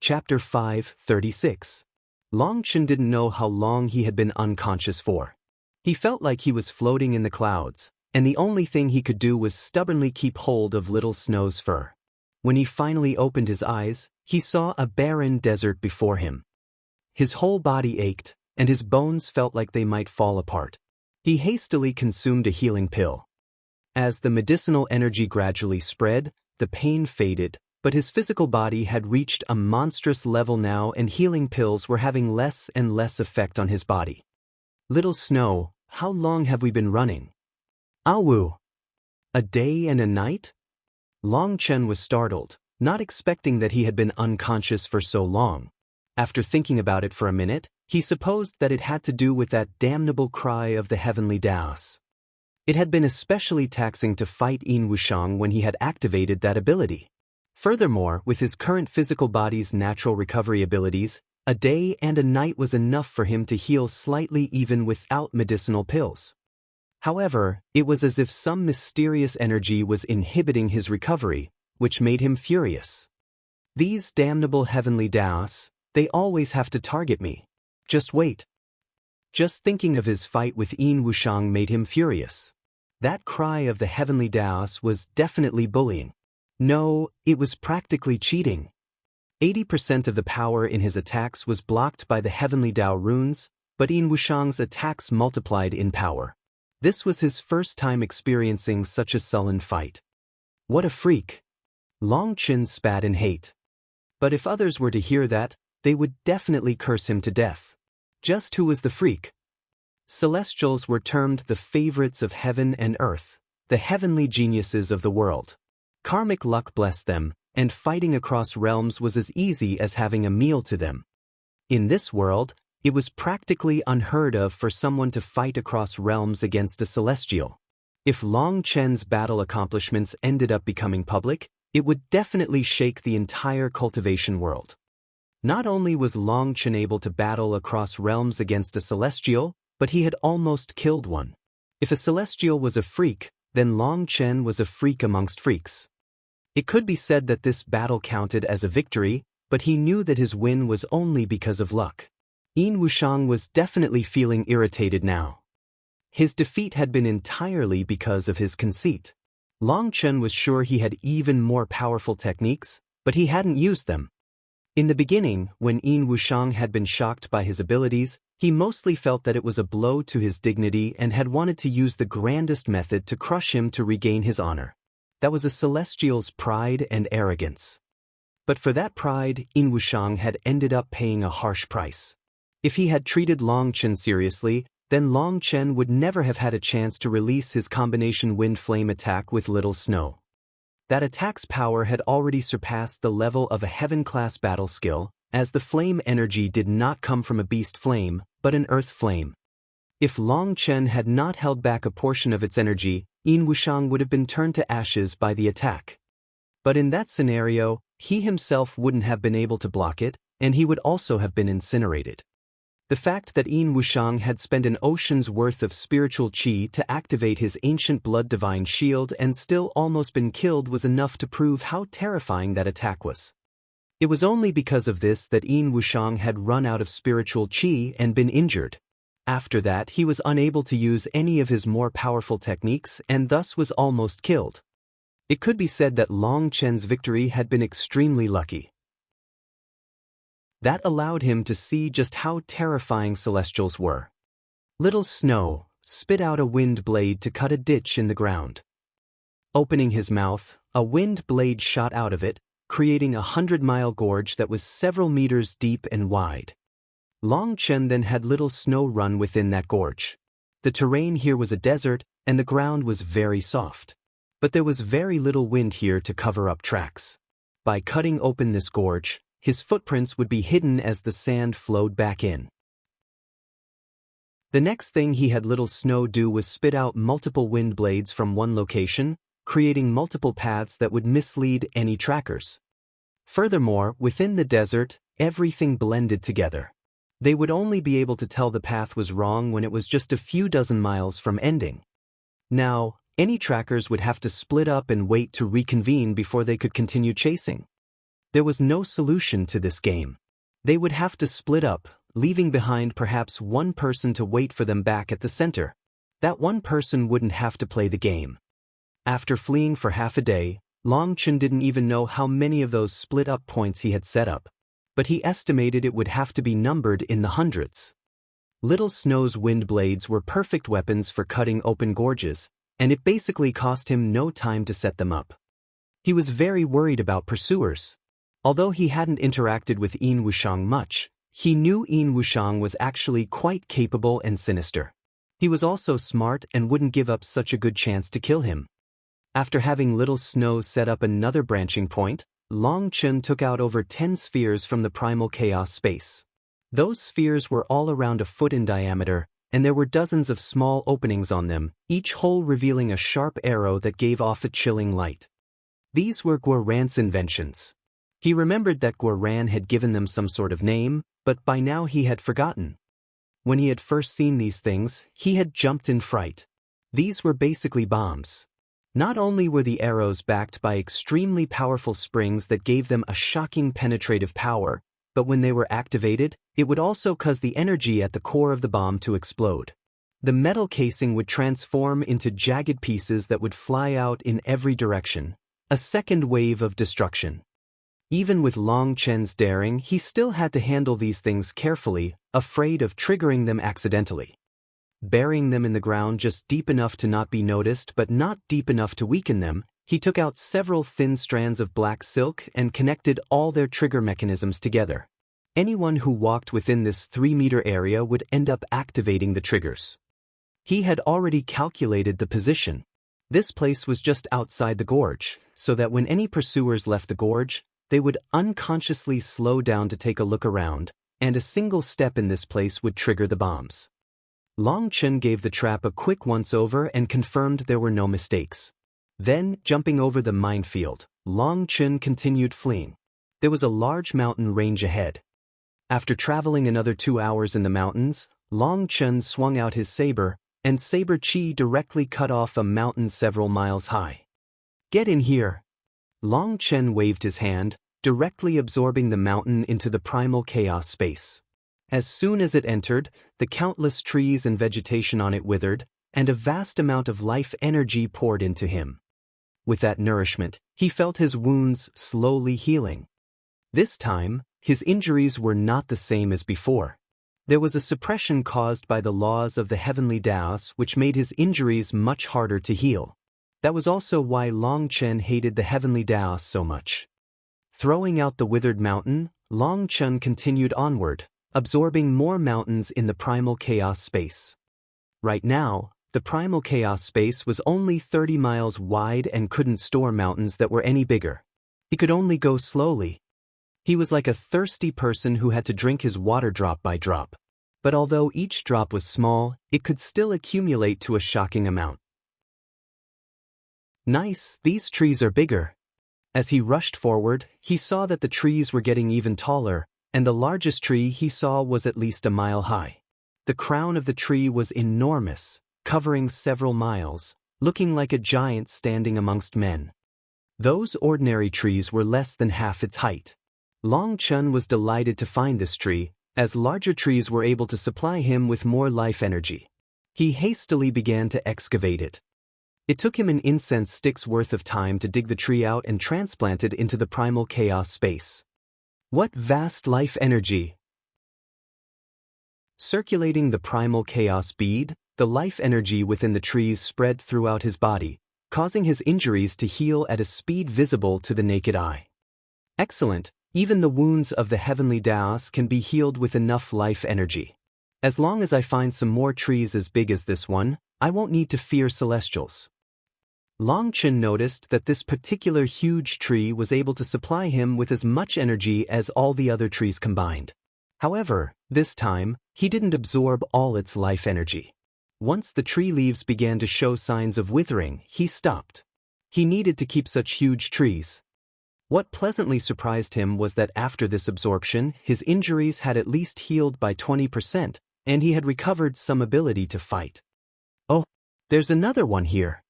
Chapter 5:36. Long Chen didn't know how long he had been unconscious for. He felt like he was floating in the clouds, and the only thing he could do was stubbornly keep hold of Little Snow's fur. When he finally opened his eyes, he saw a barren desert before him. His whole body ached, and his bones felt like they might fall apart. He hastily consumed a healing pill. As the medicinal energy gradually spread, the pain faded, but his physical body had reached a monstrous level now, and healing pills were having less and less effect on his body. Little Snow, how long have we been running? Awu! A day and a night? Long Chen was startled, not expecting that he had been unconscious for so long. After thinking about it for a minute, he supposed that it had to do with that damnable cry of the heavenly Daos. It had been especially taxing to fight Yin Wushang when he had activated that ability. Furthermore, with his current physical body's natural recovery abilities, a day and a night was enough for him to heal slightly even without medicinal pills. However, it was as if some mysterious energy was inhibiting his recovery, which made him furious. These damnable heavenly Daos, they always have to target me. Just wait. Just thinking of his fight with Yin Wushang made him furious. That cry of the heavenly Daos was definitely bullying. No, it was practically cheating. 80% of the power in his attacks was blocked by the heavenly Dao runes, but Yin Wushang's attacks multiplied in power. This was his first time experiencing such a sullen fight. What a freak! Long Chen spat in hate. But if others were to hear that, they would definitely curse him to death. Just who was the freak? Celestials were termed the favorites of heaven and earth, the heavenly geniuses of the world. Karmic luck blessed them, and fighting across realms was as easy as having a meal to them. In this world, it was practically unheard of for someone to fight across realms against a celestial. If Long Chen's battle accomplishments ended up becoming public, it would definitely shake the entire cultivation world. Not only was Long Chen able to battle across realms against a celestial, but he had almost killed one. If a celestial was a freak, then Long Chen was a freak amongst freaks. It could be said that this battle counted as a victory, but he knew that his win was only because of luck. Yin Wushang was definitely feeling irritated now. His defeat had been entirely because of his conceit. Long Chen was sure he had even more powerful techniques, but he hadn't used them. In the beginning, when Yin Wushang had been shocked by his abilities, he mostly felt that it was a blow to his dignity and had wanted to use the grandest method to crush him to regain his honor. That was a celestial's pride and arrogance. But for that pride, Yin Wushang had ended up paying a harsh price. If he had treated Long Chen seriously, then Long Chen would never have had a chance to release his combination wind-flame attack with Little Snow. That attack's power had already surpassed the level of a heaven-class battle skill, as the flame energy did not come from a beast flame, but an earth flame. If Long Chen had not held back a portion of its energy, Yin Wushang would have been turned to ashes by the attack. But in that scenario, he himself wouldn't have been able to block it, and he would also have been incinerated. The fact that Yin Wushang had spent an ocean's worth of spiritual qi to activate his ancient blood divine shield and still almost been killed was enough to prove how terrifying that attack was. It was only because of this that Yin Wushang had run out of spiritual qi and been injured. After that, he was unable to use any of his more powerful techniques and thus was almost killed. It could be said that Long Chen's victory had been extremely lucky. That allowed him to see just how terrifying celestials were. Little Snow spit out a wind blade to cut a ditch in the ground. Opening his mouth, a wind blade shot out of it, creating a 100-mile gorge that was several meters deep and wide. Long Chen then had Little Snow run within that gorge. The terrain here was a desert, and the ground was very soft. But there was very little wind here to cover up tracks. By cutting open this gorge, his footprints would be hidden as the sand flowed back in. The next thing he had Little Snow do was spit out multiple wind blades from one location, creating multiple paths that would mislead any trackers. Furthermore, within the desert, everything blended together. They would only be able to tell the path was wrong when it was just a few dozen miles from ending. Now, any trackers would have to split up and wait to reconvene before they could continue chasing. There was no solution to this game. They would have to split up, leaving behind perhaps one person to wait for them back at the center. That one person wouldn't have to play the game. After fleeing for half a day, Long Chen didn't even know how many of those split-up points he had set up, but he estimated it would have to be numbered in the hundreds. Little Snow's wind blades were perfect weapons for cutting open gorges, and it basically cost him no time to set them up. He was very worried about pursuers. Although he hadn't interacted with Yin Wushang much, he knew Yin Wushang was actually quite capable and sinister. He was also smart and wouldn't give up such a good chance to kill him. After having Little Snow set up another branching point, Long Chen took out over 10 spheres from the primal chaos space. Those spheres were all around a foot in diameter, and there were dozens of small openings on them, each hole revealing a sharp arrow that gave off a chilling light. These were Guoran's inventions. He remembered that Guoran had given them some sort of name, but by now he had forgotten. When he had first seen these things, he had jumped in fright. These were basically bombs. Not only were the arrows backed by extremely powerful springs that gave them a shocking penetrative power, but when they were activated, it would also cause the energy at the core of the bomb to explode. The metal casing would transform into jagged pieces that would fly out in every direction, a second wave of destruction. Even with Long Chen's daring, he still had to handle these things carefully, afraid of triggering them accidentally. Burying them in the ground just deep enough to not be noticed but not deep enough to weaken them, he took out several thin strands of black silk and connected all their trigger mechanisms together. Anyone who walked within this 3-meter area would end up activating the triggers. He had already calculated the position. This place was just outside the gorge, so that when any pursuers left the gorge, they would unconsciously slow down to take a look around, and a single step in this place would trigger the bombs. Long Chen gave the trap a quick once-over and confirmed there were no mistakes. Then, jumping over the minefield, Long Chen continued fleeing. There was a large mountain range ahead. After traveling another 2 hours in the mountains, Long Chen swung out his saber, and Saber Chi directly cut off a mountain several miles high. "Get in here!" Long Chen waved his hand, directly absorbing the mountain into the primal chaos space. As soon as it entered, the countless trees and vegetation on it withered, and a vast amount of life energy poured into him. With that nourishment, he felt his wounds slowly healing. This time, his injuries were not the same as before. There was a suppression caused by the laws of the heavenly Daos which made his injuries much harder to heal. That was also why Long Chen hated the heavenly Daos so much. Throwing out the withered mountain, Long Chen continued onward, absorbing more mountains in the primal chaos space. Right now, the primal chaos space was only 30 miles wide and couldn't store mountains that were any bigger. He could only go slowly. He was like a thirsty person who had to drink his water drop by drop. But although each drop was small, it could still accumulate to a shocking amount. "Nice, these trees are bigger." As he rushed forward, he saw that the trees were getting even taller, and the largest tree he saw was at least a mile high. The crown of the tree was enormous, covering several miles, looking like a giant standing amongst men. Those ordinary trees were less than half its height. Long Chen was delighted to find this tree, as larger trees were able to supply him with more life energy. He hastily began to excavate it. It took him an incense stick's worth of time to dig the tree out and transplant it into the primal chaos space. What vast life energy! Circulating the primal chaos bead, the life energy within the trees spread throughout his body, causing his injuries to heal at a speed visible to the naked eye. Excellent! Even the wounds of the heavenly Daos can be healed with enough life energy. As long as I find some more trees as big as this one, I won't need to fear celestials. Long Chen noticed that this particular huge tree was able to supply him with as much energy as all the other trees combined. However, this time, he didn't absorb all its life energy. Once the tree leaves began to show signs of withering, he stopped. He needed to keep such huge trees. What pleasantly surprised him was that after this absorption, his injuries had at least healed by 20%, and he had recovered some ability to fight. "Oh, there's another one here."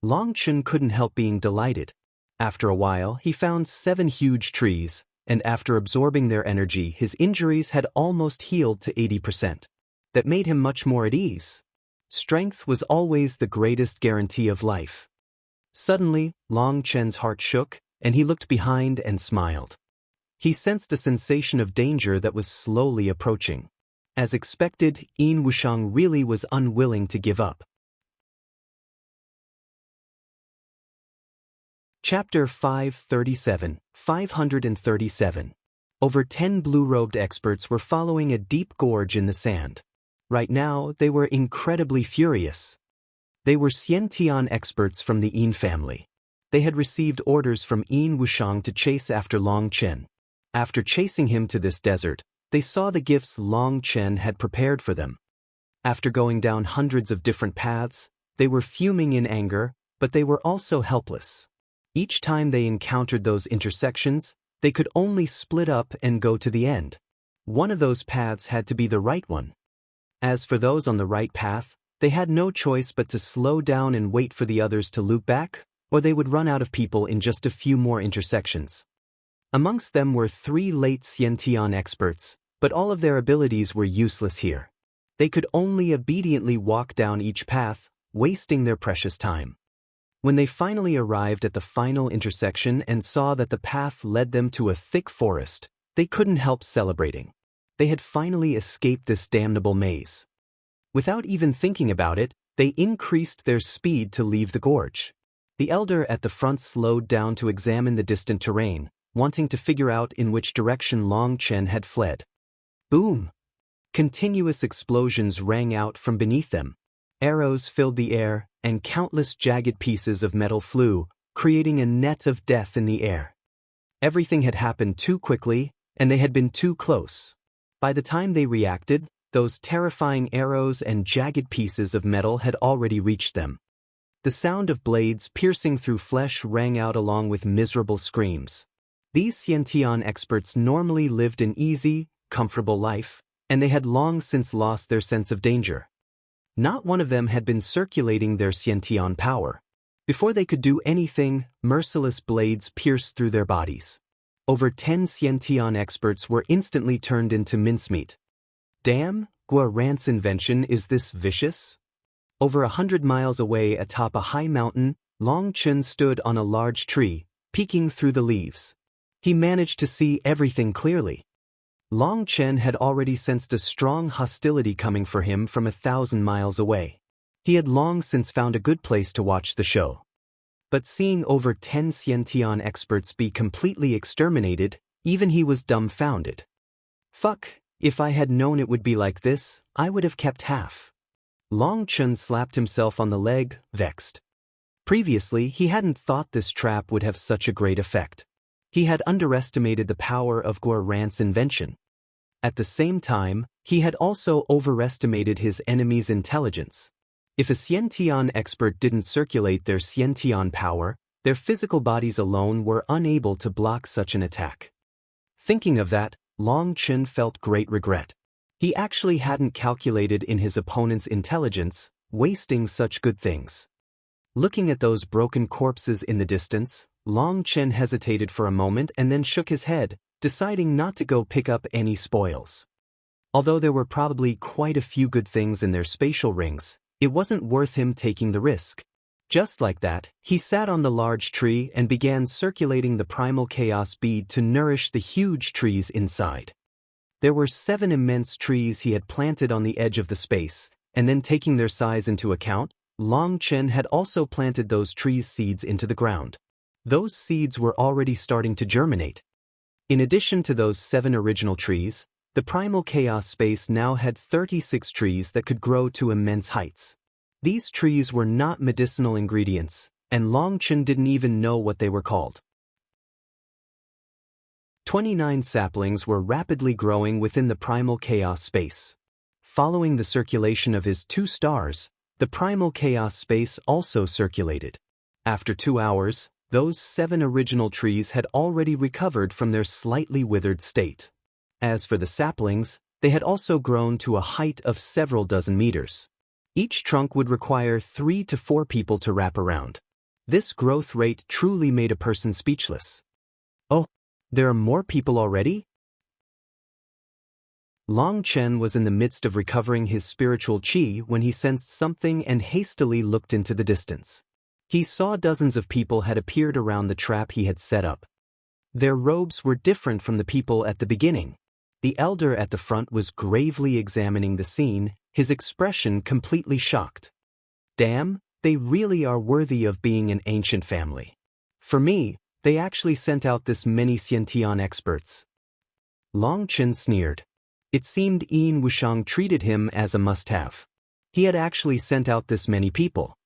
Long Chen couldn't help being delighted. After a while, he found 7 huge trees, and after absorbing their energy, his injuries had almost healed to 80%. That made him much more at ease. Strength was always the greatest guarantee of life. Suddenly, Long Chen's heart shook, and he looked behind and smiled. He sensed a sensation of danger that was slowly approaching. As expected, Yin Wushang really was unwilling to give up. Chapter 537. Over 10 blue-robed experts were following a deep gorge in the sand. Right now, they were incredibly furious. They were Xiantian experts from the Yin family. They had received orders from Yin Wushang to chase after Long Chen. After chasing him to this desert, they saw the gifts Long Chen had prepared for them. After going down hundreds of different paths, they were fuming in anger, but they were also helpless. Each time they encountered those intersections, they could only split up and go to the end. One of those paths had to be the right one. As for those on the right path, they had no choice but to slow down and wait for the others to loop back, or they would run out of people in just a few more intersections. Amongst them were 3 late Xiantian experts, but all of their abilities were useless here. They could only obediently walk down each path, wasting their precious time. When they finally arrived at the final intersection and saw that the path led them to a thick forest, they couldn't help celebrating. They had finally escaped this damnable maze. Without even thinking about it, they increased their speed to leave the gorge. The elder at the front slowed down to examine the distant terrain, wanting to figure out in which direction Long Chen had fled. Boom! Continuous explosions rang out from beneath them. Arrows filled the air, and countless jagged pieces of metal flew, creating a net of death in the air. Everything had happened too quickly, and they had been too close. By the time they reacted, those terrifying arrows and jagged pieces of metal had already reached them. The sound of blades piercing through flesh rang out along with miserable screams. These Xiantian experts normally lived an easy, comfortable life, and they had long since lost their sense of danger. Not one of them had been circulating their Xiantian power. Before they could do anything, merciless blades pierced through their bodies. Over 10 Xiantian experts were instantly turned into mincemeat. Damn, Gua Rant's invention is this vicious? Over 100 miles away atop a high mountain, Long Chen stood on a large tree, peeking through the leaves. He managed to see everything clearly. Long Chen had already sensed a strong hostility coming for him from 1,000 miles away. He had long since found a good place to watch the show. But seeing over 10 Xiantian experts be completely exterminated, even he was dumbfounded. Fuck, if I had known it would be like this, I would have kept half. Long Chen slapped himself on the leg, vexed. Previously, he hadn't thought this trap would have such a great effect. He had underestimated the power of Gua Rant's invention. At the same time, he had also overestimated his enemy's intelligence. If a Xiantian expert didn't circulate their Xiantian power, their physical bodies alone were unable to block such an attack. Thinking of that, Long Chen felt great regret. He actually hadn't calculated in his opponent's intelligence, wasting such good things. Looking at those broken corpses in the distance, Long Chen hesitated for a moment and then shook his head, deciding not to go pick up any spoils. Although there were probably quite a few good things in their spatial rings, it wasn't worth him taking the risk. Just like that, he sat on the large tree and began circulating the primal chaos bead to nourish the huge trees inside. There were 7 immense trees he had planted on the edge of the space, and then taking their size into account, Long Chen had also planted those trees' seeds into the ground. Those seeds were already starting to germinate. In addition to those 7 original trees, the primal chaos space now had 36 trees that could grow to immense heights. These trees were not medicinal ingredients, and Long Chen didn't even know what they were called. 29 saplings were rapidly growing within the primal chaos space. Following the circulation of his 2 stars, the primal chaos space also circulated. After 2 hours, those 7 original trees had already recovered from their slightly withered state. As for the saplings, they had also grown to a height of several dozen meters. Each trunk would require 3 to 4 people to wrap around. This growth rate truly made a person speechless. Oh, there are more people already? Long Chen was in the midst of recovering his spiritual qi when he sensed something and hastily looked into the distance. He saw dozens of people had appeared around the trap he had set up. Their robes were different from the people at the beginning. The elder at the front was gravely examining the scene, his expression completely shocked. Damn, they really are worthy of being an ancient family. For me, they actually sent out this many Xiantian experts. Long Chen sneered. It seemed Yin Wushang treated him as a must-have. He had actually sent out this many people.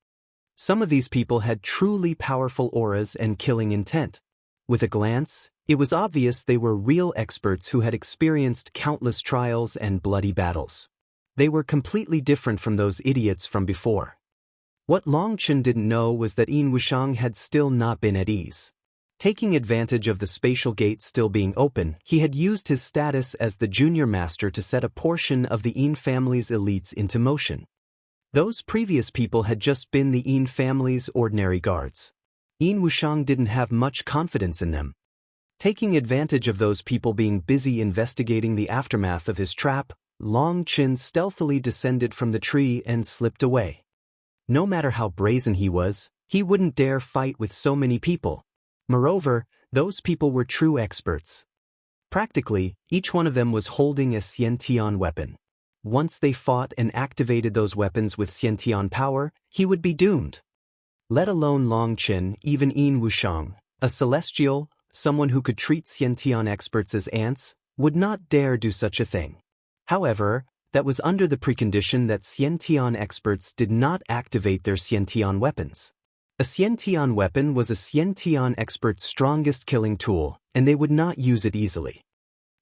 Some of these people had truly powerful auras and killing intent. With a glance, it was obvious they were real experts who had experienced countless trials and bloody battles. They were completely different from those idiots from before. What Long Chen didn't know was that Yin Wushang had still not been at ease. Taking advantage of the spatial gate still being open, he had used his status as the junior master to set a portion of the Yin family's elites into motion. Those previous people had just been the Yin family's ordinary guards. Yin Wushang didn't have much confidence in them. Taking advantage of those people being busy investigating the aftermath of his trap, Long Chen stealthily descended from the tree and slipped away. No matter how brazen he was, he wouldn't dare fight with so many people. Moreover, those people were true experts. Practically, each one of them was holding a Xiantian weapon. Once they fought and activated those weapons with Xiantian power, he would be doomed. Let alone Long Chen, even Yin Wushang, a celestial, someone who could treat Xiantian experts as ants, would not dare do such a thing. However, that was under the precondition that Xiantian experts did not activate their Xiantian weapons. A Xiantian weapon was a Xiantian expert's strongest killing tool, and they would not use it easily.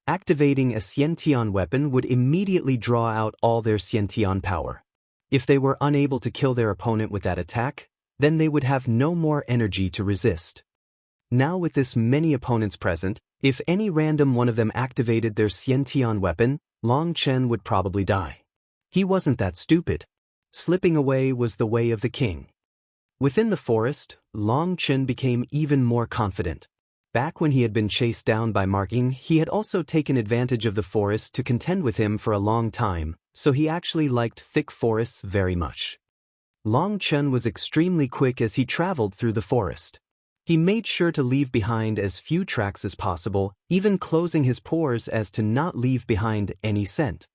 Activating a Xiantian weapon would immediately draw out all their Xiantian power. If they were unable to kill their opponent with that attack, then they would have no more energy to resist. Now with this many opponents present, if any random one of them activated their Xiantian weapon, Long Chen would probably die. He wasn't that stupid. Slipping away was the way of the king. Within the forest, Long Chen became even more confident. Back when he had been chased down by Mark Ying, he had also taken advantage of the forest to contend with him for a long time, so he actually liked thick forests very much. Long Chen was extremely quick as he traveled through the forest. He made sure to leave behind as few tracks as possible, even closing his pores as to not leave behind any scent.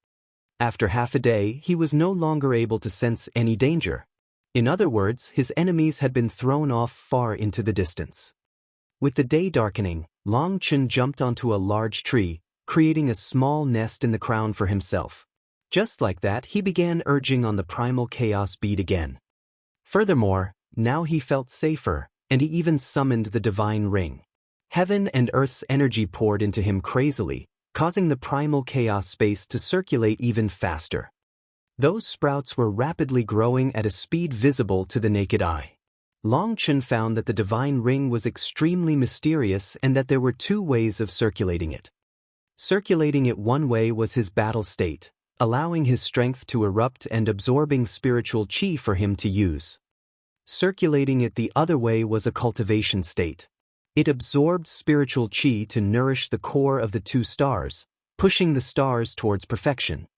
After half a day, he was no longer able to sense any danger. In other words, his enemies had been thrown off far into the distance. With the day darkening, Long Chen jumped onto a large tree, creating a small nest in the crown for himself. Just like that, he began urging on the primal chaos bead again. Furthermore, now he felt safer, and he even summoned the divine ring. Heaven and earth's energy poured into him crazily, causing the primal chaos space to circulate even faster. Those sprouts were rapidly growing at a speed visible to the naked eye. Long Chen found that the divine ring was extremely mysterious and that there were two ways of circulating it. Circulating it one way was his battle state, allowing his strength to erupt and absorbing spiritual qi for him to use. Circulating it the other way was a cultivation state. It absorbed spiritual qi to nourish the core of the two stars, pushing the stars towards perfection.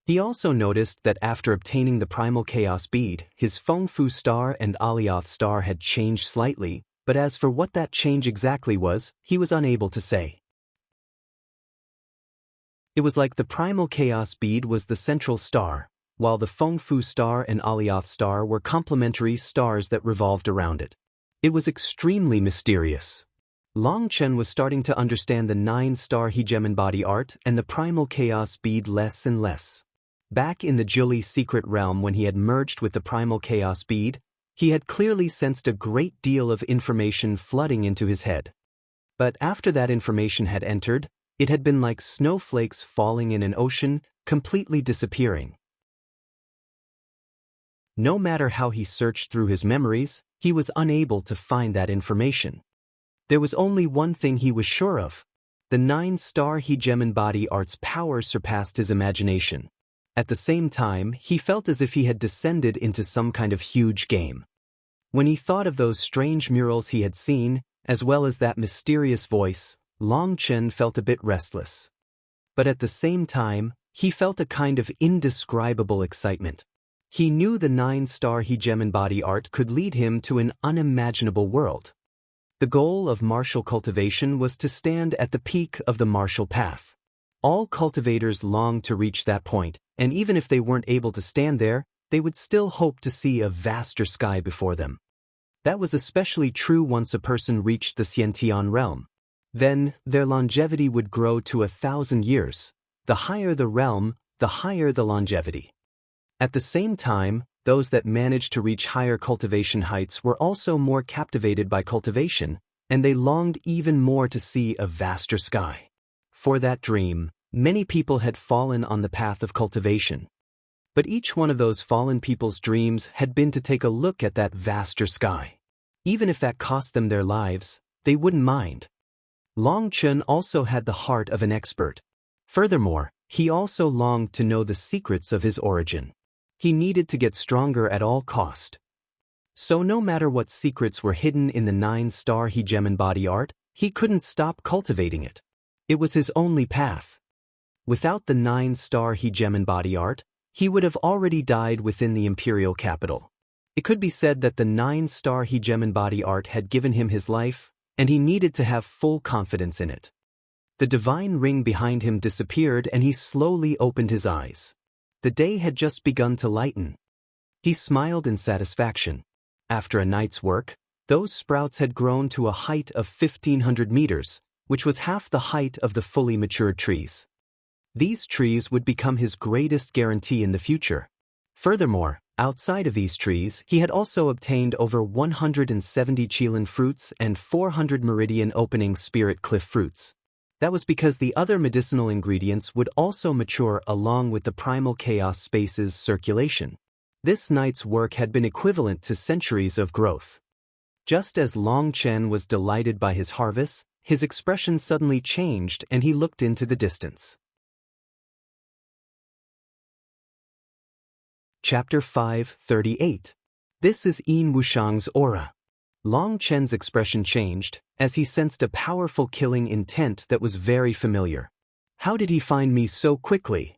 He also noticed that after obtaining the primal chaos bead, his Feng Fu star and Alioth star had changed slightly, but as for what that change exactly was, he was unable to say. It was like the primal chaos bead was the central star, while the Feng Fu star and Alioth star were complementary stars that revolved around it. It was extremely mysterious. Long Chen was starting to understand the 9-star hegemon body art and the primal chaos bead less and less. Back in the Jili secret realm when he had merged with the primal chaos bead, he had clearly sensed a great deal of information flooding into his head. But after that information had entered, it had been like snowflakes falling in an ocean, completely disappearing. No matter how he searched through his memories, he was unable to find that information. There was only one thing he was sure of. The 9-star hegemon body art's power surpassed his imagination. At the same time, he felt as if he had descended into some kind of huge game. When he thought of those strange murals he had seen, as well as that mysterious voice, Long Chen felt a bit restless. But at the same time, he felt a kind of indescribable excitement. He knew the 9-star Hegemon body art could lead him to an unimaginable world. The goal of martial cultivation was to stand at the peak of the martial path. All cultivators longed to reach that point, and even if they weren't able to stand there, they would still hope to see a vaster sky before them. That was especially true once a person reached the Xiantian realm. Then, their longevity would grow to 1,000 years. The higher the realm, the higher the longevity. At the same time, those that managed to reach higher cultivation heights were also more captivated by cultivation, and they longed even more to see a vaster sky. For that dream, many people had fallen on the path of cultivation. But each one of those fallen people's dreams had been to take a look at that vaster sky. Even if that cost them their lives, they wouldn't mind. Long Chen also had the heart of an expert. Furthermore, he also longed to know the secrets of his origin. He needed to get stronger at all cost. So no matter what secrets were hidden in the 9-star Hegemon body art, he couldn't stop cultivating it. It was his only path. Without the 9-star Hegemon body art, he would have already died within the imperial capital. It could be said that the 9-star Hegemon body art had given him his life, and he needed to have full confidence in it. The divine ring behind him disappeared and he slowly opened his eyes. The day had just begun to lighten. He smiled in satisfaction. After a night's work, those sprouts had grown to a height of 1,500 meters, which was half the height of the fully matured trees. These trees would become his greatest guarantee in the future. Furthermore, outside of these trees, he had also obtained over 170 Qilin fruits and 400 meridian opening spirit cliff fruits. That was because the other medicinal ingredients would also mature along with the primal chaos space's circulation. This night's work had been equivalent to centuries of growth. Just as Long Chen was delighted by his harvests, his expression suddenly changed and he looked into the distance. Chapter 5:38. This is Yin Wushang's aura. Long Chen's expression changed, as he sensed a powerful killing intent that was very familiar. How did he find me so quickly?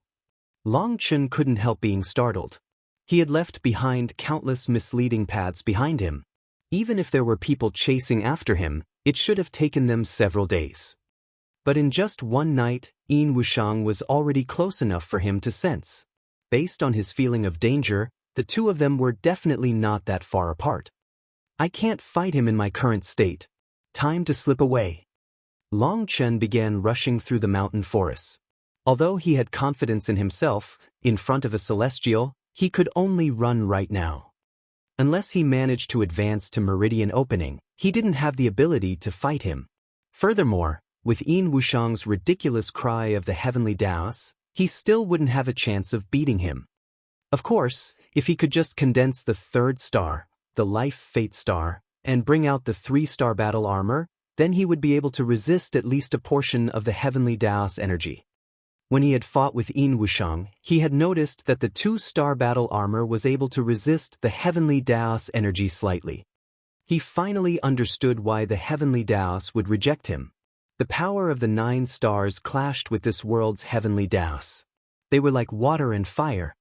Long Chen couldn't help being startled. He had left behind countless misleading paths behind him. Even if there were people chasing after him, it should have taken them several days. But in just one night, Yin Wushang was already close enough for him to sense. Based on his feeling of danger, the two of them were definitely not that far apart. I can't fight him in my current state. Time to slip away. Long Chen began rushing through the mountain forests. Although he had confidence in himself, in front of a celestial, he could only run right now. Unless he managed to advance to meridian opening, he didn't have the ability to fight him. Furthermore, with Yin Wushang's ridiculous cry of the heavenly Daos, he still wouldn't have a chance of beating him. Of course, if he could just condense the 3rd star, the Life Fate Star, and bring out the 3-star battle armor, then he would be able to resist at least a portion of the heavenly Daos energy. When he had fought with Yin Wushang, he had noticed that the 2-star battle armor was able to resist the heavenly Daos energy slightly. He finally understood why the heavenly Daos would reject him. The power of the 9 stars clashed with this world's heavenly Daos. They were like water and fire.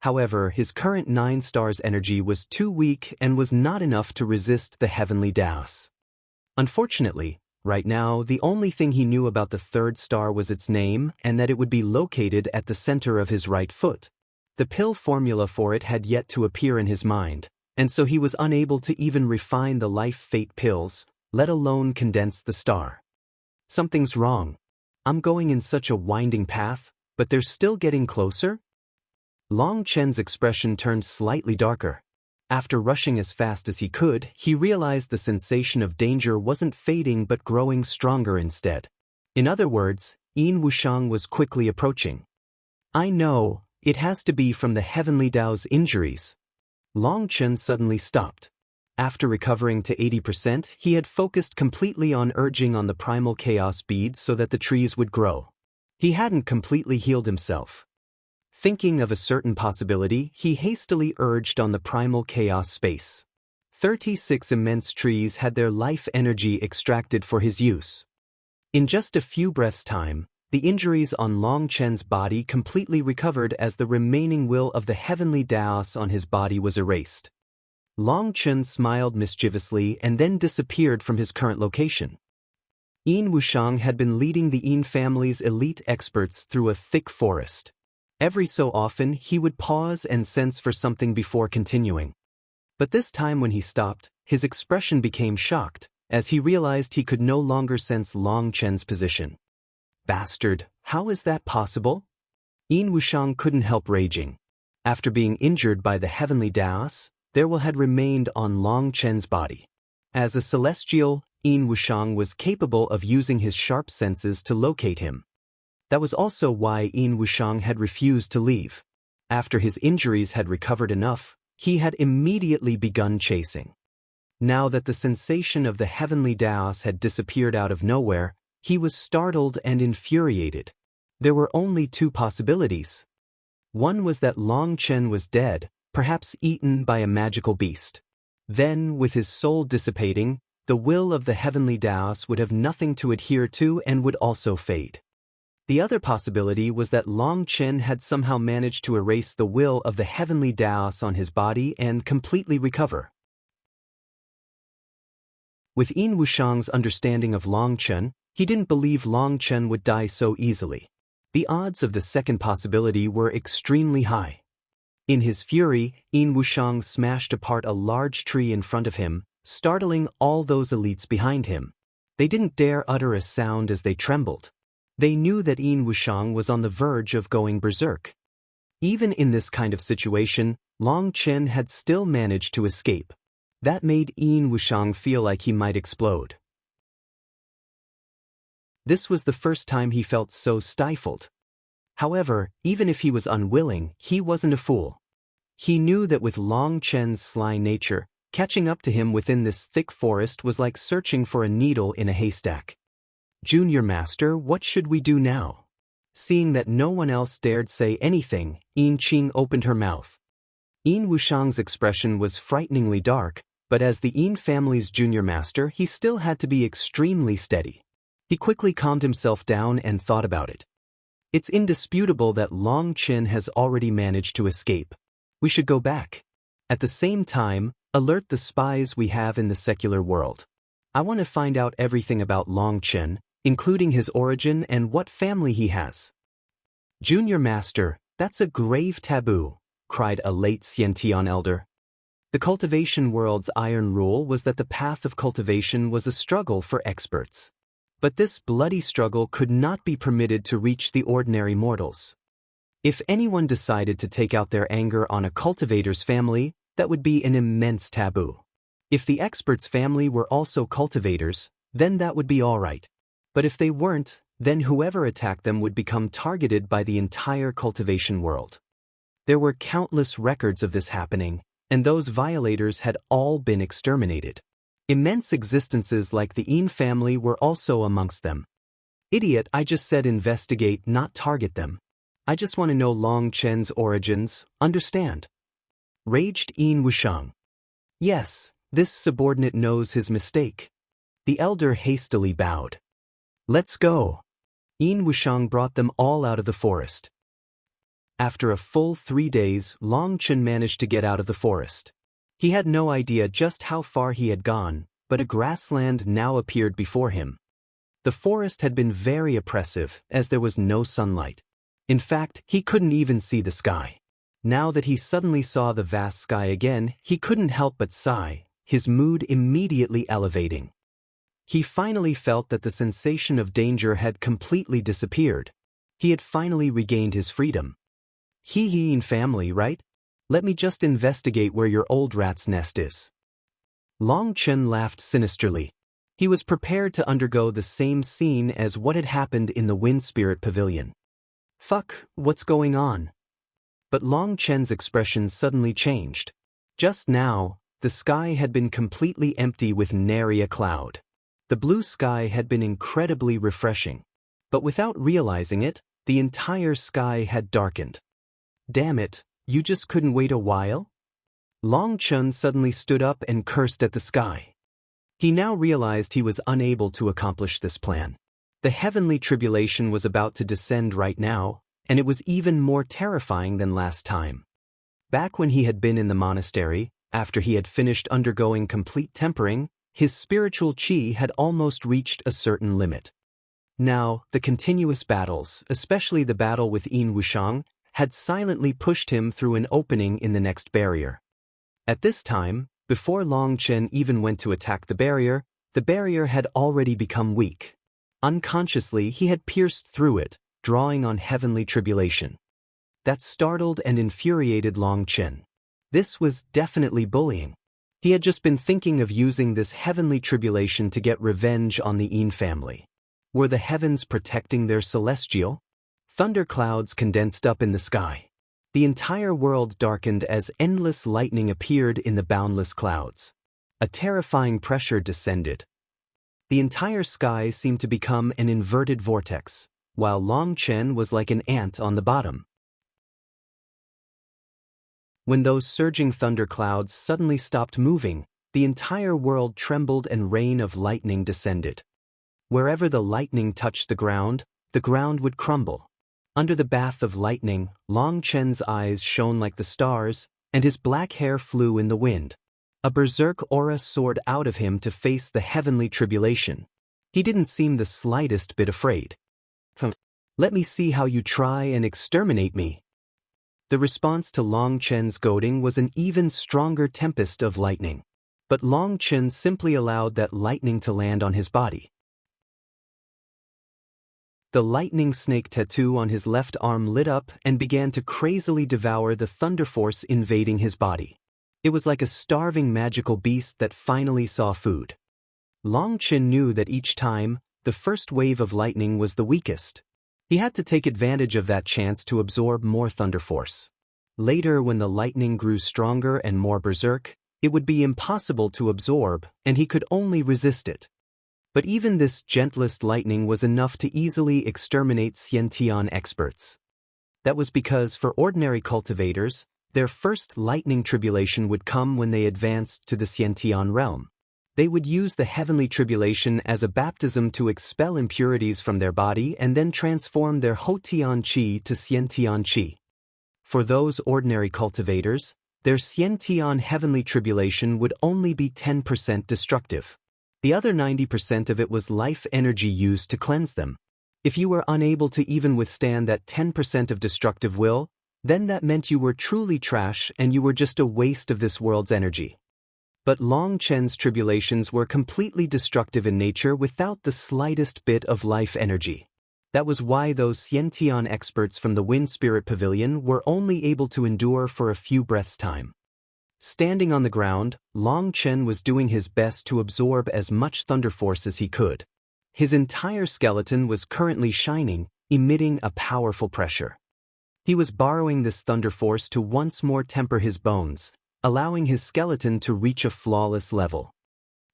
However, his current 9 stars energy was too weak and was not enough to resist the heavenly Daos. Unfortunately, right now the only thing he knew about the 3rd star was its name and that it would be located at the center of his right foot. The pill formula for it had yet to appear in his mind, and so he was unable to even refine the life fate pills, let alone condense the star. Something's wrong. I'm going in such a winding path, but they're still getting closer? Long Chen's expression turned slightly darker. After rushing as fast as he could, he realized the sensation of danger wasn't fading but growing stronger instead. In other words, Yin Wushang was quickly approaching. I know, it has to be from the heavenly Dao's injuries. Long Chen suddenly stopped. After recovering to 80%, he had focused completely on urging on the primal chaos beads so that the trees would grow. He hadn't completely healed himself. Thinking of a certain possibility, he hastily urged on the primal chaos space. 36 immense trees had their life energy extracted for his use. In just a few breaths' time, the injuries on Long Chen's body completely recovered as the remaining will of the heavenly Daos on his body was erased. Long Chen smiled mischievously and then disappeared from his current location. Yin Wushang had been leading the Yin family's elite experts through a thick forest. Every so often he would pause and sense for something before continuing. But this time when he stopped, his expression became shocked, as he realized he could no longer sense Long Chen's position. Bastard, how is that possible? Yin Wushang couldn't help raging. After being injured by the heavenly Daos, their will had remained on Long Chen's body. As a celestial, Yin Wushang was capable of using his sharp senses to locate him. That was also why Yin Wushang had refused to leave. After his injuries had recovered enough, he had immediately begun chasing. Now that the sensation of the heavenly Daos had disappeared out of nowhere, he was startled and infuriated. There were only two possibilities. One was that Long Chen was dead, perhaps eaten by a magical beast. Then, with his soul dissipating, the will of the heavenly Daos would have nothing to adhere to and would also fade. The other possibility was that Long Chen had somehow managed to erase the will of the heavenly Daos on his body and completely recover. With Yin Wushang's understanding of Long Chen, he didn't believe Long Chen would die so easily. The odds of the second possibility were extremely high. In his fury, Yin Wushang smashed apart a large tree in front of him, startling all those elites behind him. They didn't dare utter a sound as they trembled. They knew that Yin Wushang was on the verge of going berserk. Even in this kind of situation, Long Chen had still managed to escape. That made Yin Wushang feel like he might explode. This was the first time he felt so stifled. However, even if he was unwilling, he wasn't a fool. He knew that with Long Chen's sly nature, catching up to him within this thick forest was like searching for a needle in a haystack. Junior Master, what should we do now? Seeing that no one else dared say anything, Yin Qing opened her mouth. Yin Wushang's expression was frighteningly dark, but as the Yin family's junior master, he still had to be extremely steady. He quickly calmed himself down and thought about it. It's indisputable that Long Chen has already managed to escape. We should go back. At the same time, alert the spies we have in the secular world. I want to find out everything about Long Chen, including his origin and what family he has. Junior Master, that's a grave taboo, cried a late Xiantian elder. The cultivation world's iron rule was that the path of cultivation was a struggle for experts. But this bloody struggle could not be permitted to reach the ordinary mortals. If anyone decided to take out their anger on a cultivator's family, that would be an immense taboo. If the expert's family were also cultivators, then that would be all right. But if they weren't, then whoever attacked them would become targeted by the entire cultivation world. There were countless records of this happening, and those violators had all been exterminated. Immense existences like the Yin family were also amongst them. Idiot, I just said investigate, not target them. I just want to know Long Chen's origins, understand? Raged Yin Wushang. Yes, this subordinate knows his mistake. The elder hastily bowed. Let's go. Yin Wushang brought them all out of the forest. After a full 3 days, Long Chen managed to get out of the forest. He had no idea just how far he had gone, but a grassland now appeared before him. The forest had been very oppressive, as there was no sunlight. In fact, he couldn't even see the sky. Now that he suddenly saw the vast sky again, he couldn't help but sigh, his mood immediately elevating. He finally felt that the sensation of danger had completely disappeared. He had finally regained his freedom. Yin family, right? Let me just investigate where your old rat's nest is. Long Chen laughed sinisterly. He was prepared to undergo the same scene as what had happened in the Wind Spirit Pavilion. Fuck, what's going on? But Long Chen's expression suddenly changed. Just now, the sky had been completely empty with nary a cloud. The blue sky had been incredibly refreshing. But without realizing it, the entire sky had darkened. Damn it, you just couldn't wait a while? Long Chun suddenly stood up and cursed at the sky. He now realized he was unable to accomplish this plan. The heavenly tribulation was about to descend right now, and it was even more terrifying than last time. Back when he had been in the monastery, after he had finished undergoing complete tempering, his spiritual qi had almost reached a certain limit. Now, the continuous battles, especially the battle with Yin Wushang, had silently pushed him through an opening in the next barrier. At this time, before Long Chen even went to attack the barrier had already become weak. Unconsciously, he had pierced through it, drawing on heavenly tribulation. That startled and infuriated Long Chen. This was definitely bullying. He had just been thinking of using this heavenly tribulation to get revenge on the Yin family. Were the heavens protecting their celestial? Thunderclouds condensed up in the sky. The entire world darkened as endless lightning appeared in the boundless clouds. A terrifying pressure descended. The entire sky seemed to become an inverted vortex, while Long Chen was like an ant on the bottom. When those surging thunderclouds suddenly stopped moving, the entire world trembled and rain of lightning descended. Wherever the lightning touched the ground would crumble. Under the bath of lightning, Long Chen's eyes shone like the stars, and his black hair flew in the wind. A berserk aura soared out of him to face the heavenly tribulation. He didn't seem the slightest bit afraid. Let me see how you try and exterminate me. The response to Long Chen's goading was an even stronger tempest of lightning. But Long Chen simply allowed that lightning to land on his body. The lightning snake tattoo on his left arm lit up and began to crazily devour the thunder force invading his body. It was like a starving magical beast that finally saw food. Long Chen knew that each time, the first wave of lightning was the weakest. He had to take advantage of that chance to absorb more thunder force. Later, when the lightning grew stronger and more berserk, it would be impossible to absorb, and he could only resist it. But even this gentlest lightning was enough to easily exterminate Xiantian experts. That was because for ordinary cultivators, their first lightning tribulation would come when they advanced to the Xiantian realm. They would use the heavenly tribulation as a baptism to expel impurities from their body and then transform their Houtian qi to Xiantian qi. For those ordinary cultivators, their Xiantian heavenly tribulation would only be 10% destructive. The other 90% of it was life energy used to cleanse them. If you were unable to even withstand that 10% of destructive will, then that meant you were truly trash and you were just a waste of this world's energy. But Long Chen's tribulations were completely destructive in nature without the slightest bit of life energy. That was why those Xiantian experts from the Wind Spirit Pavilion were only able to endure for a few breaths' time. Standing on the ground, Long Chen was doing his best to absorb as much thunder force as he could. His entire skeleton was currently shining, emitting a powerful pressure. He was borrowing this thunder force to once more temper his bones, allowing his skeleton to reach a flawless level.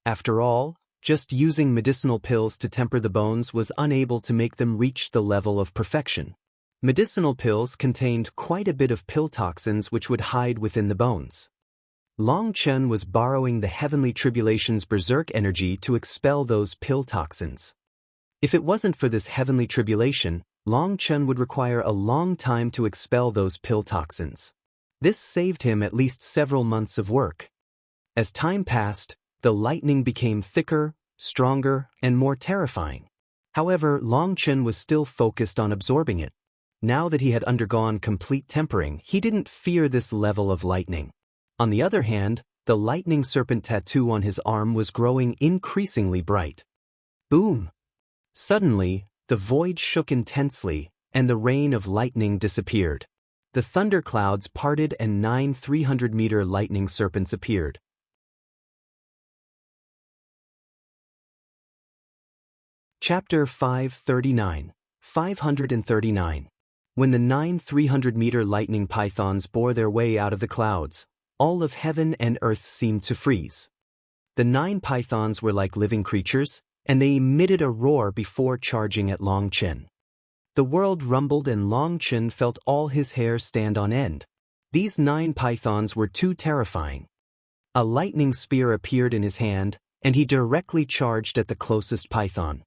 After all, just using medicinal pills to temper the bones was unable to make them reach the level of perfection. Medicinal pills contained quite a bit of pill toxins which would hide within the bones. Long Chen was borrowing the heavenly tribulation's berserk energy to expel those pill toxins. If it wasn't for this heavenly tribulation, Long Chen would require a long time to expel those pill toxins. This saved him at least several months of work. As time passed, the lightning became thicker, stronger, and more terrifying. However, Long Chen was still focused on absorbing it. Now that he had undergone complete tempering, he didn't fear this level of lightning. On the other hand, the lightning serpent tattoo on his arm was growing increasingly bright. Boom! Suddenly, the void shook intensely, and the rain of lightning disappeared. The thunderclouds parted and 9 300-meter lightning serpents appeared. Chapter 539, 539. When the 9 300-meter lightning pythons bore their way out of the clouds, all of heaven and earth seemed to freeze. The 9 pythons were like living creatures, and they emitted a roar before charging at Long Chen. The world rumbled and Long Chen felt all his hair stand on end. These 9 pythons were too terrifying. A lightning spear appeared in his hand, and he directly charged at the closest python.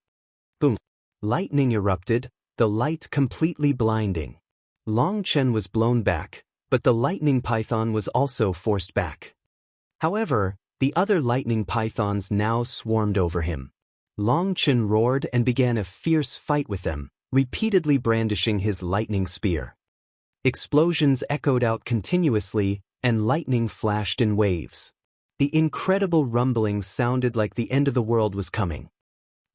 Boom! Lightning erupted, the light completely blinding. Long Chen was blown back, but the lightning python was also forced back. However, the other lightning pythons now swarmed over him. Long Chen roared and began a fierce fight with them, repeatedly brandishing his lightning spear. Explosions echoed out continuously, and lightning flashed in waves. The incredible rumbling sounded like the end of the world was coming.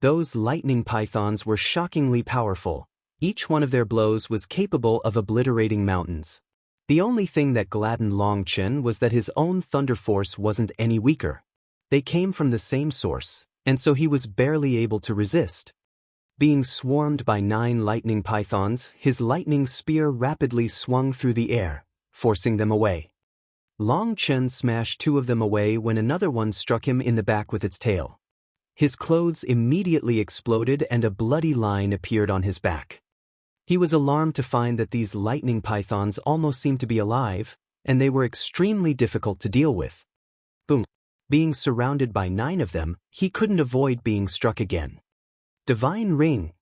Those lightning pythons were shockingly powerful. Each one of their blows was capable of obliterating mountains. The only thing that gladdened Long Chen was that his own thunder force wasn't any weaker. They came from the same source, and so he was barely able to resist. Being swarmed by 9 lightning pythons, his lightning spear rapidly swung through the air, forcing them away. Long Chen smashed 2 of them away when another one struck him in the back with its tail. His clothes immediately exploded and a bloody line appeared on his back. He was alarmed to find that these lightning pythons almost seemed to be alive, and they were extremely difficult to deal with. Boom! Being surrounded by 9 of them, he couldn't avoid being struck again. Divine Ring!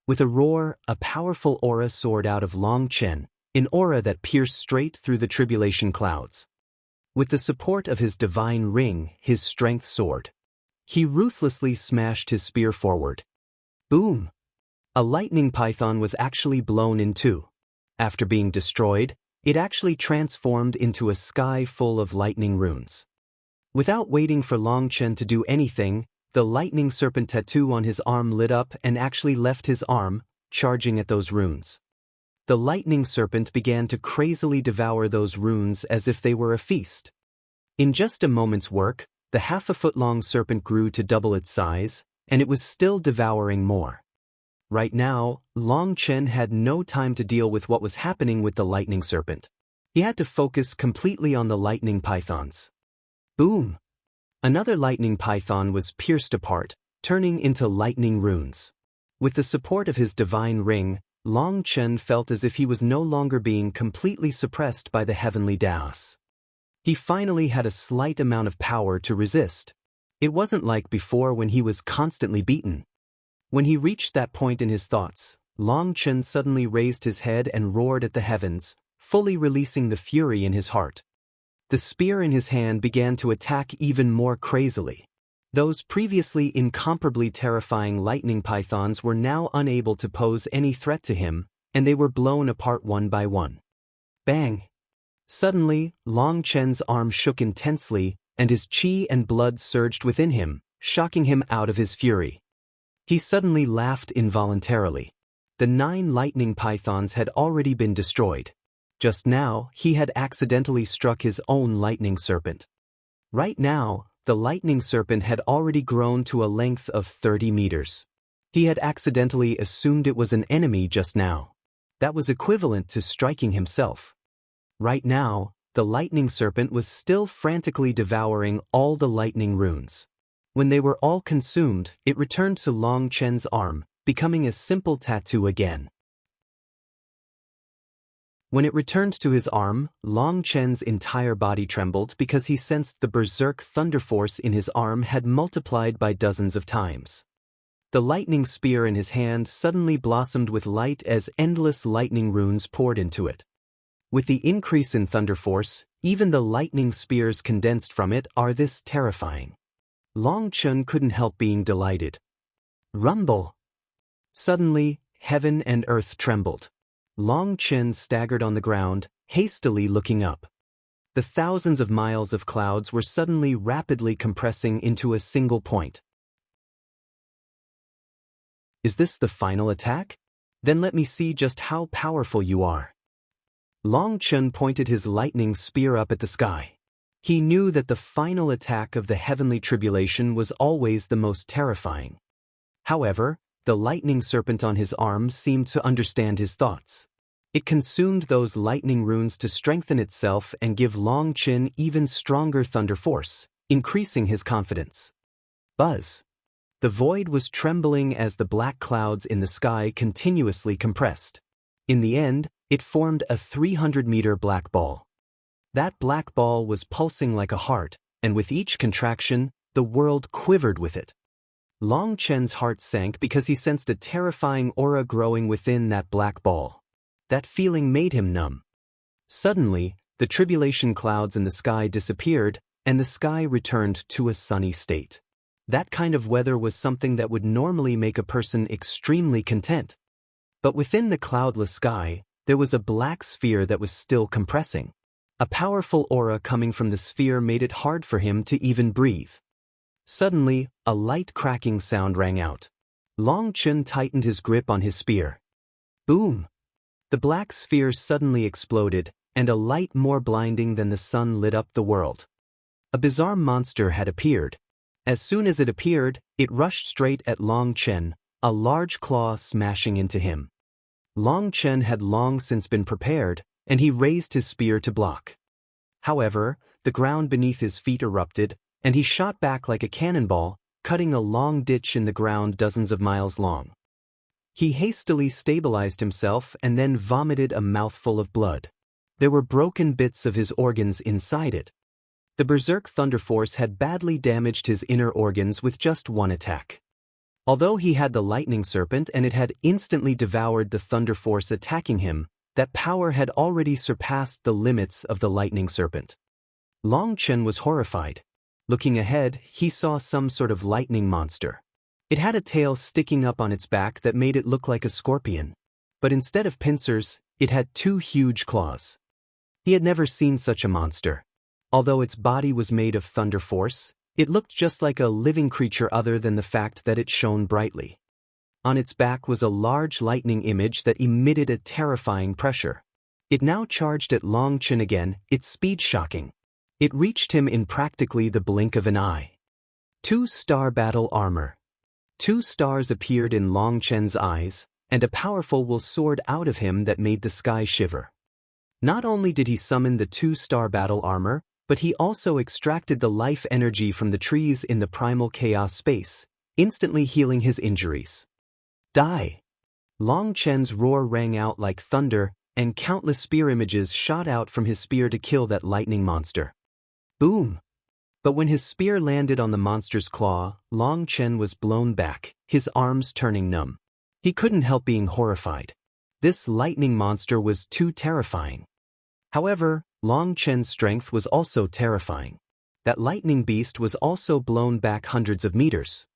With a roar, a powerful aura soared out of Long Chen, an aura that pierced straight through the tribulation clouds. With the support of his divine ring, his strength soared. He ruthlessly smashed his spear forward. Boom! A lightning python was actually blown in 2. After being destroyed, it actually transformed into a sky full of lightning runes. Without waiting for Long Chen to do anything, the lightning serpent tattoo on his arm lit up and actually left his arm, charging at those runes. The lightning serpent began to crazily devour those runes as if they were a feast. In just a moment's work, the half-a-foot-long serpent grew to double its size, and it was still devouring more. Right now, Long Chen had no time to deal with what was happening with the lightning serpent. He had to focus completely on the lightning pythons. Boom! Another lightning python was pierced apart, turning into lightning runes. With the support of his divine ring, Long Chen felt as if he was no longer being completely suppressed by the heavenly Daos. He finally had a slight amount of power to resist. It wasn't like before when he was constantly beaten. When he reached that point in his thoughts, Long Chen suddenly raised his head and roared at the heavens, fully releasing the fury in his heart. The spear in his hand began to attack even more crazily. Those previously incomparably terrifying lightning pythons were now unable to pose any threat to him, and they were blown apart one by one. Bang! Suddenly, Long Chen's arm shook intensely, and his qi and blood surged within him, shocking him out of his fury. He suddenly laughed involuntarily. The 9 lightning pythons had already been destroyed. Just now, he had accidentally struck his own lightning serpent. Right now, the lightning serpent had already grown to a length of 30 meters. He had accidentally assumed it was an enemy just now. That was equivalent to striking himself. Right now, the lightning serpent was still frantically devouring all the lightning runes. When they were all consumed, it returned to Long Chen's arm, becoming a simple tattoo again. When it returned to his arm, Long Chen's entire body trembled because he sensed the berserk thunder force in his arm had multiplied by dozens of times. The lightning spear in his hand suddenly blossomed with light as endless lightning runes poured into it. With the increase in thunder force, even the lightning spears condensed from it are this terrifying. Long Chen couldn't help being delighted. Rumble! Suddenly, heaven and earth trembled. Long Chen staggered on the ground, hastily looking up. The thousands of miles of clouds were suddenly rapidly compressing into a single point. Is this the final attack? Then let me see just how powerful you are. Long Chen pointed his lightning spear up at the sky. He knew that the final attack of the heavenly tribulation was always the most terrifying. However, the lightning serpent on his arm seemed to understand his thoughts. It consumed those lightning runes to strengthen itself and give Long Chen even stronger thunder force, increasing his confidence. Buzz! The void was trembling as the black clouds in the sky continuously compressed. In the end, it formed a 300-meter black ball. That black ball was pulsing like a heart, and with each contraction, the world quivered with it. Long Chen's heart sank because he sensed a terrifying aura growing within that black ball. That feeling made him numb. Suddenly, the tribulation clouds in the sky disappeared, and the sky returned to a sunny state. That kind of weather was something that would normally make a person extremely content. But within the cloudless sky, there was a black sphere that was still compressing. A powerful aura coming from the sphere made it hard for him to even breathe. Suddenly, a light cracking sound rang out. Long Chen tightened his grip on his spear. Boom! The black sphere suddenly exploded, and a light more blinding than the sun lit up the world. A bizarre monster had appeared. As soon as it appeared, it rushed straight at Long Chen, a large claw smashing into him. Long Chen had long since been prepared, and he raised his spear to block. However, the ground beneath his feet erupted, and he shot back like a cannonball, cutting a long ditch in the ground dozens of miles long. He hastily stabilized himself and then vomited a mouthful of blood. There were broken bits of his organs inside it. The Berserk Thunder Force had badly damaged his inner organs with just one attack. Although he had the Lightning Serpent and it had instantly devoured the Thunder Force attacking him, that power had already surpassed the limits of the Lightning Serpent. Long Chen was horrified. Looking ahead, he saw some sort of lightning monster. It had a tail sticking up on its back that made it look like a scorpion. But instead of pincers, it had two huge claws. He had never seen such a monster. Although its body was made of thunder force, it looked just like a living creature other than the fact that it shone brightly. On its back was a large lightning image that emitted a terrifying pressure. It now charged at Long Chen again, its speed shocking. It reached him in practically the blink of an eye. 2-star battle armor. 2 stars appeared in Long Chen's eyes, and a powerful will soared out of him that made the sky shiver. Not only did he summon the 2-star battle armor, but he also extracted the life energy from the trees in the primal chaos space, instantly healing his injuries. Die! Long Chen's roar rang out like thunder, and countless spear images shot out from his spear to kill that lightning monster. Boom! But when his spear landed on the monster's claw, Long Chen was blown back, his arms turning numb. He couldn't help being horrified. This lightning monster was too terrifying. However, Long Chen's strength was also terrifying. That lightning beast was also blown back hundreds of meters.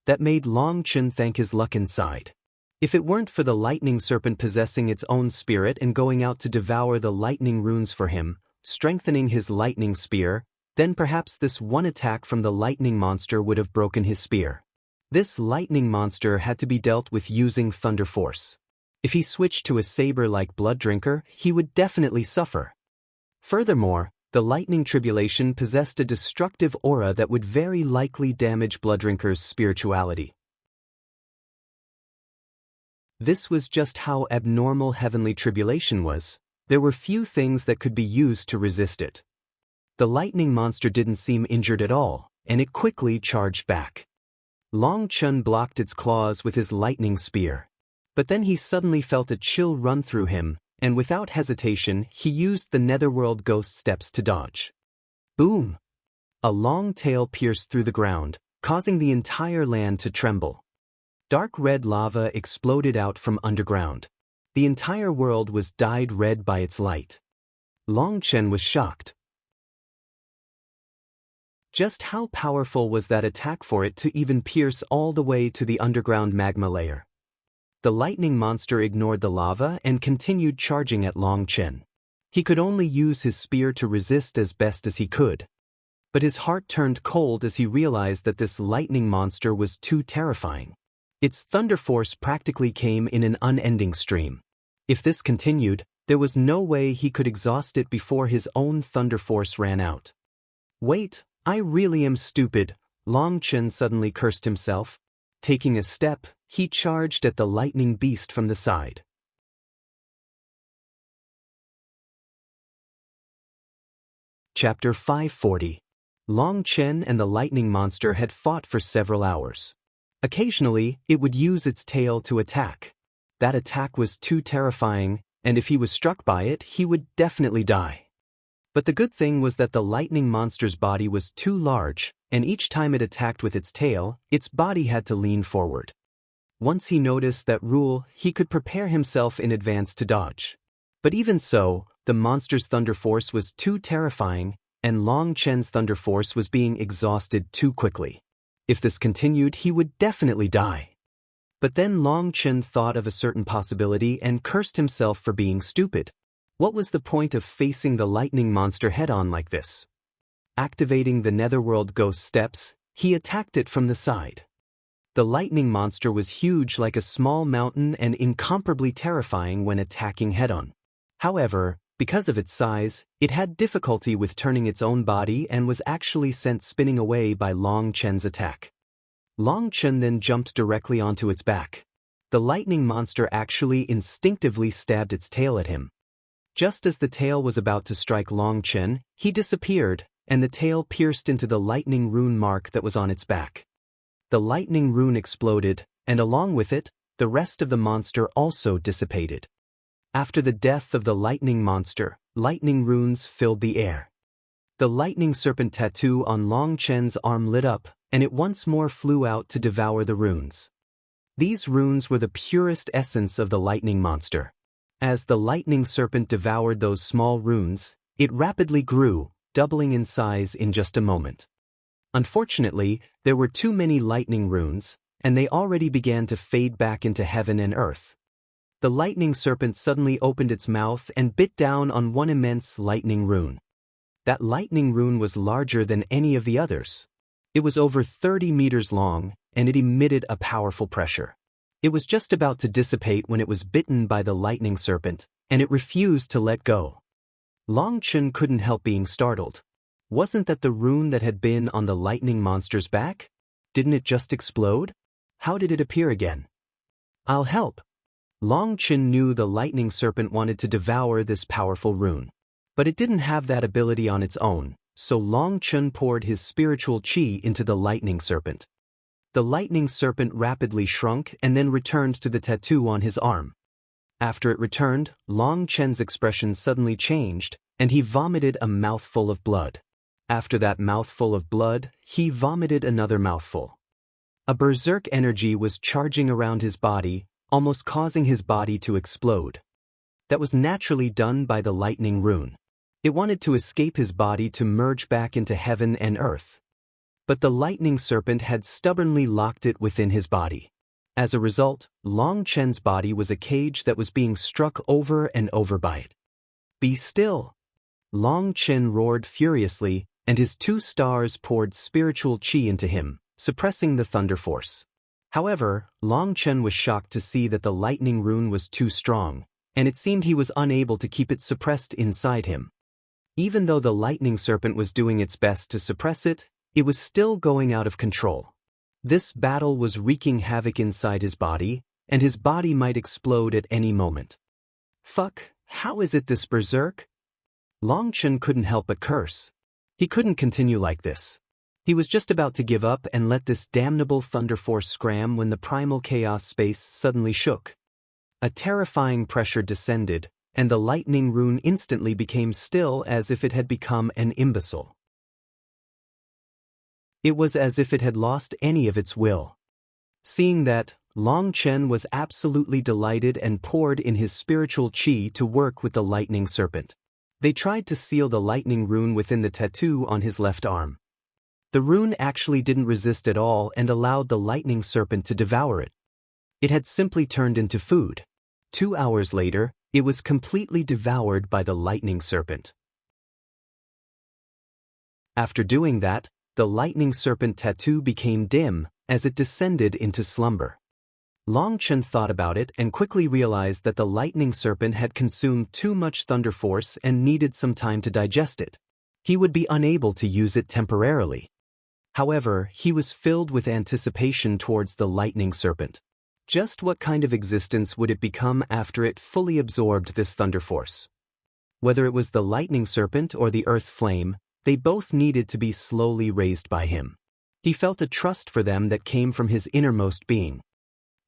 That made Long Chen thank his luck inside. If it weren't for the lightning serpent possessing its own spirit and going out to devour the lightning runes for him, strengthening his lightning spear, then perhaps this one attack from the lightning monster would have broken his spear. This lightning monster had to be dealt with using thunder force. If he switched to a saber like Blood Drinker, he would definitely suffer. Furthermore, the lightning tribulation possessed a destructive aura that would very likely damage Blooddrinker's spirituality. This was just how abnormal heavenly tribulation was. There were few things that could be used to resist it. The lightning monster didn't seem injured at all, and it quickly charged back. Long Chen blocked its claws with his lightning spear. But then he suddenly felt a chill run through him, and without hesitation, he used the Netherworld Ghost Steps to dodge. Boom! A long tail pierced through the ground, causing the entire land to tremble. Dark red lava exploded out from underground. The entire world was dyed red by its light. Long Chen was shocked. Just how powerful was that attack for it to even pierce all the way to the underground magma layer? The lightning monster ignored the lava and continued charging at Long Chen. He could only use his spear to resist as best as he could. But his heart turned cold as he realized that this lightning monster was too terrifying. Its thunder force practically came in an unending stream. If this continued, there was no way he could exhaust it before his own thunder force ran out. Wait, I really am stupid, Long Chen suddenly cursed himself. Taking a step, he charged at the lightning beast from the side. Chapter 540. Long Chen and the lightning monster had fought for several hours. Occasionally, it would use its tail to attack. That attack was too terrifying, and if he was struck by it, he would definitely die. But the good thing was that the lightning monster's body was too large, and each time it attacked with its tail, its body had to lean forward. Once he noticed that rule, he could prepare himself in advance to dodge. But even so, the monster's thunder force was too terrifying, and Long Chen's thunder force was being exhausted too quickly. If this continued, he would definitely die. But then Long Chen thought of a certain possibility and cursed himself for being stupid. What was the point of facing the lightning monster head-on like this? Activating the Netherworld Ghost Steps, he attacked it from the side. The lightning monster was huge like a small mountain and incomparably terrifying when attacking head-on. However, because of its size, it had difficulty with turning its own body and was actually sent spinning away by Long Chen's attack. Long Chen then jumped directly onto its back. The lightning monster actually instinctively stabbed its tail at him. Just as the tail was about to strike Long Chen, he disappeared, and the tail pierced into the lightning rune mark that was on its back. The lightning rune exploded, and along with it, the rest of the monster also dissipated. After the death of the lightning monster, lightning runes filled the air. The lightning serpent tattoo on Long Chen's arm lit up, and it once more flew out to devour the runes. These runes were the purest essence of the lightning monster. As the lightning serpent devoured those small runes, it rapidly grew, doubling in size in just a moment. Unfortunately, there were too many lightning runes, and they already began to fade back into heaven and earth. The lightning serpent suddenly opened its mouth and bit down on one immense lightning rune. That lightning rune was larger than any of the others. It was over 30 meters long, and it emitted a powerful pressure. It was just about to dissipate when it was bitten by the lightning serpent, and it refused to let go. Long Chen couldn't help being startled. Wasn't that the rune that had been on the lightning monster's back? Didn't it just explode? How did it appear again? I'll help. Long Chen knew the lightning serpent wanted to devour this powerful rune. But it didn't have that ability on its own, so Long Chen poured his spiritual qi into the lightning serpent. The lightning serpent rapidly shrunk and then returned to the tattoo on his arm. After it returned, Long Chen's expression suddenly changed, and he vomited a mouthful of blood. After that mouthful of blood, he vomited another mouthful. A berserk energy was charging around his body, almost causing his body to explode. That was naturally done by the lightning rune. It wanted to escape his body to merge back into heaven and earth. But the lightning serpent had stubbornly locked it within his body. As a result, Long Chen's body was a cage that was being struck over and over by it. Be still! Long Chen roared furiously, and his 2 stars poured spiritual qi into him, suppressing the thunder force. However, Long Chen was shocked to see that the lightning rune was too strong, and it seemed he was unable to keep it suppressed inside him. Even though the lightning serpent was doing its best to suppress it, it was still going out of control. This battle was wreaking havoc inside his body, and his body might explode at any moment. Fuck, how is it this berserk? Long Chen couldn't help but curse. He couldn't continue like this. He was just about to give up and let this damnable thunder force scram when the primal chaos space suddenly shook. A terrifying pressure descended, and the lightning rune instantly became still as if it had become an imbecile. It was as if it had lost any of its will. Seeing that, Long Chen was absolutely delighted and poured in his spiritual qi to work with the lightning serpent. They tried to seal the lightning rune within the tattoo on his left arm. The rune actually didn't resist at all and allowed the lightning serpent to devour it. It had simply turned into food. 2 hours later, it was completely devoured by the lightning serpent. After doing that, the lightning serpent tattoo became dim as it descended into slumber. Long Chen thought about it and quickly realized that the lightning serpent had consumed too much thunder force and needed some time to digest it. He would be unable to use it temporarily. However, he was filled with anticipation towards the lightning serpent. Just what kind of existence would it become after it fully absorbed this thunder force? Whether it was the lightning serpent or the earth flame, they both needed to be slowly raised by him. He felt a trust for them that came from his innermost being.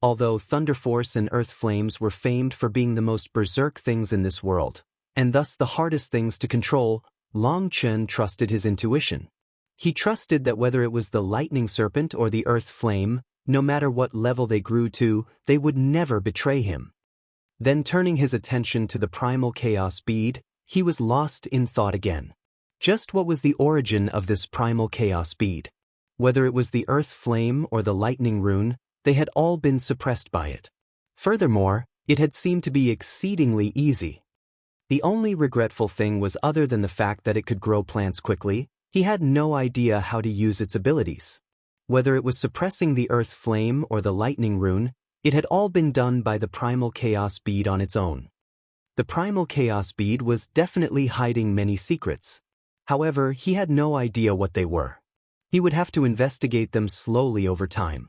Although thunder force and earth flames were famed for being the most berserk things in this world, and thus the hardest things to control, Long Chen trusted his intuition. He trusted that whether it was the lightning serpent or the earth flame, no matter what level they grew to, they would never betray him. Then turning his attention to the primal chaos bead, he was lost in thought again. Just what was the origin of this primal chaos bead? Whether it was the earth flame or the lightning rune, they had all been suppressed by it. Furthermore, it had seemed to be exceedingly easy. The only regretful thing was, other than the fact that it could grow plants quickly, he had no idea how to use its abilities. Whether it was suppressing the earth flame or the lightning rune, it had all been done by the primal chaos bead on its own. The primal chaos bead was definitely hiding many secrets. However, he had no idea what they were. He would have to investigate them slowly over time.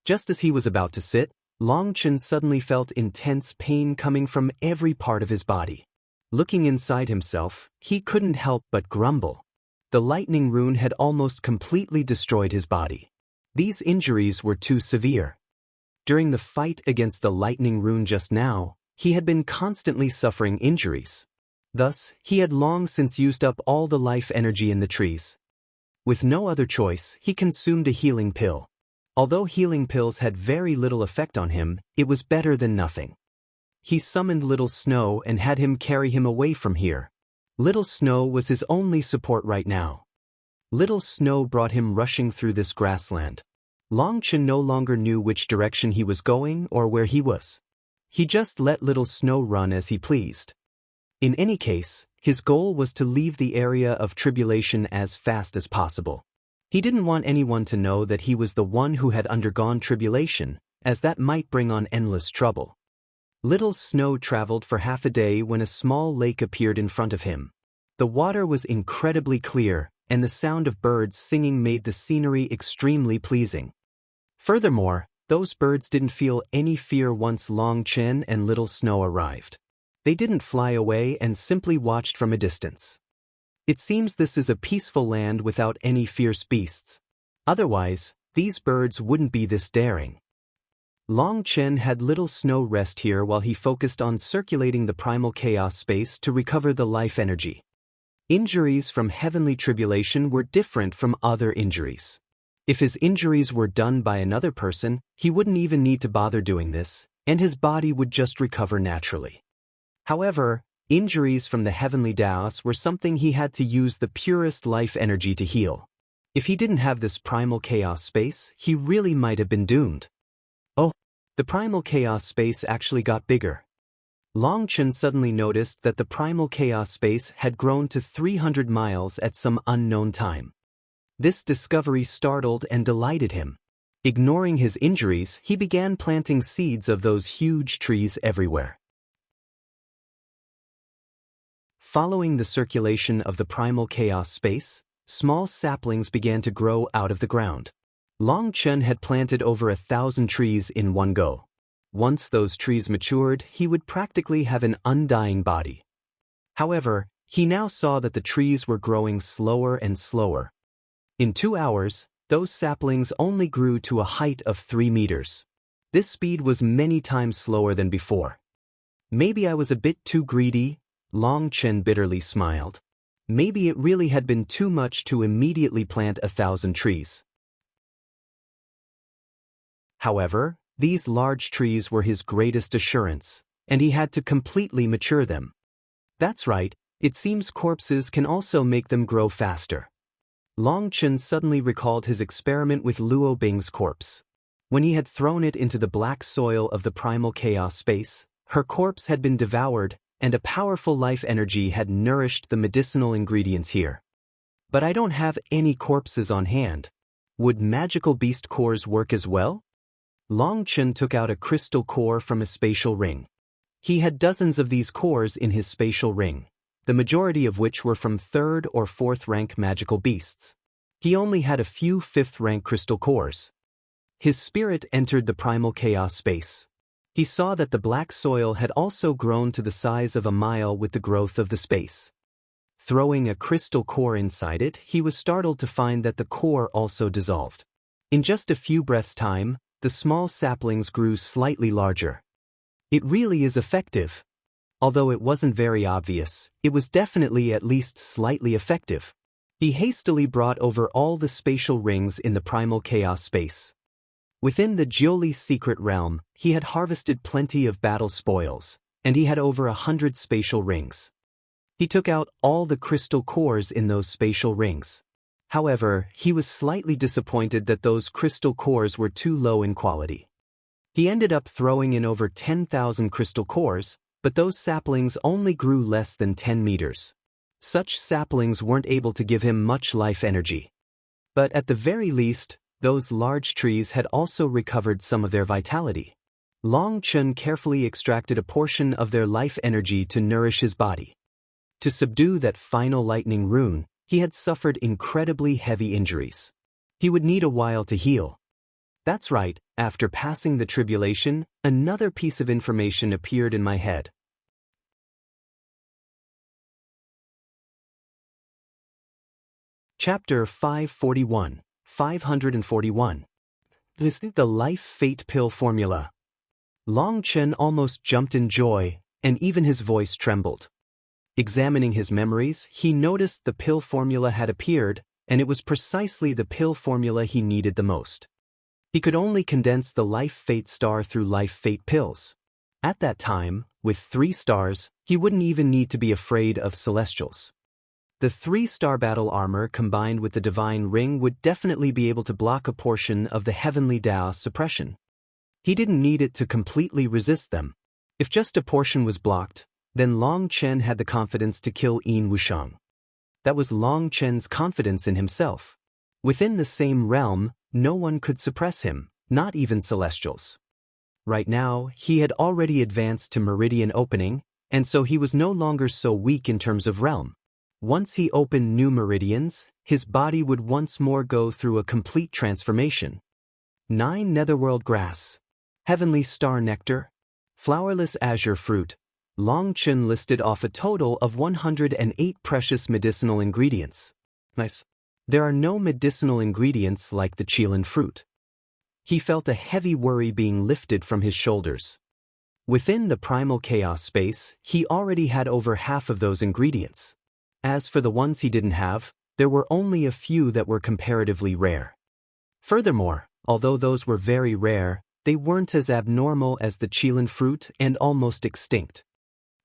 Just as he was about to sit, Long Chen suddenly felt intense pain coming from every part of his body. Looking inside himself, he couldn't help but grumble. The lightning rune had almost completely destroyed his body. These injuries were too severe. During the fight against the lightning rune just now, he had been constantly suffering injuries. Thus, he had long since used up all the life energy in the trees. With no other choice, he consumed a healing pill. Although healing pills had very little effect on him, it was better than nothing. He summoned Little Snow and had him carry him away from here. Little Snow was his only support right now. Little Snow brought him rushing through this grassland. Long Chen no longer knew which direction he was going or where he was. He just let Little Snow run as he pleased. In any case, his goal was to leave the area of tribulation as fast as possible. He didn't want anyone to know that he was the one who had undergone tribulation, as that might bring on endless trouble. Little Snow traveled for half a day when a small lake appeared in front of him. The water was incredibly clear, and the sound of birds singing made the scenery extremely pleasing. Furthermore, those birds didn't feel any fear once Long Chen and Little Snow arrived. They didn't fly away and simply watched from a distance. It seems this is a peaceful land without any fierce beasts. Otherwise, these birds wouldn't be this daring. Long Chen had Little Snow rest here while he focused on circulating the primal chaos space to recover the life energy. Injuries from heavenly tribulation were different from other injuries. If his injuries were done by another person, he wouldn't even need to bother doing this, and his body would just recover naturally. However, injuries from the heavenly Daos were something he had to use the purest life energy to heal. If he didn't have this primal chaos space, he really might have been doomed. Oh, the primal chaos space actually got bigger. Long Chen suddenly noticed that the primal chaos space had grown to 300 miles at some unknown time. This discovery startled and delighted him. Ignoring his injuries, he began planting seeds of those huge trees everywhere. Following the circulation of the primal chaos space, small saplings began to grow out of the ground. Long Chen had planted over 1,000 trees in one go. Once those trees matured, he would practically have an undying body. However, he now saw that the trees were growing slower and slower. In 2 hours, those saplings only grew to a height of 3 meters. This speed was many times slower than before. Maybe I was a bit too greedy, Long Chen bitterly smiled. Maybe it really had been too much to immediately plant 1,000 trees. However, these large trees were his greatest assurance, and he had to completely mature them. That's right, it seems corpses can also make them grow faster. Long Chen suddenly recalled his experiment with Luo Bing's corpse. When he had thrown it into the black soil of the primal chaos space, her corpse had been devoured, and a powerful life energy had nourished the medicinal ingredients here. But I don't have any corpses on hand. Would magical beast cores work as well? Long Chen took out a crystal core from a spatial ring. He had dozens of these cores in his spatial ring, the majority of which were from 3rd or 4th rank magical beasts. He only had a few 5th rank crystal cores. His spirit entered the primal chaos space. He saw that the black soil had also grown to the size of a mile with the growth of the space. Throwing a crystal core inside it, he was startled to find that the core also dissolved. In just a few breaths' time, the small saplings grew slightly larger. It really is effective. Although it wasn't very obvious, it was definitely at least slightly effective. He hastily brought over all the spatial rings in the primal chaos space. Within the Jioli's secret realm, he had harvested plenty of battle spoils, and he had over 100 spatial rings. He took out all the crystal cores in those spatial rings. However, he was slightly disappointed that those crystal cores were too low in quality. He ended up throwing in over 10,000 crystal cores, but those saplings only grew less than 10 meters. Such saplings weren't able to give him much life energy. But at the very least, those large trees had also recovered some of their vitality. Long Chen carefully extracted a portion of their life energy to nourish his body. To subdue that final lightning rune, he had suffered incredibly heavy injuries. He would need a while to heal. That's right, after passing the tribulation, another piece of information appeared in my head. Chapter 541, 541. This is the Life Fate Pill Formula. Long Chen almost jumped in joy, and even his voice trembled. Examining his memories, he noticed the pill formula had appeared, and it was precisely the pill formula he needed the most. He could only condense the Life Fate star through Life Fate pills. At that time, with 3 stars, he wouldn't even need to be afraid of celestials. The 3-star battle armor combined with the divine ring would definitely be able to block a portion of the heavenly Dao's suppression. He didn't need it to completely resist them. If just a portion was blocked, then Long Chen had the confidence to kill Yin Wushang. That was Long Chen's confidence in himself. Within the same realm, no one could suppress him, not even celestials. Right now, he had already advanced to meridian opening, and so he was no longer so weak in terms of realm. Once he opened new meridians, his body would once more go through a complete transformation. 9 netherworld grass, heavenly star nectar, flowerless azure fruit. Long Chen listed off a total of 108 precious medicinal ingredients. Nice. There are no medicinal ingredients like the Qilin fruit. He felt a heavy worry being lifted from his shoulders. Within the primal chaos space, he already had over half of those ingredients. As for the ones he didn't have, there were only a few that were comparatively rare. Furthermore, although those were very rare, they weren't as abnormal as the Qilin fruit and almost extinct.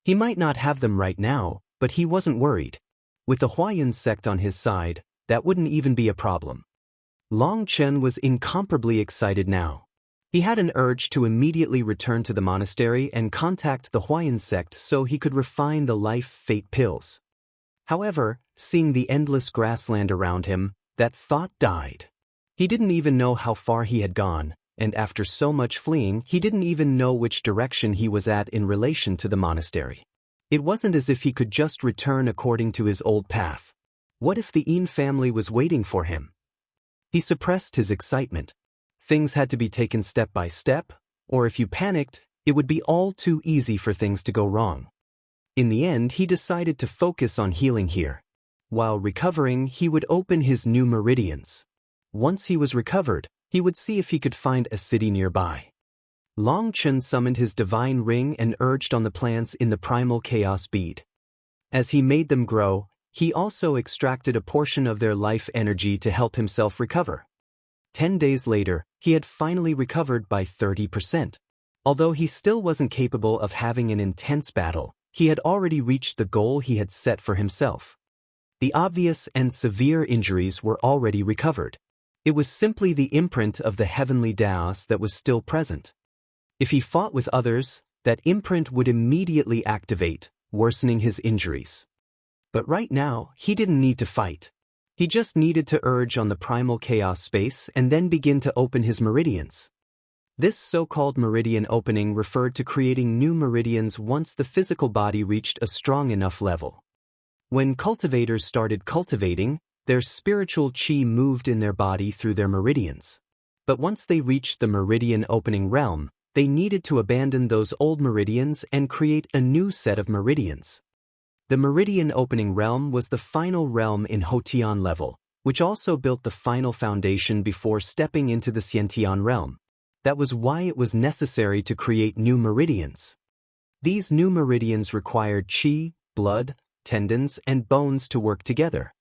He might not have them right now, but he wasn't worried. With the Huayan sect on his side, that wouldn't even be a problem. Long Chen was incomparably excited now. He had an urge to immediately return to the monastery and contact the Huayan sect so he could refine the Life Fate pills. However, seeing the endless grassland around him, that thought died. He didn't even know how far he had gone, and after so much fleeing, he didn't even know which direction he was at in relation to the monastery. It wasn't as if he could just return according to his old path. What if the Yin family was waiting for him? He suppressed his excitement. Things had to be taken step by step, or if you panicked, it would be all too easy for things to go wrong. In the end, he decided to focus on healing here. While recovering, he would open his new meridians. Once he was recovered, he would see if he could find a city nearby. Long Chen summoned his divine ring and urged on the plants in the primal chaos bead. As he made them grow, he also extracted a portion of their life energy to help himself recover. 10 days later, he had finally recovered by 30%. Although he still wasn't capable of having an intense battle, he had already reached the goal he had set for himself. The obvious and severe injuries were already recovered. It was simply the imprint of the heavenly Daos that was still present. If he fought with others, that imprint would immediately activate, worsening his injuries. But right now, he didn't need to fight. He just needed to urge on the primal chaos space and then begin to open his meridians. This so-called meridian opening referred to creating new meridians once the physical body reached a strong enough level. When cultivators started cultivating, their spiritual qi moved in their body through their meridians. But once they reached the meridian opening realm, they needed to abandon those old meridians and create a new set of meridians. The meridian opening realm was the final realm in Hotian level, which also built the final foundation before stepping into the Xiantian realm. That was why it was necessary to create new meridians. These new meridians required qi, blood, tendons, and bones to work together.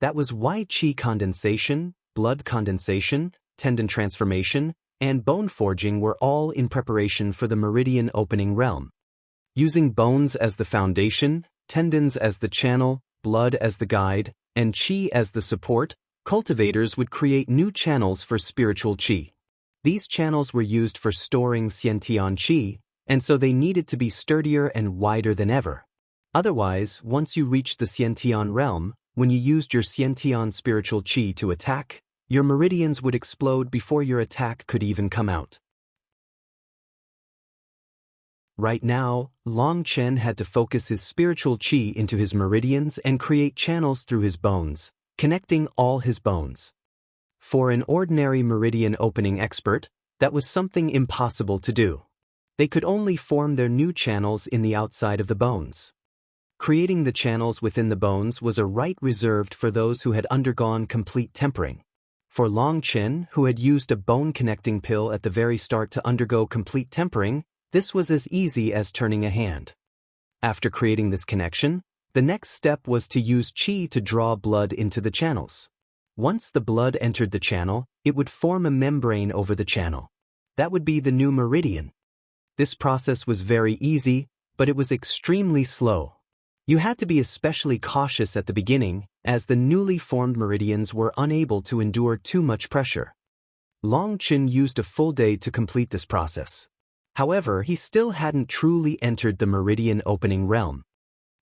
That was why qi condensation, blood condensation, tendon transformation, and bone forging were all in preparation for the meridian opening realm. Using bones as the foundation, tendons as the channel, blood as the guide, and qi as the support, cultivators would create new channels for spiritual qi. These channels were used for storing Xiantian qi, and so they needed to be sturdier and wider than ever. Otherwise, once you reached the Xiantian realm, when you used your Xiantian spiritual qi to attack, your meridians would explode before your attack could even come out. Right now, Long Chen had to focus his spiritual qi into his meridians and create channels through his bones, connecting all his bones. For an ordinary meridian opening expert, that was something impossible to do. They could only form their new channels in the outside of the bones. Creating the channels within the bones was a right reserved for those who had undergone complete tempering. For Long Chen, who had used a bone-connecting pill at the very start to undergo complete tempering, this was as easy as turning a hand. After creating this connection, the next step was to use qi to draw blood into the channels. Once the blood entered the channel, it would form a membrane over the channel. That would be the new meridian. This process was very easy, but it was extremely slow. You had to be especially cautious at the beginning, as the newly formed meridians were unable to endure too much pressure. Long Chen used a full day to complete this process. However, he still hadn't truly entered the meridian opening realm.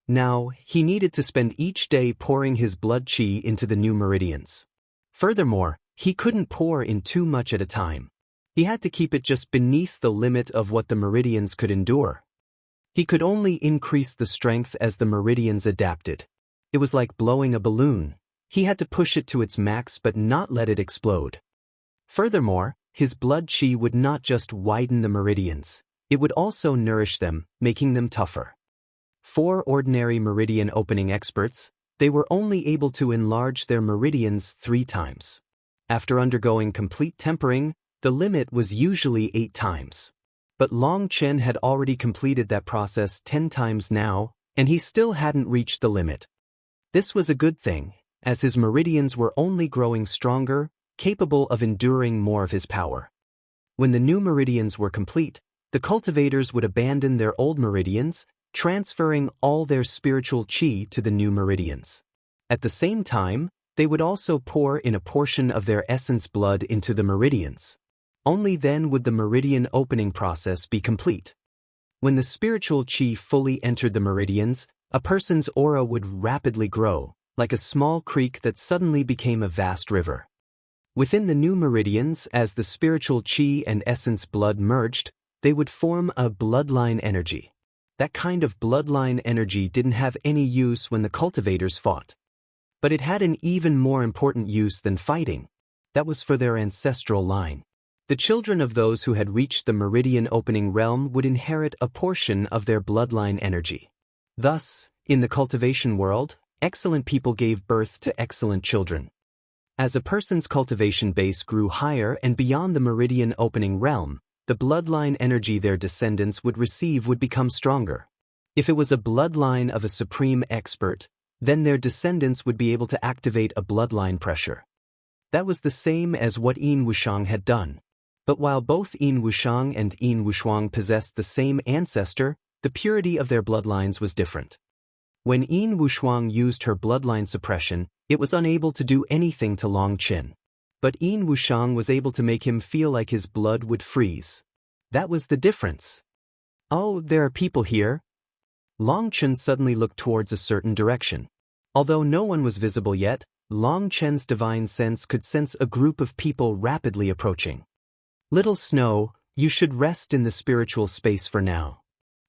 Now, he needed to spend each day pouring his blood qi into the new meridians. Furthermore, he couldn't pour in too much at a time. He had to keep it just beneath the limit of what the meridians could endure. He could only increase the strength as the meridians adapted. It was like blowing a balloon. He had to push it to its max but not let it explode. Furthermore, his blood qi would not just widen the meridians, it would also nourish them, making them tougher. For ordinary meridian opening experts, they were only able to enlarge their meridians 3 times. After undergoing complete tempering, the limit was usually 8 times. But Long Chen had already completed that process 10 times now, and he still hadn't reached the limit. This was a good thing, as his meridians were only growing stronger, capable of enduring more of his power. When the new meridians were complete, the cultivators would abandon their old meridians, transferring all their spiritual qi to the new meridians. At the same time, they would also pour in a portion of their essence blood into the meridians. Only then would the meridian opening process be complete. When the spiritual qi fully entered the meridians, a person's aura would rapidly grow, like a small creek that suddenly became a vast river. Within the new meridians, as the spiritual qi and essence blood merged, they would form a bloodline energy. That kind of bloodline energy didn't have any use when the cultivators fought. But it had an even more important use than fighting. That was for their ancestral line. The children of those who had reached the meridian opening realm would inherit a portion of their bloodline energy. Thus, in the cultivation world, excellent people gave birth to excellent children. As a person's cultivation base grew higher and beyond the meridian opening realm, the bloodline energy their descendants would receive would become stronger. If it was a bloodline of a supreme expert, then their descendants would be able to activate a bloodline pressure. That was the same as what Yin Wushang had done. But while both Yin Wushang and Yin Wushuang possessed the same ancestor, the purity of their bloodlines was different. When Yin Wushuang used her bloodline suppression, it was unable to do anything to Long Chen. But Yin Wushang was able to make him feel like his blood would freeze. That was the difference. Oh, there are people here. Long Chen suddenly looked towards a certain direction. Although no one was visible yet, Long Chen's divine sense could sense a group of people rapidly approaching. Little Snow, you should rest in the spiritual space for now.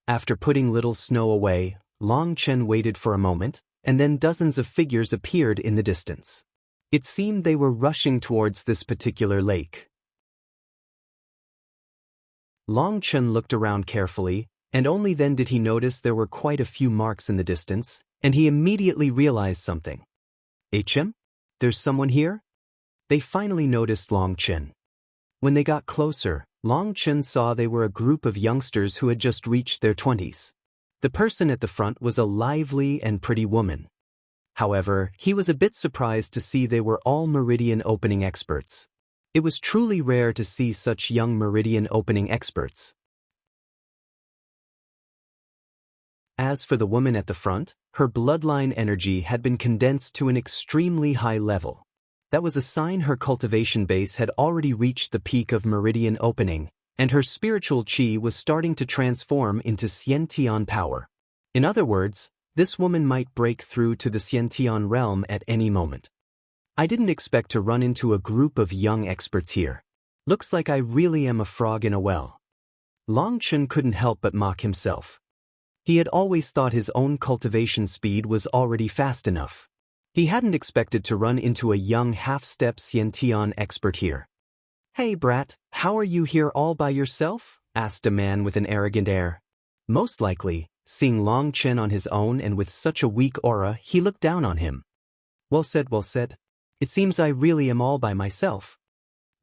After putting Little Snow away, Long Chen waited for a moment, and then dozens of figures appeared in the distance. It seemed they were rushing towards this particular lake. Long Chen looked around carefully, and only then did he notice there were quite a few marks in the distance, and he immediately realized something. "HM? There's someone here?" They finally noticed Long Chen. When they got closer, Long Chen saw they were a group of youngsters who had just reached their 20s. The person at the front was a lively and pretty woman. However, he was a bit surprised to see they were all meridian opening experts. It was truly rare to see such young meridian opening experts. As for the woman at the front, her bloodline energy had been condensed to an extremely high level. That was a sign her cultivation base had already reached the peak of meridian opening, and her spiritual qi was starting to transform into Xiantian power. In other words, this woman might break through to the Xiantian realm at any moment. I didn't expect to run into a group of young experts here. Looks like I really am a frog in a well. Long Chen couldn't help but mock himself. He had always thought his own cultivation speed was already fast enough. He hadn't expected to run into a young half-step Xiantian expert here. "Hey brat, how are you here all by yourself?" asked a man with an arrogant air. Most likely, seeing Long Chen on his own and with such a weak aura, he looked down on him. Well said, well said. It seems I really am all by myself."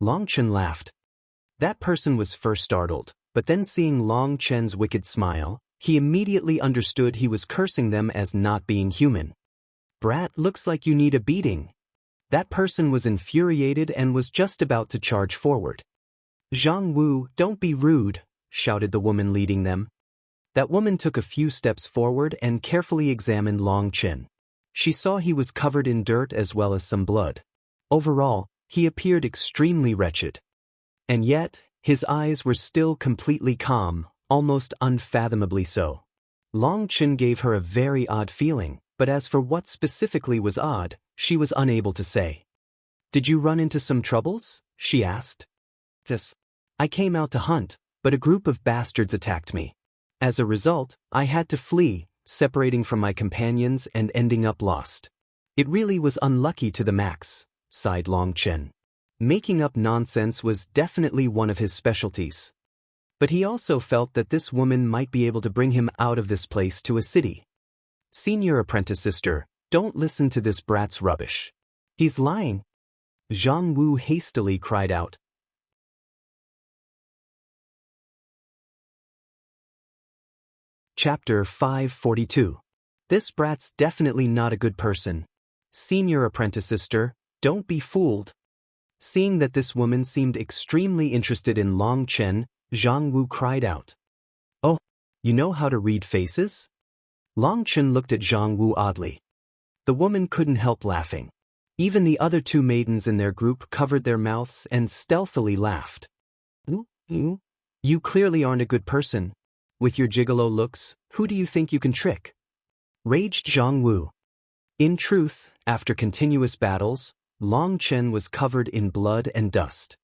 Long Chen laughed. That person was first startled, but then seeing Long Chen's wicked smile, he immediately understood he was cursing them as not being human. "Brat, looks like you need a beating." That person was infuriated and was just about to charge forward. "Zhang Wu, don't be rude," shouted the woman leading them. That woman took a few steps forward and carefully examined Long Chen. She saw he was covered in dirt as well as some blood. Overall, he appeared extremely wretched. And yet, his eyes were still completely calm, almost unfathomably so. Long Chen gave her a very odd feeling, but as for what specifically was odd, she was unable to say. "Did you run into some troubles?" she asked. "Yes. I came out to hunt, but a group of bastards attacked me. As a result, I had to flee, separating from my companions and ending up lost. It really was unlucky to the max," sighed Long Chen. Making up nonsense was definitely one of his specialties. But he also felt that this woman might be able to bring him out of this place to a city. "Senior apprentice sister, don't listen to this brat's rubbish. He's lying." Zhang Wu hastily cried out. Chapter 542. This brat's definitely not a good person. "Senior apprentice sister, don't be fooled." Seeing that this woman seemed extremely interested in Long Chen, Zhang Wu cried out. "Oh, you know how to read faces?" Long Chen looked at Zhang Wu oddly. The woman couldn't help laughing. Even the other two maidens in their group covered their mouths and stealthily laughed. You clearly aren't a good person. With your gigolo looks, who do you think you can trick?" raged Zhang Wu. In truth, after continuous battles, Long Chen was covered in blood and dust.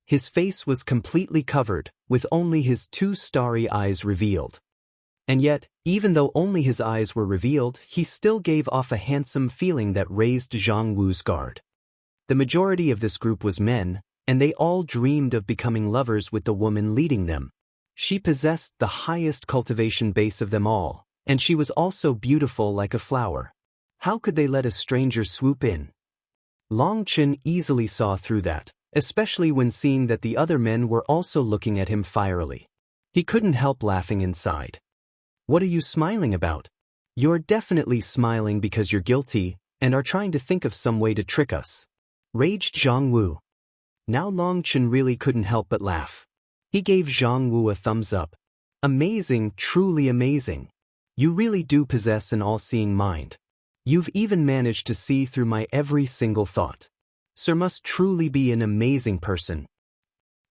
His face was completely covered, with only his two starry eyes revealed. And yet, even though only his eyes were revealed, he still gave off a handsome feeling that raised Zhang Wu's guard. The majority of this group was men, and they all dreamed of becoming lovers with the woman leading them. She possessed the highest cultivation base of them all, and she was also beautiful like a flower. How could they let a stranger swoop in? Long Chen easily saw through that, especially when seeing that the other men were also looking at him fierily. He couldn't help laughing inside. "What are you smiling about? You're definitely smiling because you're guilty, and are trying to think of some way to trick us," raged Zhang Wu. Now Long Chen really couldn't help but laugh. He gave Zhang Wu a thumbs up. "Amazing, truly amazing. You really do possess an all-seeing mind. You've even managed to see through my every single thought. Sir must truly be an amazing person."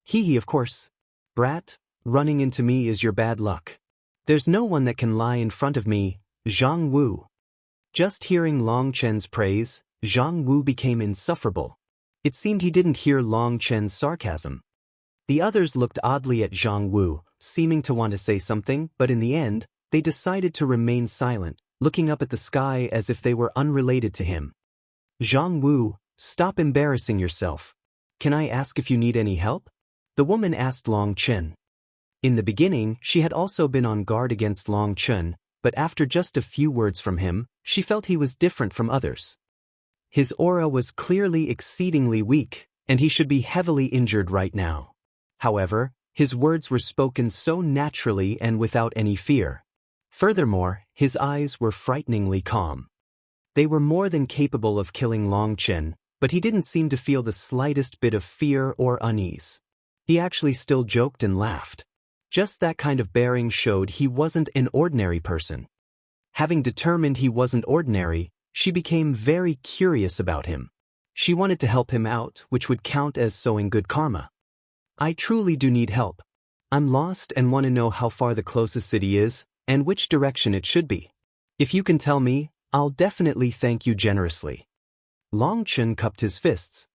"Hee, of course. Brat, running into me is your bad luck. There's no one that can lie in front of me, Zhang Wu." Just hearing Long Chen's praise, Zhang Wu became insufferable. It seemed he didn't hear Long Chen's sarcasm. The others looked oddly at Zhang Wu, seeming to want to say something, but in the end, they decided to remain silent, looking up at the sky as if they were unrelated to him. "Zhang Wu, stop embarrassing yourself. Can I ask if you need any help?" the woman asked Long Chen. In the beginning, she had also been on guard against Long Chen, but after just a few words from him, she felt he was different from others. His aura was clearly exceedingly weak, and he should be heavily injured right now. However, His words were spoken so naturally and without any fear. Furthermore, his eyes were frighteningly calm. They were more than capable of killing Long Chen, but he didn't seem to feel the slightest bit of fear or unease. He actually still joked and laughed. Just that kind of bearing showed he wasn't an ordinary person. Having determined he wasn't ordinary, she became very curious about him. She wanted to help him out, which would count as sowing good karma. I truly do need help. I'm lost and want to know how far the closest city is, and which direction it should be. If you can tell me, I'll definitely thank you generously. Long Chen cupped his fists.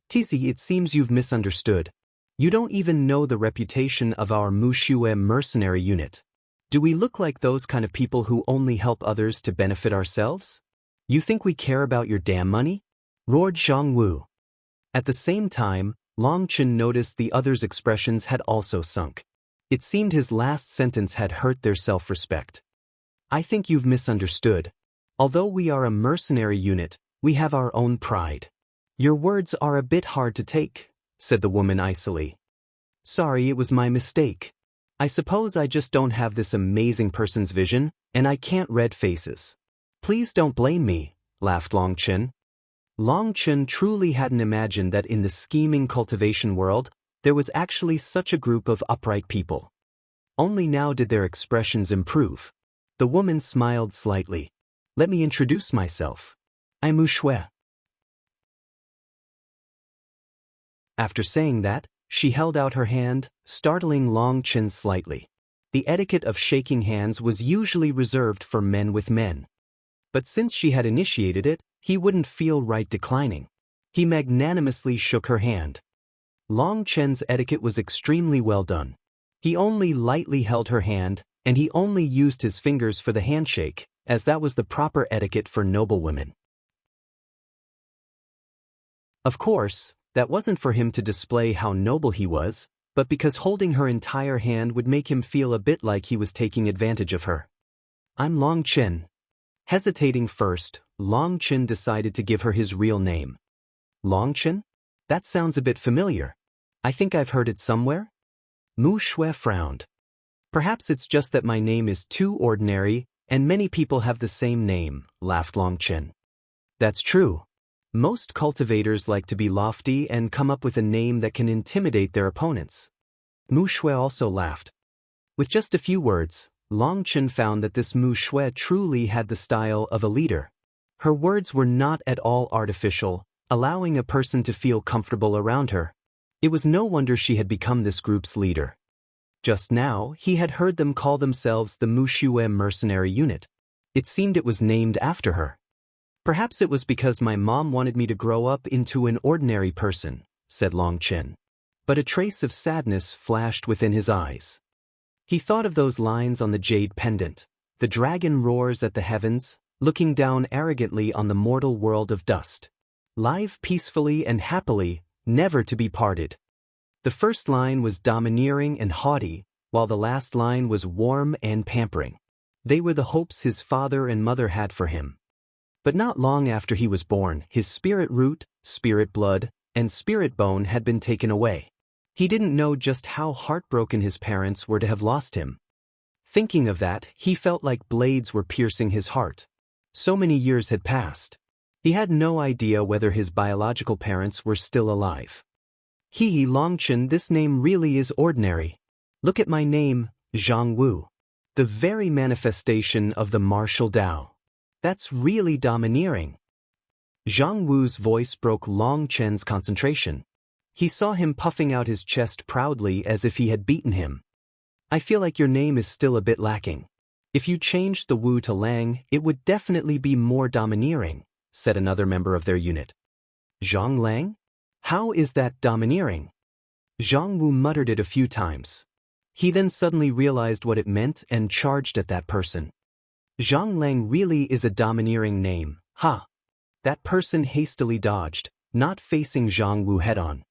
Tisi, it seems you've misunderstood. You don't even know the reputation of our Mushue mercenary unit. Do we look like those kind of people who only help others to benefit ourselves? You think we care about your damn money? Roared Zhang Wu. At the same time, Long Chen noticed the others' expressions had also sunk. It seemed his last sentence had hurt their self-respect. I think you've misunderstood. Although we are a mercenary unit, we have our own pride. Your words are a bit hard to take, said the woman icily. Sorry, it was my mistake. I suppose I just don't have this amazing person's vision, and I can't read faces. Please don't blame me, laughed Long Chen. Long Chen truly hadn't imagined that in the scheming cultivation world, there was actually such a group of upright people. Only now did their expressions improve. The woman smiled slightly. Let me introduce myself. I'm Wu Shui. After saying that, she held out her hand, startling Long Chen slightly. The etiquette of shaking hands was usually reserved for men with men. But since she had initiated it, he wouldn't feel right declining. He magnanimously shook her hand. Long Chen's etiquette was extremely well done. He only lightly held her hand, and he only used his fingers for the handshake, as that was the proper etiquette for noblewomen. Of course, that wasn't for him to display how noble he was, but because holding her entire hand would make him feel a bit like he was taking advantage of her. I'm Long Chen. Hesitating first, Long Chen decided to give her his real name. Long Chen? That sounds a bit familiar. I think I've heard it somewhere? Mu Shui frowned. Perhaps it's just that my name is too ordinary, and many people have the same name, laughed Long Chen. That's true. Most cultivators like to be lofty and come up with a name that can intimidate their opponents. Mu Shui also laughed. With just a few words, Long Chen found that this Mu Shui truly had the style of a leader. Her words were not at all artificial, allowing a person to feel comfortable around her. It was no wonder she had become this group's leader. Just now, he had heard them call themselves the Mushue mercenary unit. It seemed it was named after her. Perhaps it was because my mom wanted me to grow up into an ordinary person, said Long Chen. But a trace of sadness flashed within his eyes. He thought of those lines on the jade pendant. The dragon roars at the heavens, looking down arrogantly on the mortal world of dust. Live peacefully and happily, never to be parted. The first line was domineering and haughty, while the last line was warm and pampering. They were the hopes his father and mother had for him. But not long after he was born, his spirit root, spirit blood, and spirit bone had been taken away. He didn't know just how heartbroken his parents were to have lost him. Thinking of that, he felt like blades were piercing his heart. So many years had passed. He had no idea whether his biological parents were still alive. Long Chen, this name really is ordinary. Look at my name, Zhang Wu. The very manifestation of the martial Tao. That's really domineering. Zhang Wu's voice broke Long Chen's concentration. He saw him puffing out his chest proudly as if he had beaten him. I feel like your name is still a bit lacking. If you changed the Wu to Lang, it would definitely be more domineering, said another member of their unit. Zhang Lang? How is that domineering? Zhang Wu muttered it a few times. He then suddenly realized what it meant and charged at that person. Zhang Lang really is a domineering name, ha! That person hastily dodged, not facing Zhang Wu head-on.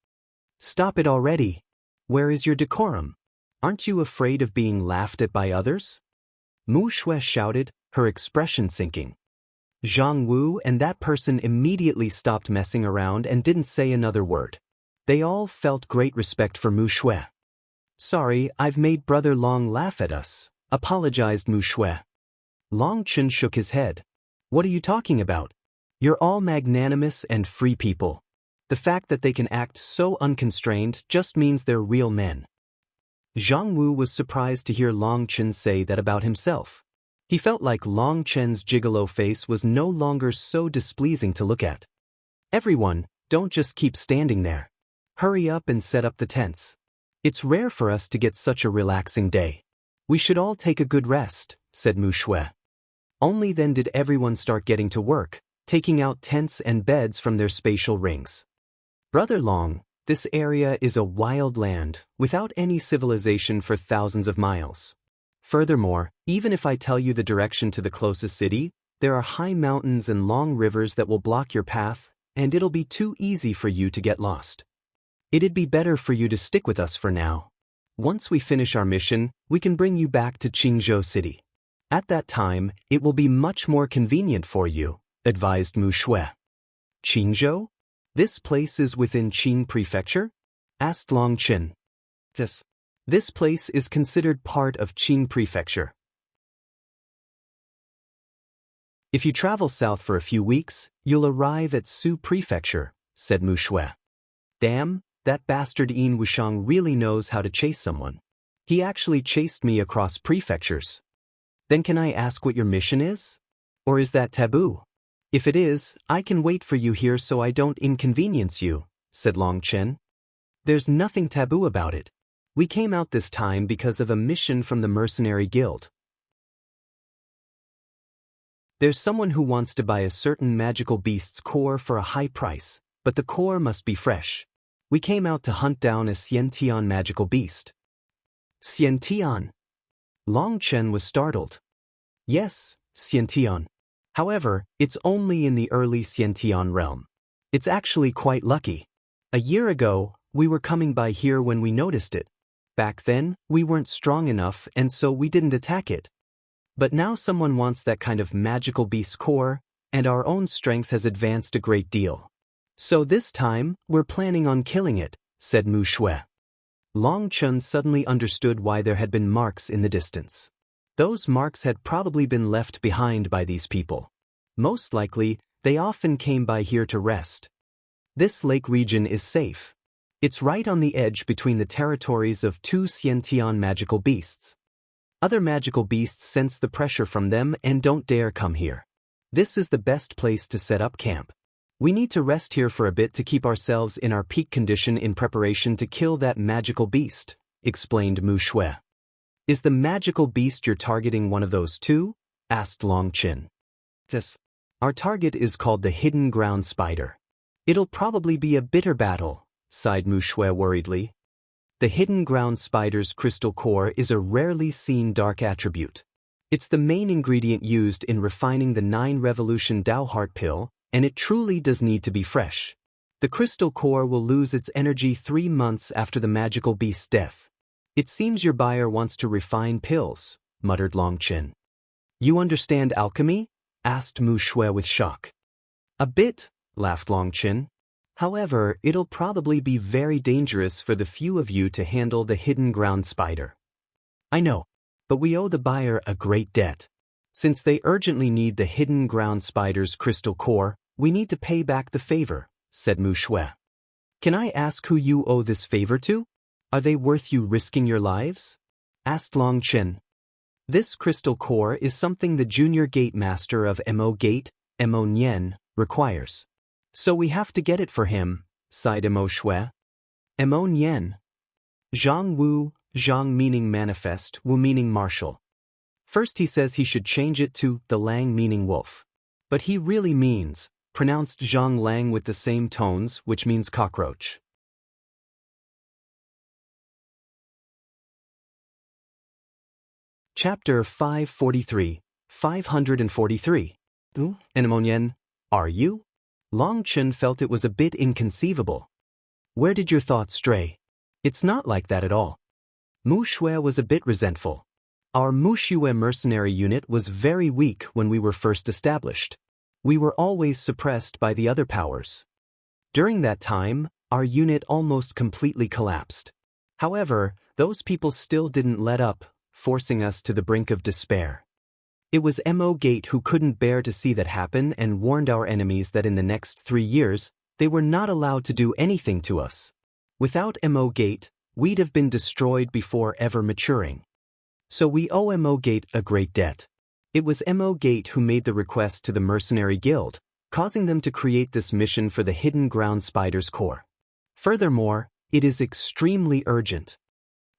Stop it already! Where is your decorum? Aren't you afraid of being laughed at by others? Mu Shui shouted, her expression sinking. Zhang Wu and that person immediately stopped messing around and didn't say another word. They all felt great respect for Mu Shui. Sorry, I've made Brother Long laugh at us, apologized Mu Shui. Long Chen shook his head. What are you talking about? You're all magnanimous and free people. The fact that they can act so unconstrained just means they're real men. Zhang Wu was surprised to hear Long Chen say that about himself. He felt like Long Chen's gigolo face was no longer so displeasing to look at. Everyone, don't just keep standing there. Hurry up and set up the tents. It's rare for us to get such a relaxing day. We should all take a good rest, said Mu Shui. Only then did everyone start getting to work, taking out tents and beds from their spatial rings. Brother Long, this area is a wild land, without any civilization for thousands of miles. Furthermore, even if I tell you the direction to the closest city, there are high mountains and long rivers that will block your path, and it'll be too easy for you to get lost. It'd be better for you to stick with us for now. Once we finish our mission, we can bring you back to Qingzhou City. At that time, it will be much more convenient for you, advised Mu Shui. Qingzhou? This place is within Qing Prefecture? Asked Long Chen. Yes. This place is considered part of Qing Prefecture. If you travel south for a few weeks, you'll arrive at Su Prefecture, said Mu Shui. Damn, that bastard Yin Wushang really knows how to chase someone. He actually chased me across prefectures. Then can I ask what your mission is? Or is that taboo? If it is, I can wait for you here so I don't inconvenience you, said Long Chen. There's nothing taboo about it. We came out this time because of a mission from the Mercenary Guild. There's someone who wants to buy a certain magical beast's core for a high price, but the core must be fresh. We came out to hunt down a Xiantian magical beast. Xiantian? Long Chen was startled. Yes, Xiantian. However, it's only in the early Xiantian realm. It's actually quite lucky. A year ago, we were coming by here when we noticed it. Back then, we weren't strong enough and so we didn't attack it. But now someone wants that kind of magical beast core, and our own strength has advanced a great deal. So this time, we're planning on killing it, said Mu Shui. Long Chen suddenly understood why there had been marks in the distance. Those marks had probably been left behind by these people. Most likely, they often came by here to rest. This lake region is safe. It's right on the edge between the territories of two Xiantian magical beasts. Other magical beasts sense the pressure from them and don't dare come here. This is the best place to set up camp. We need to rest here for a bit to keep ourselves in our peak condition in preparation to kill that magical beast, explained Mu Shui. Is the magical beast you're targeting one of those two? Asked Long Chen. Yes. Our target is called the Hidden Ground Spider. It'll probably be a bitter battle, sighed Mu Shui worriedly. The Hidden Ground Spider's crystal core is a rarely seen dark attribute. It's the main ingredient used in refining the 9 Revolution Dao Heart Pill, and it truly does need to be fresh. The crystal core will lose its energy 3 months after the magical beast's death. It seems your buyer wants to refine pills, muttered Long Chen. You understand alchemy? Asked Mu Shui with shock. A bit, laughed Long Chen. However, it'll probably be very dangerous for the few of you to handle the Hidden Ground Spider. I know, but we owe the buyer a great debt. Since they urgently need the Hidden Ground Spider's crystal core, we need to pay back the favor, said Mu Shui. Can I ask who you owe this favor to? Are they worth you risking your lives? Asked Long Chen. This crystal core is something the junior gate master of Mo Gate, Mo Nian, requires. So we have to get it for him, sighed Mo Shui. Mo Nian. Zhang Wu, Zhang meaning manifest, Wu meaning martial. First he says he should change it to the Lang meaning wolf. But he really means, pronounced Zhang Lang with the same tones, which means cockroach. Chapter 543, 543. Mo Nian, are you? Long Chen felt it was a bit inconceivable. Where did your thoughts stray? It's not like that at all. Mu Shui was a bit resentful. Our Mu Shui mercenary unit was very weak when we were first established. We were always suppressed by the other powers. During that time, our unit almost completely collapsed. However, those people still didn't let up, forcing us to the brink of despair. It was Mo Gate who couldn't bear to see that happen and warned our enemies that in the next 3 years, they were not allowed to do anything to us. Without Mo Gate, we'd have been destroyed before ever maturing. So we owe Mo Gate a great debt. It was Mo Gate who made the request to the Mercenary Guild, causing them to create this mission for the Hidden Ground Spider's core. Furthermore, it is extremely urgent.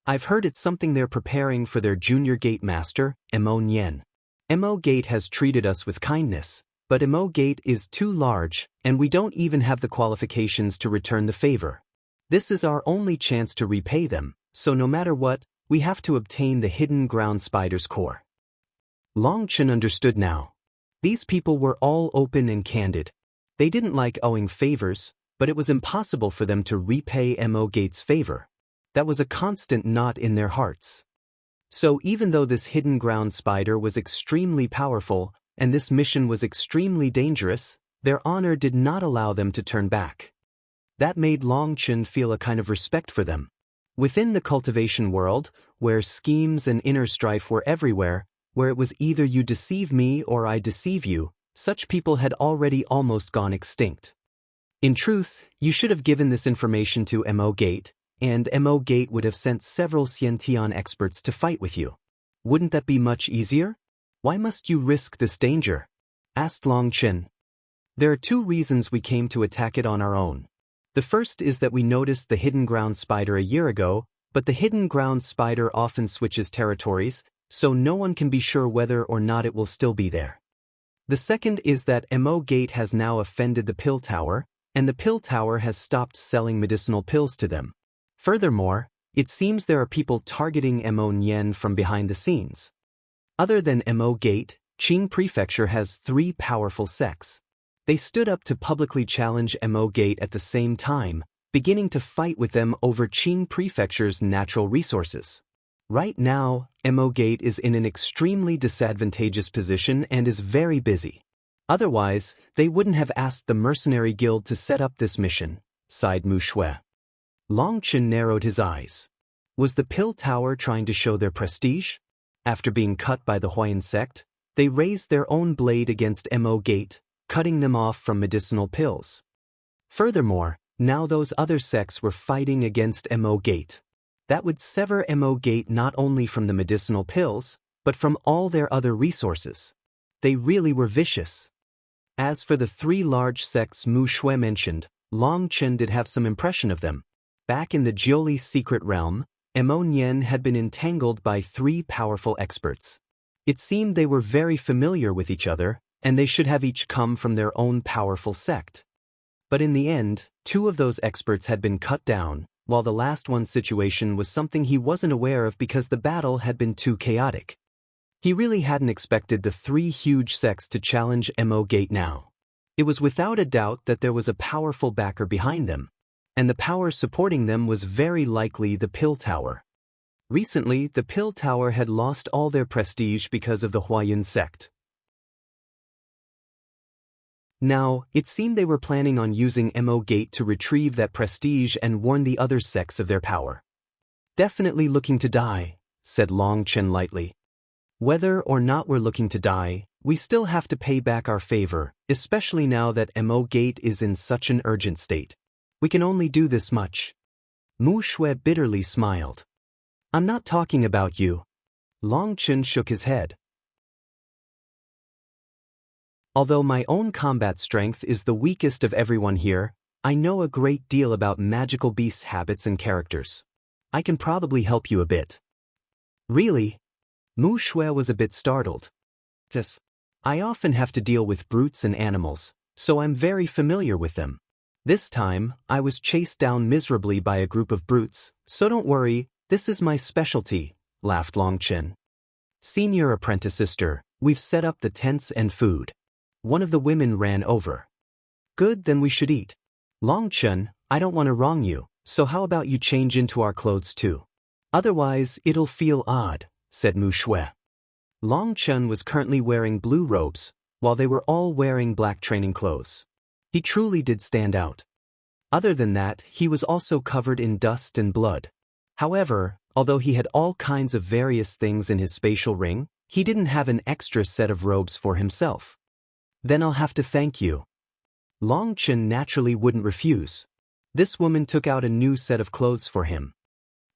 I've heard it's something they're preparing for their junior gate master, Mo Nyen. Mo Gate has treated us with kindness, but Mo Gate is too large, and we don't even have the qualifications to return the favor. This is our only chance to repay them, so no matter what, we have to obtain the Hidden Ground Spider's core. Long Chen understood now. These people were all open and candid. They didn't like owing favors, but it was impossible for them to repay Mo Gate's favor. That was a constant knot in their hearts. So even though this Hidden Ground Spider was extremely powerful, and this mission was extremely dangerous, their honor did not allow them to turn back. That made Long Chen feel a kind of respect for them. Within the cultivation world, where schemes and inner strife were everywhere, where it was either you deceive me or I deceive you, such people had already almost gone extinct. In truth, you should have given this information to Mo Gate, and Mo Gate would have sent several Xiantian experts to fight with you. Wouldn't that be much easier? Why must you risk this danger? Asked Long Chen. There are 2 reasons we came to attack it on our own. The first is that we noticed the Hidden Ground Spider a year ago, but the Hidden Ground Spider often switches territories, so no one can be sure whether or not it will still be there. The second is that Mo Gate has now offended the Pill Tower, and the Pill Tower has stopped selling medicinal pills to them. Furthermore, it seems there are people targeting Mo Nyen from behind the scenes. Other than Mo Gate, Qing Prefecture has 3 powerful sects. They stood up to publicly challenge Mo Gate at the same time, beginning to fight with them over Qing Prefecture's natural resources. Right now, Mo Gate is in an extremely disadvantageous position and is very busy. Otherwise, they wouldn't have asked the Mercenary Guild to set up this mission, sighed Mu Shui. Long Chen narrowed his eyes. Was the Pill Tower trying to show their prestige? After being cut by the Huayan sect, they raised their own blade against Mo Gate, cutting them off from medicinal pills. Furthermore, now those other sects were fighting against Mo Gate. That would sever Mo Gate not only from the medicinal pills, but from all their other resources. They really were vicious. As for the 3 large sects Mu Shui mentioned, Long Chen did have some impression of them. Back in the Jiuli secret realm, Mo Nyen had been entangled by 3 powerful experts. It seemed they were very familiar with each other, and they should have each come from their own powerful sect. But in the end, 2 of those experts had been cut down, while the last one's situation was something he wasn't aware of because the battle had been too chaotic. He really hadn't expected the 3 huge sects to challenge Mo Gate now. It was without a doubt that there was a powerful backer behind them, and the power supporting them was very likely the Pill Tower. Recently, the Pill Tower had lost all their prestige because of the Huayan sect. Now, it seemed they were planning on using Mo Gate to retrieve that prestige and warn the other sects of their power. Definitely looking to die, said Long Chen lightly. Whether or not we're looking to die, we still have to pay back our favor, especially now that Mo Gate is in such an urgent state. We can only do this much. Mu Shui bitterly smiled. I'm not talking about you. Long Chen shook his head. Although my own combat strength is the weakest of everyone here, I know a great deal about magical beasts' habits and characters. I can probably help you a bit. Really? Mu Shui was a bit startled. Yes. I often have to deal with brutes and animals, so I'm very familiar with them. This time, I was chased down miserably by a group of brutes, so don't worry, this is my specialty, laughed Long Chen. Senior apprentice sister, we've set up the tents and food. One of the women ran over. Good, then we should eat. Long Chen, I don't want to wrong you, so how about you change into our clothes too? Otherwise, it'll feel odd, said Mu Shui. Long Chen was currently wearing blue robes, while they were all wearing black training clothes. He truly did stand out. Other than that, he was also covered in dust and blood. However, although he had all kinds of various things in his spatial ring, he didn't have an extra set of robes for himself. Then I'll have to thank you. Long Chen naturally wouldn't refuse. This woman took out a new set of clothes for him.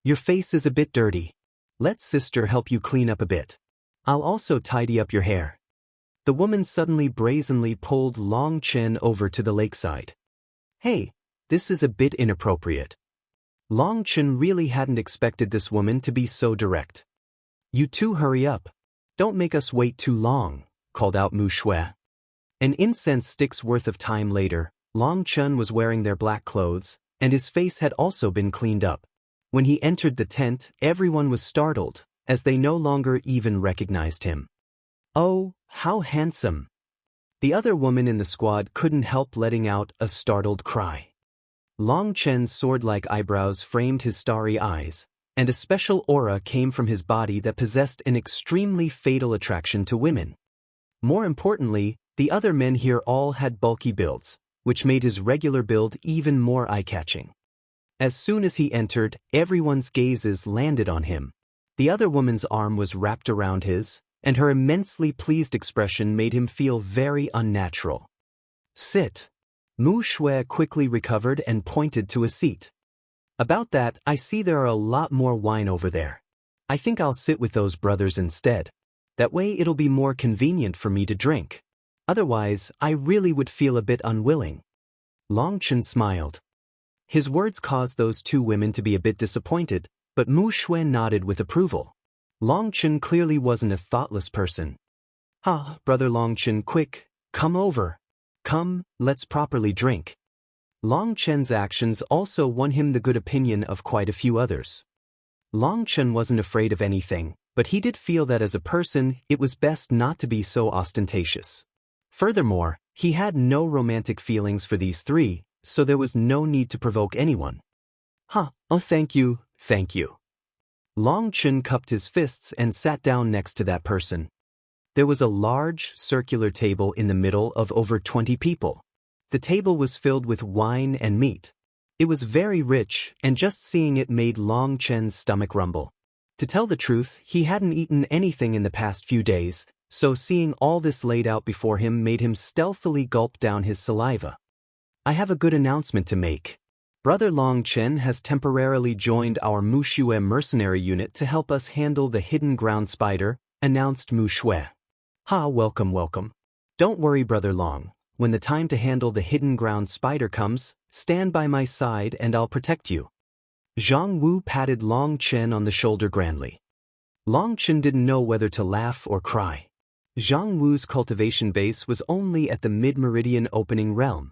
Your face is a bit dirty. Let sister help you clean up a bit. I'll also tidy up your hair. The woman suddenly brazenly pulled Long Chen over to the lakeside. Hey, this is a bit inappropriate. Long Chen really hadn't expected this woman to be so direct. You two hurry up. Don't make us wait too long, called out Mu Shui. An incense stick's worth of time later, Long Chen was wearing their black clothes, and his face had also been cleaned up. When he entered the tent, everyone was startled, as they no longer even recognized him. Oh, how handsome! The other woman in the squad couldn't help letting out a startled cry. Long Chen's sword-like eyebrows framed his starry eyes, and a special aura came from his body that possessed an extremely fatal attraction to women. More importantly, the other men here all had bulky builds, which made his regular build even more eye-catching. As soon as he entered, everyone's gazes landed on him. The other woman's arm was wrapped around his, and her immensely pleased expression made him feel very unnatural. Sit. Mu Shui quickly recovered and pointed to a seat. About that, I see there are a lot more wine over there. I think I'll sit with those brothers instead. That way it'll be more convenient for me to drink. Otherwise, I really would feel a bit unwilling. Long Chen smiled. His words caused those two women to be a bit disappointed, but Mu Shui nodded with approval. Long Chen clearly wasn't a thoughtless person. Brother Long Chen, quick, come over. Come, let's properly drink. Long Chen's actions also won him the good opinion of quite a few others. Long Chen wasn't afraid of anything, but he did feel that as a person, it was best not to be so ostentatious. Furthermore, he had no romantic feelings for these three, so there was no need to provoke anyone. Oh, thank you, thank you. Long Chen cupped his fists and sat down next to that person. There was a large, circular table in the middle of over 20 people. The table was filled with wine and meat. It was very rich, and just seeing it made Long Chen's stomach rumble. To tell the truth, he hadn't eaten anything in the past few days, so seeing all this laid out before him made him stealthily gulp down his saliva. I have a good announcement to make. Brother Long Chen has temporarily joined our Mu Shui mercenary unit to help us handle the hidden ground spider, announced Mu Shui. Welcome, welcome. Don't worry, Brother Long. When the time to handle the hidden ground spider comes, stand by my side and I'll protect you. Zhang Wu patted Long Chen on the shoulder grandly. Long Chen didn't know whether to laugh or cry. Zhang Wu's cultivation base was only at the mid-meridian opening realm.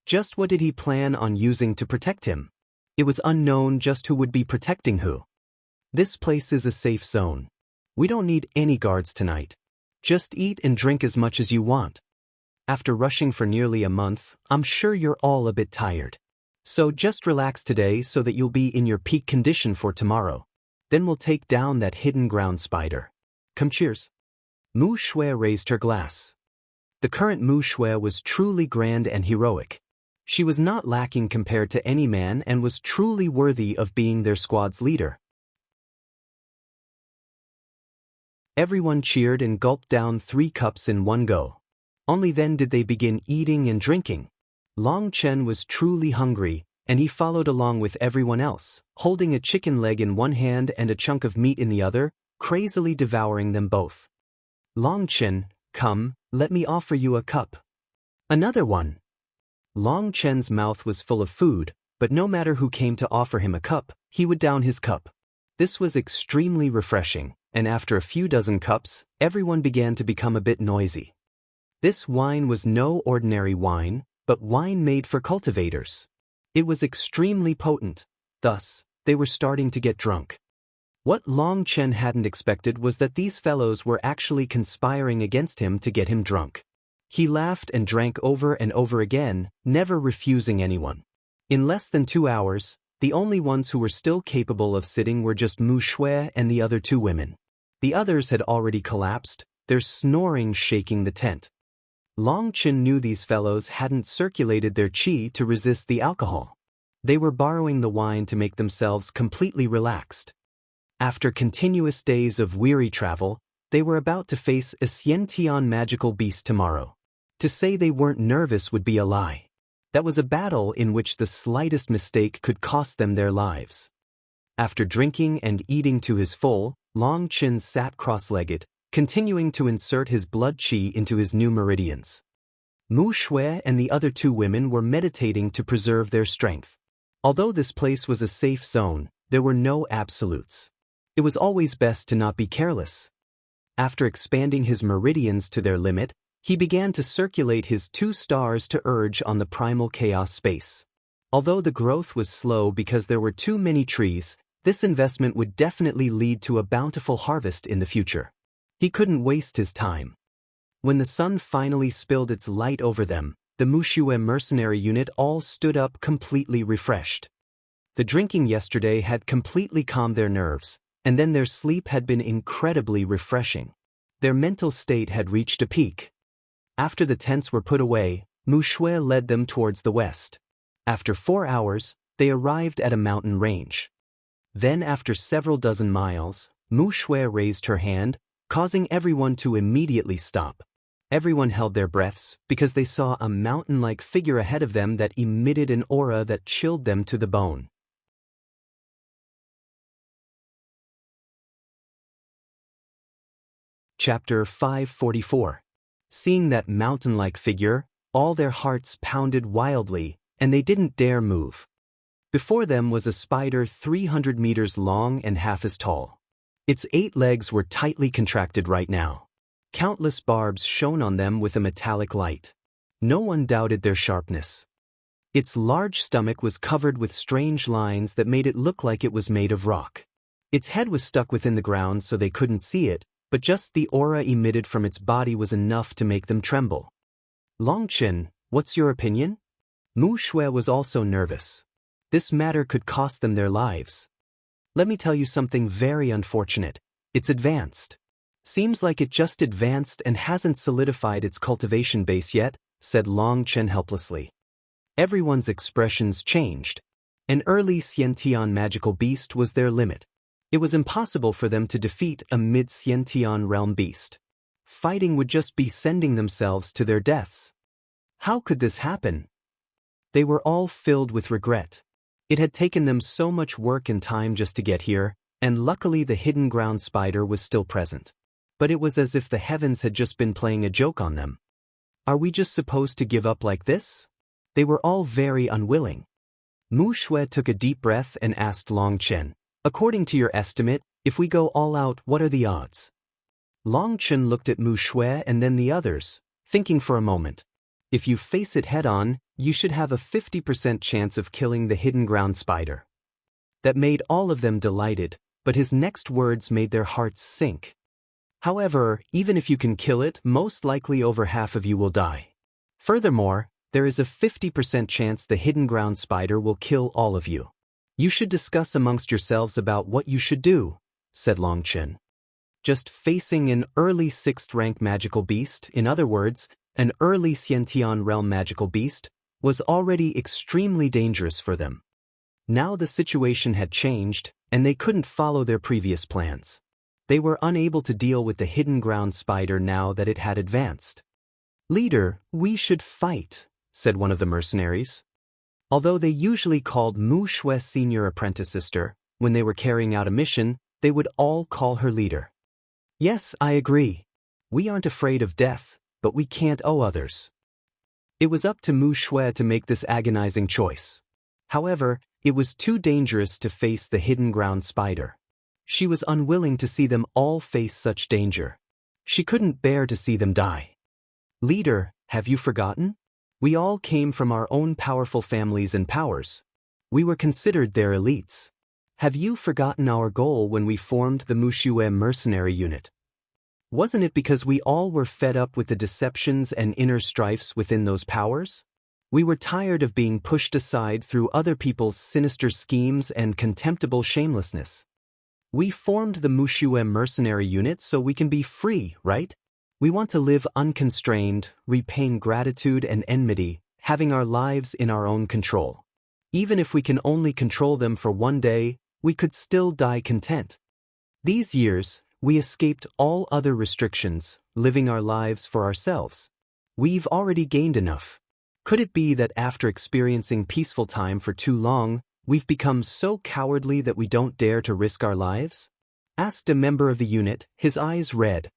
Just what did he plan on using to protect him? It was unknown just who would be protecting who. This place is a safe zone. We don't need any guards tonight. Just eat and drink as much as you want. After rushing for nearly a month, I'm sure you're all a bit tired. So just relax today so that you'll be in your peak condition for tomorrow. Then we'll take down that hidden ground spider. Come, cheers. Mu Shui raised her glass. The current Mu Shui was truly grand and heroic. She was not lacking compared to any man and was truly worthy of being their squad's leader. Everyone cheered and gulped down 3 cups in one go. Only then did they begin eating and drinking. Long Chen was truly hungry, and he followed along with everyone else, holding a chicken leg in one hand and a chunk of meat in the other, crazily devouring them both. Long Chen, come, let me offer you a cup. Another one. Long Chen's mouth was full of food, but no matter who came to offer him a cup, he would down his cup. This was extremely refreshing, and after a few dozen cups, everyone began to become a bit noisy. This wine was no ordinary wine, but wine made for cultivators. It was extremely potent, thus, they were starting to get drunk. What Long Chen hadn't expected was that these fellows were actually conspiring against him to get him drunk. He laughed and drank over and over again, never refusing anyone. In less than 2 hours, the only ones who were still capable of sitting were just Mu Shui and the other 2 women. The others had already collapsed, their snoring shaking the tent. Long Chen knew these fellows hadn't circulated their qi to resist the alcohol. They were borrowing the wine to make themselves completely relaxed. After continuous days of weary travel, they were about to face a Xiantian magical beast tomorrow. To say they weren't nervous would be a lie. That was a battle in which the slightest mistake could cost them their lives. After drinking and eating to his full, Long Chen sat cross-legged, continuing to insert his blood qi into his new meridians. Mu Shui and the other two women were meditating to preserve their strength. Although this place was a safe zone, there were no absolutes. It was always best to not be careless. After expanding his meridians to their limit, he began to circulate his 2 stars to urge on the primal chaos space. Although the growth was slow because there were too many trees, this investment would definitely lead to a bountiful harvest in the future. He couldn't waste his time. When the sun finally spilled its light over them, the Mushue mercenary unit all stood up completely refreshed. The drinking yesterday had completely calmed their nerves, and then their sleep had been incredibly refreshing. Their mental state had reached a peak. After the tents were put away, Mu Shui led them towards the west. After 4 hours, they arrived at a mountain range. Then after several dozen miles, Mu Shui raised her hand, causing everyone to immediately stop. Everyone held their breaths because they saw a mountain-like figure ahead of them that emitted an aura that chilled them to the bone. Chapter 544. Seeing that mountain-like figure, all their hearts pounded wildly, and they didn't dare move. Before them was a spider 300 meters long and half as tall. Its 8 legs were tightly contracted right now. Countless barbs shone on them with a metallic light. No one doubted their sharpness. Its large stomach was covered with strange lines that made it look like it was made of rock. Its head was stuck within the ground so they couldn't see it, but just the aura emitted from its body was enough to make them tremble. Long Chen, what's your opinion? Mu Shui was also nervous. This matter could cost them their lives. Let me tell you something very unfortunate. It's advanced. Seems like it just advanced and hasn't solidified its cultivation base yet, said Long Chen helplessly. Everyone's expressions changed. An early Xiantian magical beast was their limit. It was impossible for them to defeat a mid-Xiantian realm beast. Fighting would just be sending themselves to their deaths. How could this happen? They were all filled with regret. It had taken them so much work and time just to get here, and luckily the hidden ground spider was still present. But it was as if the heavens had just been playing a joke on them. Are we just supposed to give up like this? They were all very unwilling. Mu Shui took a deep breath and asked Long Chen, according to your estimate, if we go all out, what are the odds? Long Chen looked at Mu Shui and then the others, thinking for a moment. If you face it head-on, you should have a 50% chance of killing the hidden ground spider. That made all of them delighted, but his next words made their hearts sink. However, even if you can kill it, most likely over half of you will die. Furthermore, there is a 50% chance the hidden ground spider will kill all of you. You should discuss amongst yourselves about what you should do, said Long Chen. Just facing an early 6th rank magical beast, in other words, an early Xiantian realm magical beast, was already extremely dangerous for them. Now the situation had changed, and they couldn't follow their previous plans. They were unable to deal with the hidden ground spider now that it had advanced. Leader, we should fight, said one of the mercenaries. Although they usually called Mu Shui senior apprentice sister, when they were carrying out a mission, they would all call her leader. Yes, I agree. We aren't afraid of death, but we can't owe others. It was up to Mu Shui to make this agonizing choice. However, it was too dangerous to face the hidden ground spider. She was unwilling to see them all face such danger. She couldn't bear to see them die. Leader, have you forgotten? We all came from our own powerful families and powers. We were considered their elites. Have you forgotten our goal when we formed the Mushue mercenary unit? Wasn't it because we all were fed up with the deceptions and inner strifes within those powers? We were tired of being pushed aside through other people's sinister schemes and contemptible shamelessness. We formed the Mushue mercenary unit so we can be free, right? We want to live unconstrained, repaying gratitude and enmity, having our lives in our own control. Even if we can only control them for one day, we could still die content. These years, we escaped all other restrictions, living our lives for ourselves. We've already gained enough. Could it be that after experiencing peaceful time for too long, we've become so cowardly that we don't dare to risk our lives? Asked a member of the unit, his eyes red.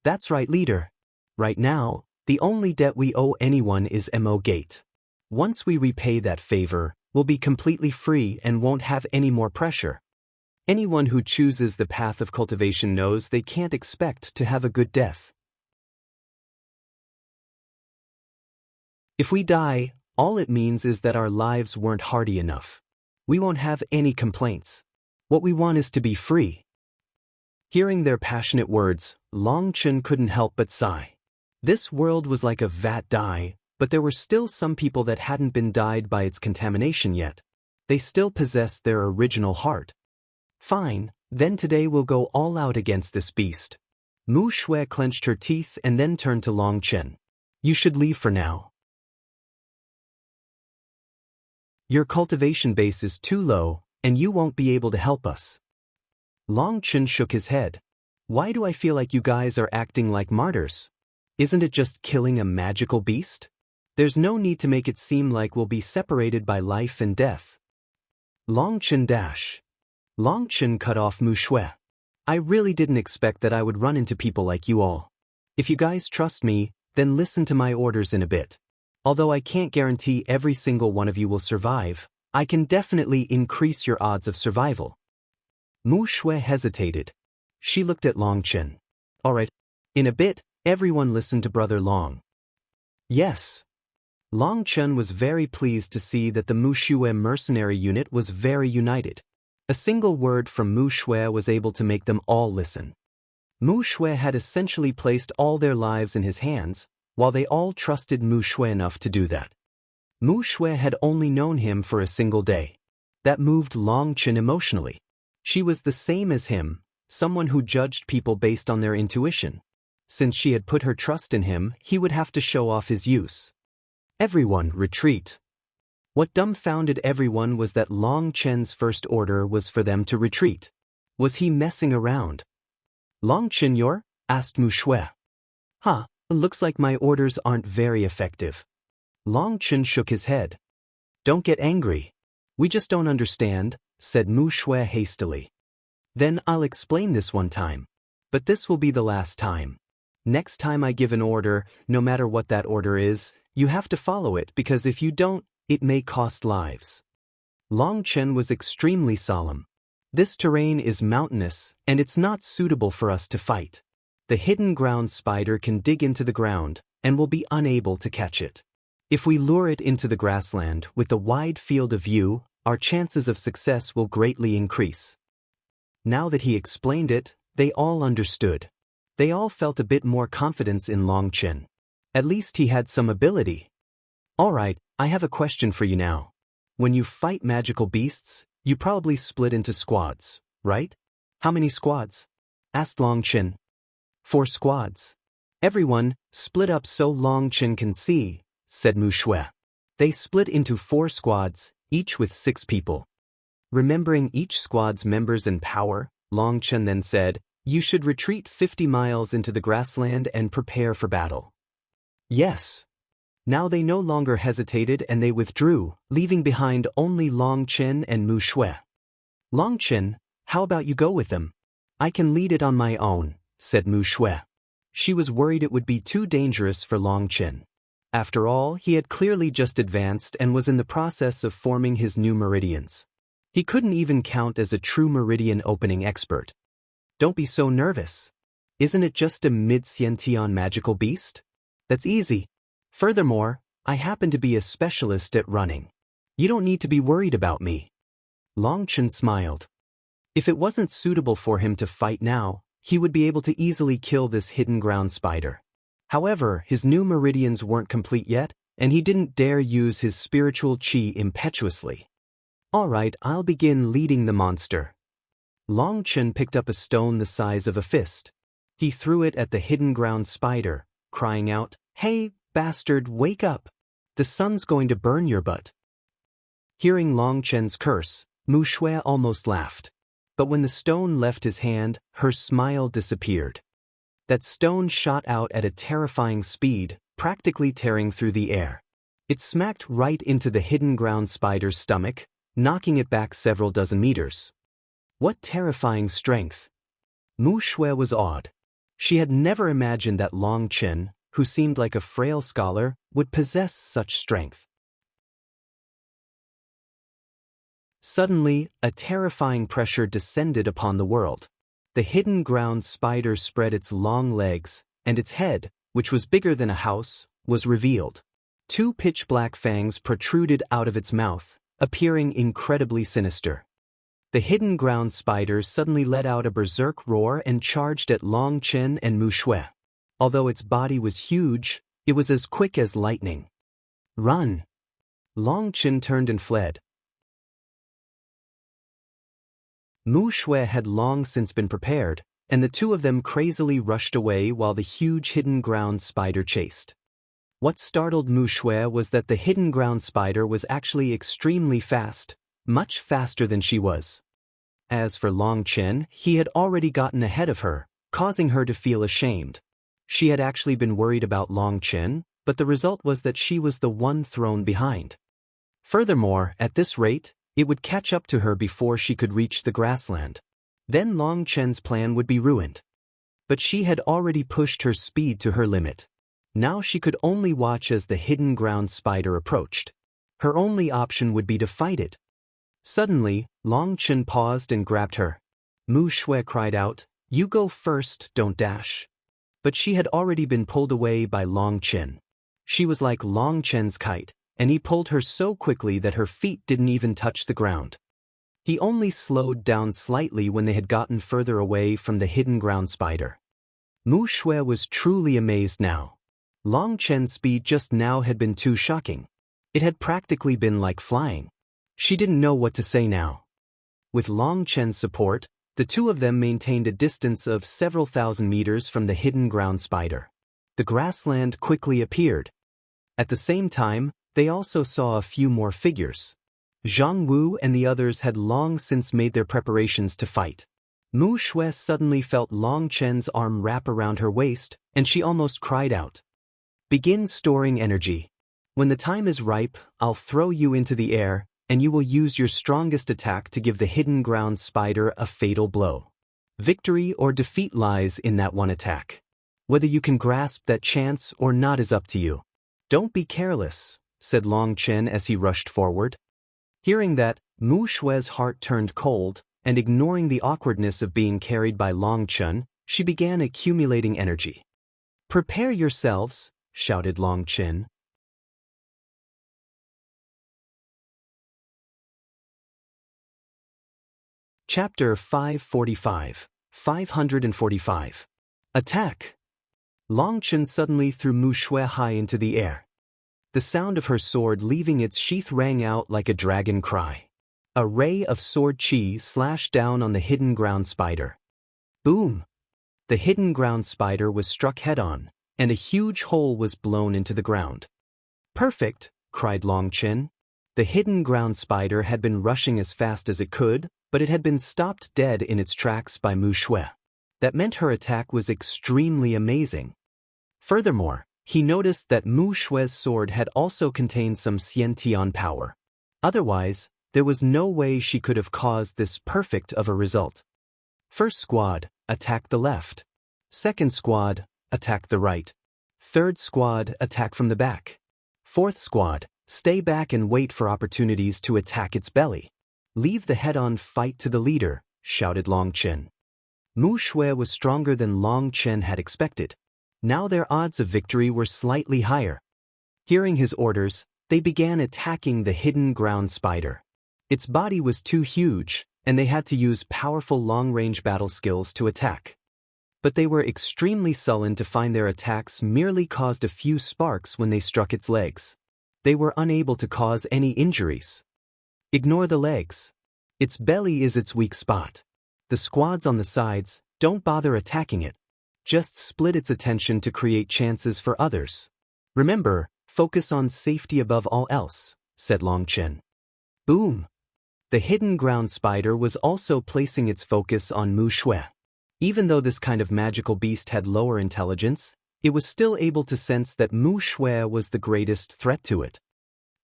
That's right, leader. Right now, the only debt we owe anyone is Mo Gate. Once we repay that favor, we'll be completely free and won't have any more pressure. Anyone who chooses the path of cultivation knows they can't expect to have a good death. If we die, all it means is that our lives weren't hardy enough. We won't have any complaints. What we want is to be free. Hearing their passionate words, Long Chen couldn't help but sigh. This world was like a vat dye, but there were still some people that hadn't been dyed by its contamination yet. They still possessed their original heart. Fine, then today we'll go all out against this beast. Mu Shui clenched her teeth and then turned to Long Chen. You should leave for now. Your cultivation base is too low, and you won't be able to help us. Long Chen shook his head. Why do I feel like you guys are acting like martyrs? Isn't it just killing a magical beast? There's no need to make it seem like we'll be separated by life and death. Long Chen dash. Long Chen cut off Mu Shui. I really didn't expect that I would run into people like you all. If you guys trust me, then listen to my orders in a bit. Although I can't guarantee every single one of you will survive, I can definitely increase your odds of survival. Mu Shui hesitated. She looked at Long Chen. All right. In a bit, everyone listened to Brother Long. Yes. Long Chen was very pleased to see that the Mu Shui mercenary unit was very united. A single word from Mu Shui was able to make them all listen. Mu Shui had essentially placed all their lives in his hands, while they all trusted Mu Shui enough to do that. Mu Shui had only known him for a single day. That moved Long Chen emotionally. She was the same as him, someone who judged people based on their intuition. Since she had put her trust in him, he would have to show off his use. Everyone, retreat. What dumbfounded everyone was that Long Chen's first order was for them to retreat. Was he messing around? Long Chen, asked Mu Shui. Looks like my orders aren't very effective. Long Chen shook his head. Don't get angry. We just don't understand, said Mu Shui hastily. Then I'll explain this one time. But this will be the last time. Next time I give an order, no matter what that order is, you have to follow it because if you don't, it may cost lives. Long Chen was extremely solemn. This terrain is mountainous, and it's not suitable for us to fight. The hidden ground spider can dig into the ground, and will be unable to catch it. If we lure it into the grassland with a wide field of view, our chances of success will greatly increase. Now that he explained it, they all understood. They all felt a bit more confidence in Long Chen. At least he had some ability. All right, I have a question for you now. When you fight magical beasts, you probably split into squads, right? How many squads? Asked Long Chen. 4 squads. Everyone, split up so Long Chen can see, said Mu Shui. They split into 4 squads, each with 6 people. Remembering each squad's members and power, Long Chen then said, you should retreat 50 miles into the grassland and prepare for battle. Yes. Now they no longer hesitated and they withdrew, leaving behind only Long Chen and Mu Shui. Long Chen, how about you go with them? I can lead it on my own, said Mu Shui. She was worried it would be too dangerous for Long Chen. After all, he had clearly just advanced and was in the process of forming his new meridians. He couldn't even count as a true meridian opening expert. Don't be so nervous. Isn't it just a mid-Xiantian magical beast? That's easy. Furthermore, I happen to be a specialist at running. You don't need to be worried about me. Long Chen smiled. If it wasn't suitable for him to fight now, he would be able to easily kill this hidden ground spider. However, his new meridians weren't complete yet, and he didn't dare use his spiritual qi impetuously. All right, I'll begin leading the monster. Long Chen picked up a stone the size of a fist. He threw it at the hidden ground spider, crying out, "Hey, bastard, wake up! The sun's going to burn your butt." Hearing Long Chen's curse, Mu Shui almost laughed. But when the stone left his hand, her smile disappeared. That stone shot out at a terrifying speed, practically tearing through the air. It smacked right into the hidden ground spider's stomach, knocking it back several dozen meters. What terrifying strength! Mu Shui was awed. She had never imagined that Long Chen, who seemed like a frail scholar, would possess such strength. Suddenly, a terrifying pressure descended upon the world. The hidden ground spider spread its long legs, and its head, which was bigger than a house, was revealed. 2 pitch-black fangs protruded out of its mouth, appearing incredibly sinister. The hidden ground spider suddenly let out a berserk roar and charged at Long Chen and Mu Shui. Although its body was huge, it was as quick as lightning. Run! Long Chen turned and fled. Mu Shui had long since been prepared, and the two of them crazily rushed away while the huge hidden ground spider chased. What startled Mu Shui was that the hidden ground spider was actually extremely fast, much faster than she was. As for Long Chen, he had already gotten ahead of her, causing her to feel ashamed. She had actually been worried about Long Chen, but the result was that she was the one thrown behind. Furthermore, at this rate, it would catch up to her before she could reach the grassland. Then Long Chen's plan would be ruined. But she had already pushed her speed to her limit. Now she could only watch as the hidden ground spider approached. Her only option would be to fight it. Suddenly, Long Chen paused and grabbed her. Mu Shui cried out, "You go first, don't dash." But she had already been pulled away by Long Chen. She was like Long Chen's kite, and he pulled her so quickly that her feet didn't even touch the ground. He only slowed down slightly when they had gotten further away from the hidden ground spider. Mu Shui was truly amazed now. Long Chen's speed just now had been too shocking. It had practically been like flying. She didn't know what to say now. With Long Chen's support, the two of them maintained a distance of several thousand meters from the hidden ground spider. The grassland quickly appeared. At the same time, they also saw a few more figures. Zhang Wu and the others had long since made their preparations to fight. Mu Shui suddenly felt Long Chen's arm wrap around her waist, and she almost cried out. "Begin storing energy. When the time is ripe, I'll throw you into the air, and you will use your strongest attack to give the hidden ground spider a fatal blow. Victory or defeat lies in that one attack. Whether you can grasp that chance or not is up to you. Don't be careless," said Long Chen as he rushed forward. Hearing that, Mu Shui's heart turned cold, and ignoring the awkwardness of being carried by Long Chen, she began accumulating energy. "Prepare yourselves," shouted Long Chen. Chapter 545, 545. Attack! Long Chen suddenly threw Mu Shui high into the air. The sound of her sword leaving its sheath rang out like a dragon cry. A ray of sword chi slashed down on the hidden ground spider. Boom! The hidden ground spider was struck head-on, and a huge hole was blown into the ground. "Perfect!" cried Long Chen. The hidden ground spider had been rushing as fast as it could, but it had been stopped dead in its tracks by Mu Shui. That meant her attack was extremely amazing. Furthermore, he noticed that Mu Shui's sword had also contained some Xiantian power. Otherwise, there was no way she could have caused this perfect of a result. First squad, attack the left. Second squad, attack the right. Third squad, attack from the back. Fourth squad, stay back and wait for opportunities to attack its belly. Leave the head-on fight to the leader, shouted Long Chen. Mu Shui was stronger than Long Chen had expected. Now their odds of victory were slightly higher. Hearing his orders, they began attacking the hidden ground spider. Its body was too huge, and they had to use powerful long-range battle skills to attack. But they were extremely sullen to find their attacks merely caused a few sparks when they struck its legs. They were unable to cause any injuries. Ignore the legs. Its belly is its weak spot. The squads on the sides, don't bother attacking it. Just split its attention to create chances for others. Remember, focus on safety above all else, said Long Chen. Boom! The hidden ground spider was also placing its focus on Mu Shui. Even though this kind of magical beast had lower intelligence, it was still able to sense that Mu Shui was the greatest threat to it.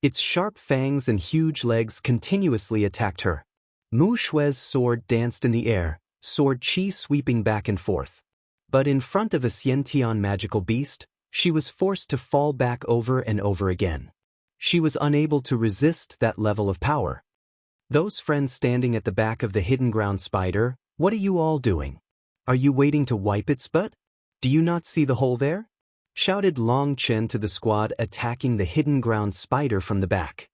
Its sharp fangs and huge legs continuously attacked her. Mu Shui's sword danced in the air, sword chi sweeping back and forth. But in front of a Xiantian magical beast, she was forced to fall back over and over again. She was unable to resist that level of power. Those friends standing at the back of the hidden ground spider, what are you all doing? Are you waiting to wipe its butt? Do you not see the hole there? Shouted Long Chen to the squad attacking the hidden ground spider from the back.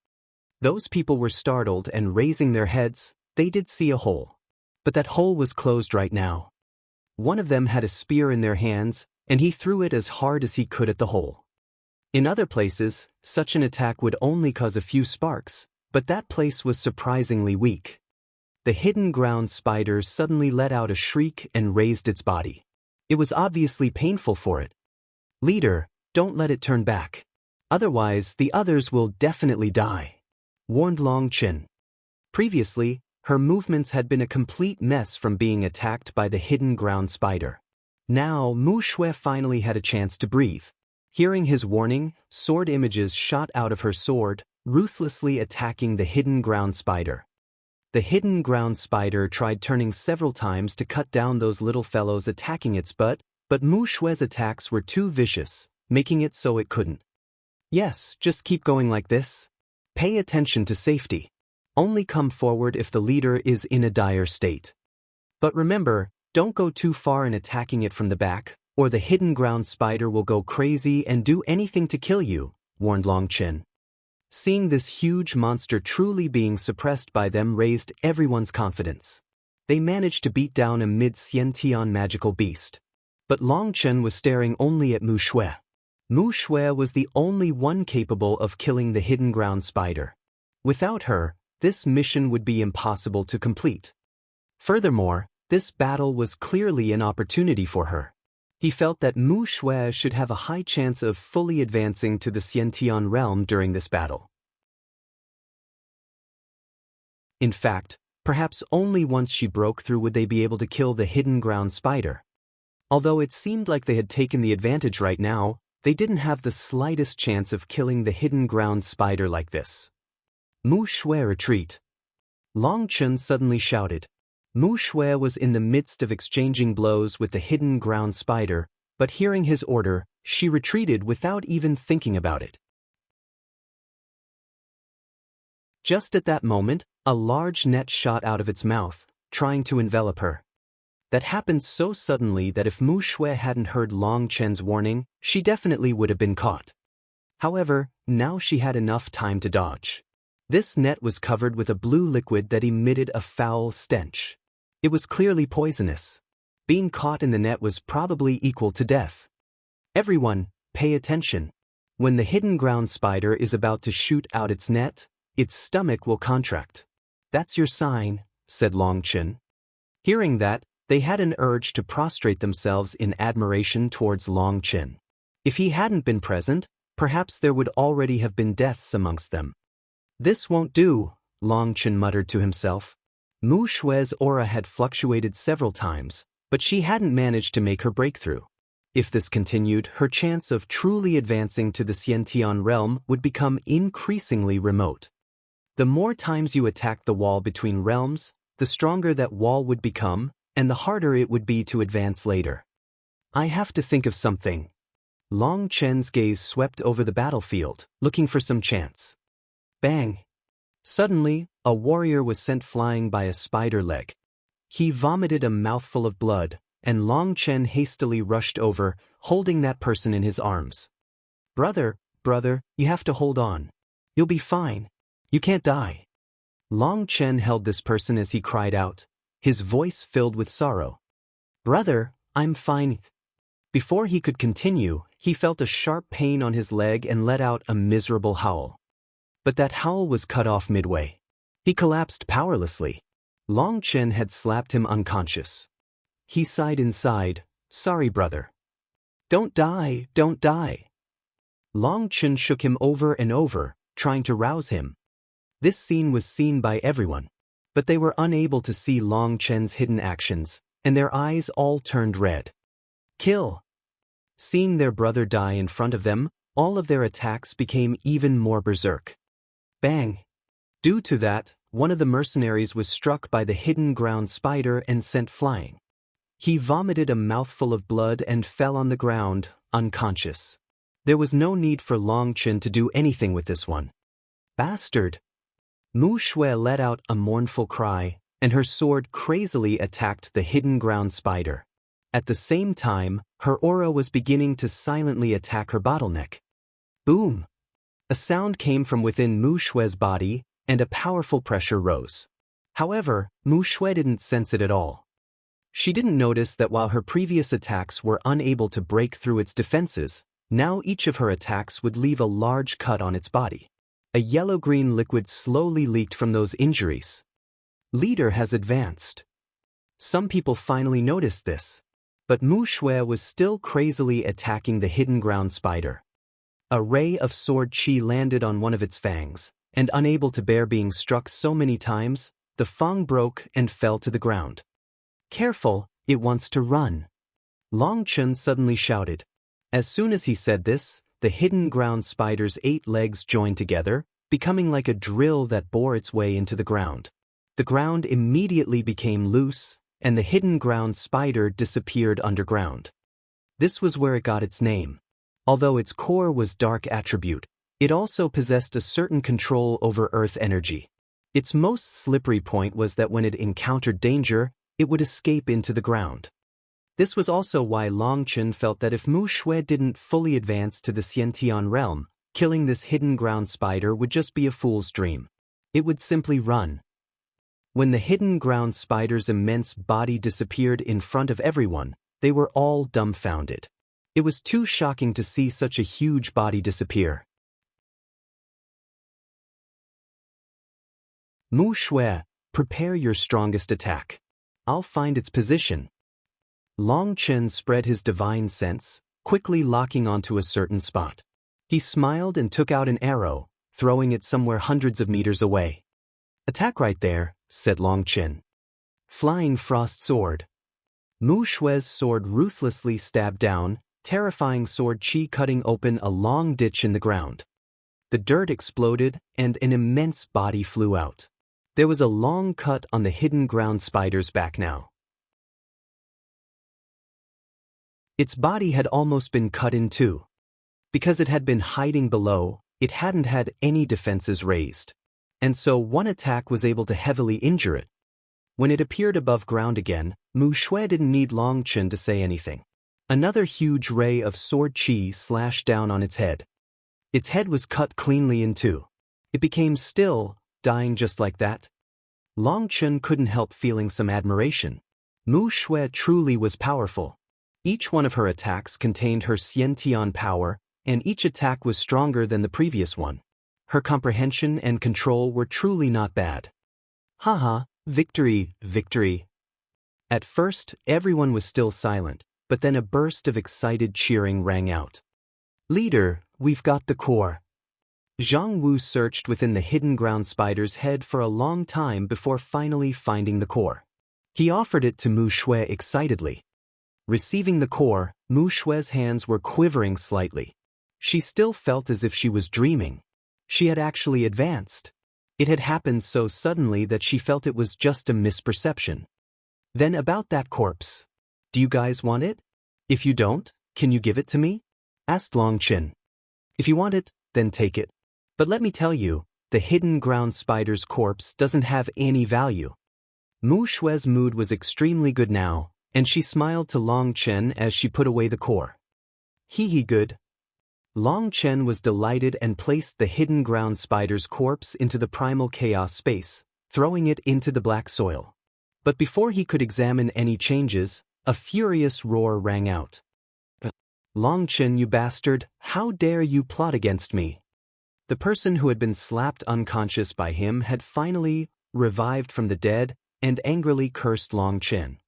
Those people were startled and raising their heads, they did see a hole. But that hole was closed right now. One of them had a spear in their hands, and he threw it as hard as he could at the hole. In other places, such an attack would only cause a few sparks, but that place was surprisingly weak. The hidden ground spider suddenly let out a shriek and raised its body. It was obviously painful for it. Leader, don't let it turn back. Otherwise, the others will definitely die, warned Long Chen. Previously, her movements had been a complete mess from being attacked by the hidden ground spider. Now, Mu Shui finally had a chance to breathe. Hearing his warning, sword images shot out of her sword, ruthlessly attacking the hidden ground spider. The hidden ground spider tried turning several times to cut down those little fellows attacking its butt, but Mu Shui's attacks were too vicious, making it so it couldn't. Yes, just keep going like this. Pay attention to safety. Only come forward if the leader is in a dire state. But remember, don't go too far in attacking it from the back, or the hidden ground spider will go crazy and do anything to kill you, warned Long Chen. Seeing this huge monster truly being suppressed by them raised everyone's confidence. They managed to beat down a mid-Xiantian magical beast. But Long Chen was staring only at Mu Shui. Mu Shui was the only one capable of killing the hidden ground spider. Without her, this mission would be impossible to complete. Furthermore, this battle was clearly an opportunity for her. He felt that Mu Shui should have a high chance of fully advancing to the Xiantian realm during this battle. In fact, perhaps only once she broke through would they be able to kill the hidden ground spider. Although it seemed like they had taken the advantage right now, they didn't have the slightest chance of killing the hidden ground spider like this. Mu Shui retreat. Long Chen suddenly shouted. Mu Shui was in the midst of exchanging blows with the hidden ground spider, but hearing his order, she retreated without even thinking about it. Just at that moment, a large net shot out of its mouth, trying to envelop her. That happened so suddenly that if Mu Shui hadn't heard Long Chen's warning, she definitely would have been caught. However, now she had enough time to dodge. This net was covered with a blue liquid that emitted a foul stench. It was clearly poisonous. Being caught in the net was probably equal to death. Everyone, pay attention. When the hidden ground spider is about to shoot out its net, its stomach will contract. That's your sign, said Long Chen. Hearing that, they had an urge to prostrate themselves in admiration towards Long Chen. If he hadn't been present, perhaps there would already have been deaths amongst them. This won't do, Long Chen muttered to himself. Mu Shui's aura had fluctuated several times, but she hadn't managed to make her breakthrough. If this continued, her chance of truly advancing to the Xiantian realm would become increasingly remote. The more times you attacked the wall between realms, the stronger that wall would become, and the harder it would be to advance later. I have to think of something. Long Chen's gaze swept over the battlefield, looking for some chance. Bang! Suddenly, a warrior was sent flying by a spider leg. He vomited a mouthful of blood, and Long Chen hastily rushed over, holding that person in his arms. Brother, you have to hold on. You'll be fine. You can't die. Long Chen held this person as he cried out, his voice filled with sorrow. Brother, I'm fine. Before he could continue, he felt a sharp pain on his leg and let out a miserable howl. But that howl was cut off midway. He collapsed powerlessly. Long Chen had slapped him unconscious. He sighed inside, sorry brother. Don't die, don't die. Long Chen shook him over and over, trying to rouse him. This scene was seen by everyone, but they were unable to see Long Chen's hidden actions, and their eyes all turned red. Kill! Seeing their brother die in front of them, all of their attacks became even more berserk. Bang! Due to that, one of the mercenaries was struck by the hidden ground spider and sent flying. He vomited a mouthful of blood and fell on the ground, unconscious. There was no need for Long Chen to do anything with this one. Bastard! Mu Shui let out a mournful cry, and her sword crazily attacked the hidden ground spider. At the same time, her aura was beginning to silently attack her bottleneck. Boom! A sound came from within Mu Shui's body, and a powerful pressure rose. However, Mu Shui didn't sense it at all. She didn't notice that while her previous attacks were unable to break through its defenses, now each of her attacks would leave a large cut on its body. A yellow-green liquid slowly leaked from those injuries. Leader has advanced. Some people finally noticed this, but Mu Shui was still crazily attacking the hidden ground spider. A ray of sword qi landed on one of its fangs, and unable to bear being struck so many times, the fang broke and fell to the ground. Careful, it wants to run. Long Chen suddenly shouted. As soon as he said this, the hidden ground spider's 8 legs joined together, becoming like a drill that bore its way into the ground. The ground immediately became loose, and the hidden ground spider disappeared underground. This was where it got its name. Although its core was dark attribute, it also possessed a certain control over earth energy. Its most slippery point was that when it encountered danger, it would escape into the ground. This was also why Long Chen felt that if Mu Shui didn't fully advance to the Xiantian realm, killing this hidden ground spider would just be a fool's dream. It would simply run. When the hidden ground spider's immense body disappeared in front of everyone, they were all dumbfounded. It was too shocking to see such a huge body disappear. Mu Shui, prepare your strongest attack. I'll find its position. Long Chen spread his divine sense, quickly locking onto a certain spot. He smiled and took out an arrow, throwing it somewhere hundreds of meters away. Attack right there, said Long Chen. Flying frost sword. Mu Shui's sword ruthlessly stabbed down, terrifying sword qi cutting open a long ditch in the ground. The dirt exploded, and an immense body flew out. There was a long cut on the hidden ground spider's back now. Its body had almost been cut in two. Because it had been hiding below, it hadn't had any defenses raised. And so one attack was able to heavily injure it. When it appeared above ground again, Mu Shui didn't need Long Chen to say anything. Another huge ray of sword qi slashed down on its head. Its head was cut cleanly in two. It became still, dying just like that. Long Chen couldn't help feeling some admiration. Mu Shui truly was powerful. Each one of her attacks contained her Xiantian power, and each attack was stronger than the previous one. Her comprehension and control were truly not bad. Haha, victory, victory. At first, everyone was still silent, but then a burst of excited cheering rang out. Leader, we've got the core. Zhang Wu searched within the hidden ground spider's head for a long time before finally finding the core. He offered it to Mu Shui excitedly. Receiving the core, Mu Shui's hands were quivering slightly. She still felt as if she was dreaming. She had actually advanced. It had happened so suddenly that she felt it was just a misperception. Then about that corpse. Do you guys want it? If you don't, can you give it to me? Asked Long Chen. If you want it, then take it. But let me tell you, the hidden ground spider's corpse doesn't have any value. Mu Shui's mood was extremely good now, and she smiled to Long Chen as she put away the core. Hee good. Long Chen was delighted and placed the hidden ground spider's corpse into the primal chaos space, throwing it into the black soil. But before he could examine any changes, a furious roar rang out. Long Chen, you bastard, how dare you plot against me? The person who had been slapped unconscious by him had finally revived from the dead and angrily cursed Long Chen.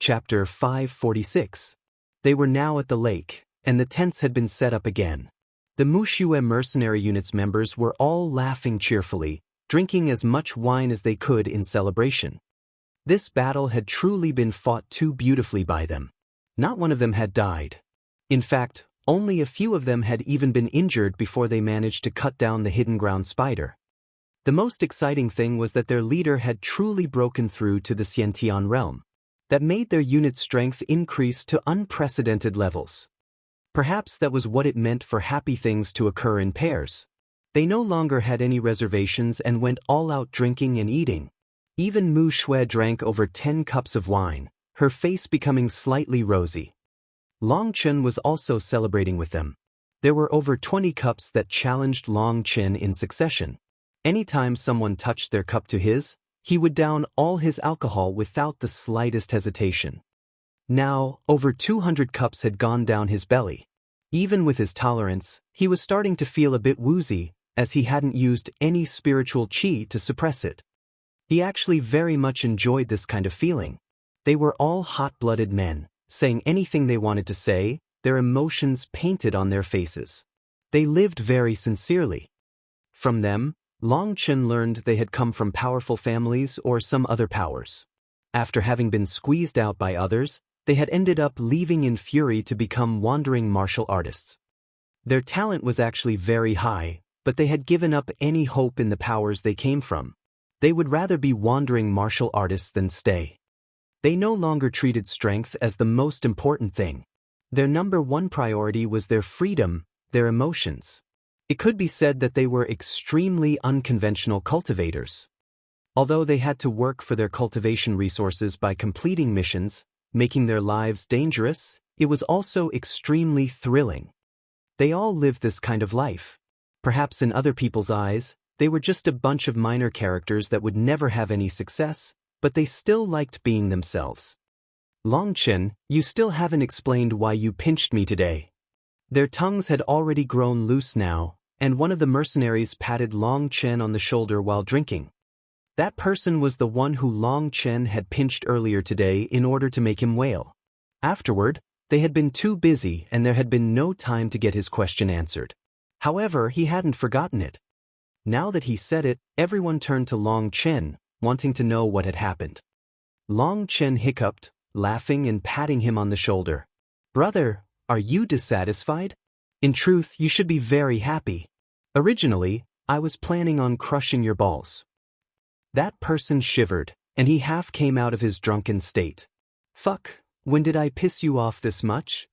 Chapter 546. They were now at the lake, and the tents had been set up again. The Mushue mercenary unit's members were all laughing cheerfully, drinking as much wine as they could in celebration. This battle had truly been fought too beautifully by them. Not one of them had died. In fact, only a few of them had even been injured before they managed to cut down the hidden ground spider. The most exciting thing was that their leader had truly broken through to the Xiantian realm. That made their unit's strength increase to unprecedented levels. Perhaps that was what it meant for happy things to occur in pairs. They no longer had any reservations and went all out drinking and eating. Even Mu Shui drank over 10 cups of wine, her face becoming slightly rosy. Long Chen was also celebrating with them. There were over 20 cups that challenged Long Chen in succession. Anytime someone touched their cup to his, he would down all his alcohol without the slightest hesitation. Now, over 200 cups had gone down his belly. Even with his tolerance, he was starting to feel a bit woozy, as he hadn't used any spiritual qi to suppress it. He actually very much enjoyed this kind of feeling. They were all hot-blooded men, saying anything they wanted to say, their emotions painted on their faces. They lived very sincerely. From them, Long Chen learned they had come from powerful families or some other powers. After having been squeezed out by others, they had ended up leaving in fury to become wandering martial artists. Their talent was actually very high, but they had given up any hope in the powers they came from. They would rather be wandering martial artists than stay. They no longer treated strength as the most important thing. Their number one priority was their freedom, their emotions. It could be said that they were extremely unconventional cultivators. Although they had to work for their cultivation resources by completing missions, making their lives dangerous, it was also extremely thrilling. They all lived this kind of life. Perhaps in other people's eyes, they were just a bunch of minor characters that would never have any success, but they still liked being themselves. Long Chen, you still haven't explained why you pinched me today. Their tongues had already grown loose now, and one of the mercenaries patted Long Chen on the shoulder while drinking. That person was the one who Long Chen had pinched earlier today in order to make him wail. Afterward, they had been too busy and there had been no time to get his question answered. However, he hadn't forgotten it. Now that he said it, everyone turned to Long Chen, wanting to know what had happened. Long Chen hiccuped, laughing and patting him on the shoulder. "Brother, are you dissatisfied? In truth, you should be very happy. Originally, I was planning on crushing your balls." That person shivered, and he half came out of his drunken state. "Fuck, when did I piss you off this much?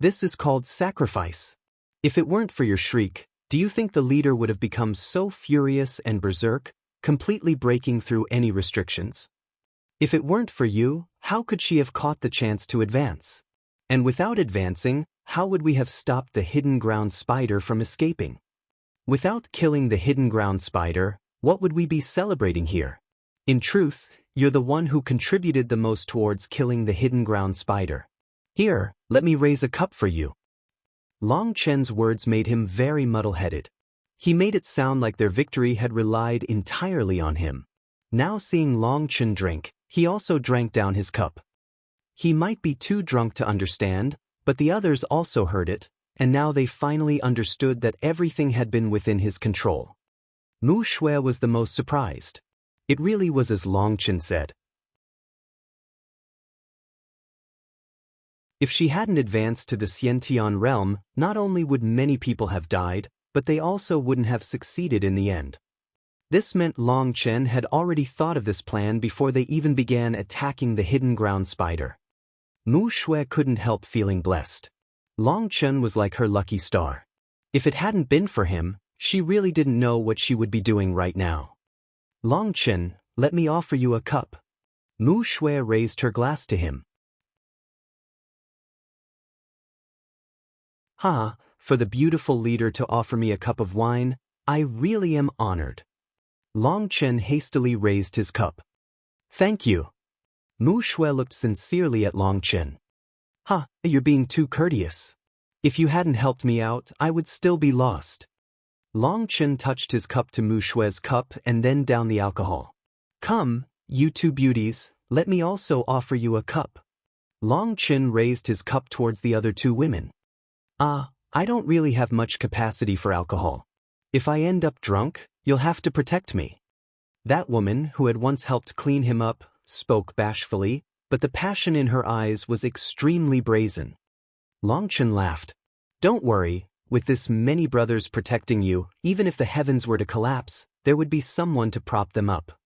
This is called sacrifice. If it weren't for your shriek, do you think the leader would have become so furious and berserk, completely breaking through any restrictions? If it weren't for you, how could she have caught the chance to advance? And without advancing, how would we have stopped the hidden ground spider from escaping? Without killing the hidden ground spider, what would we be celebrating here? In truth, you're the one who contributed the most towards killing the hidden ground spider. Here, let me raise a cup for you." Long Chen's words made him very muddle-headed. He made it sound like their victory had relied entirely on him. Now seeing Long Chen drink, he also drank down his cup. He might be too drunk to understand, but the others also heard it, and now they finally understood that everything had been within his control. Mu Shui was the most surprised. It really was as Long Chen said. If she hadn't advanced to the Xiantian realm, not only would many people have died, but they also wouldn't have succeeded in the end. This meant Long Chen had already thought of this plan before they even began attacking the hidden ground spider. Mu Shui couldn't help feeling blessed. Long Chen was like her lucky star. If it hadn't been for him, she really didn't know what she would be doing right now. "Long Chen, let me offer you a cup." Mu Shui raised her glass to him. "Ha, for the beautiful leader to offer me a cup of wine, I really am honored." Long Chen hastily raised his cup. "Thank you." Mu Shui looked sincerely at Long Chen. "Ha, you're being too courteous. If you hadn't helped me out, I would still be lost." Long Chen touched his cup to Mu Shui's cup and then downed the alcohol. "Come, you two beauties, let me also offer you a cup." Long Chen raised his cup towards the other two women. I don't really have much capacity for alcohol. If I end up drunk, you'll have to protect me." That woman, who had once helped clean him up, spoke bashfully, but the passion in her eyes was extremely brazen. Longchen laughed. "Don't worry, with this many brothers protecting you, even if the heavens were to collapse, there would be someone to prop them up."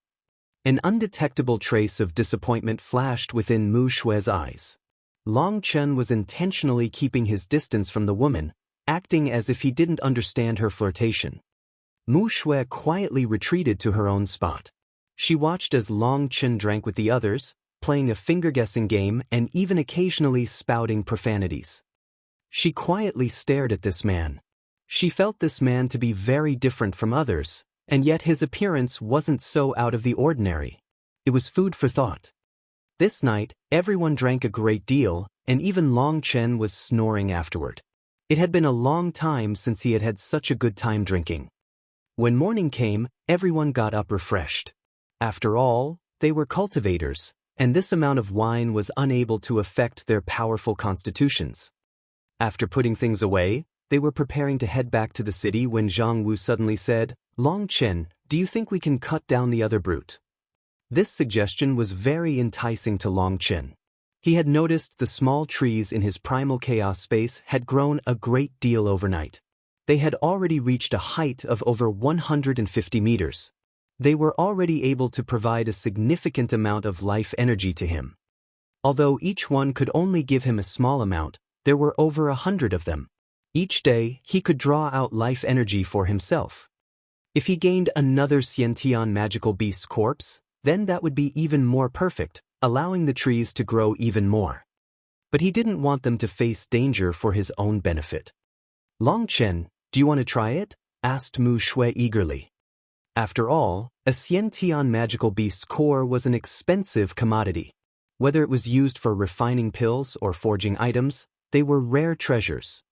An undetectable trace of disappointment flashed within Mu Shue's eyes. Longchen was intentionally keeping his distance from the woman, acting as if he didn't understand her flirtation. Mu Shue quietly retreated to her own spot. She watched as Longchen drank with the others, playing a finger-guessing game and even occasionally spouting profanities. She quietly stared at this man. She felt this man to be very different from others, and yet his appearance wasn't so out of the ordinary. It was food for thought. This night, everyone drank a great deal, and even Longchen was snoring afterward. It had been a long time since he had had such a good time drinking. When morning came, everyone got up refreshed. After all, they were cultivators, and this amount of wine was unable to affect their powerful constitutions. After putting things away, they were preparing to head back to the city when Zhang Wu suddenly said, "Longchen, do you think we can cut down the other brute?" This suggestion was very enticing to Longchen. He had noticed the small trees in his primal chaos space had grown a great deal overnight. They had already reached a height of over 150 meters. They were already able to provide a significant amount of life energy to him. Although each one could only give him a small amount, there were over 100 of them. Each day, he could draw out life energy for himself. If he gained another Xiantian magical beast's corpse, then that would be even more perfect, allowing the trees to grow even more. But he didn't want them to face danger for his own benefit. "Longchen, do you want to try it?" asked Mu Shui eagerly. After all, a Xiantian magical beast's core was an expensive commodity. Whether it was used for refining pills or forging items, they were rare treasures.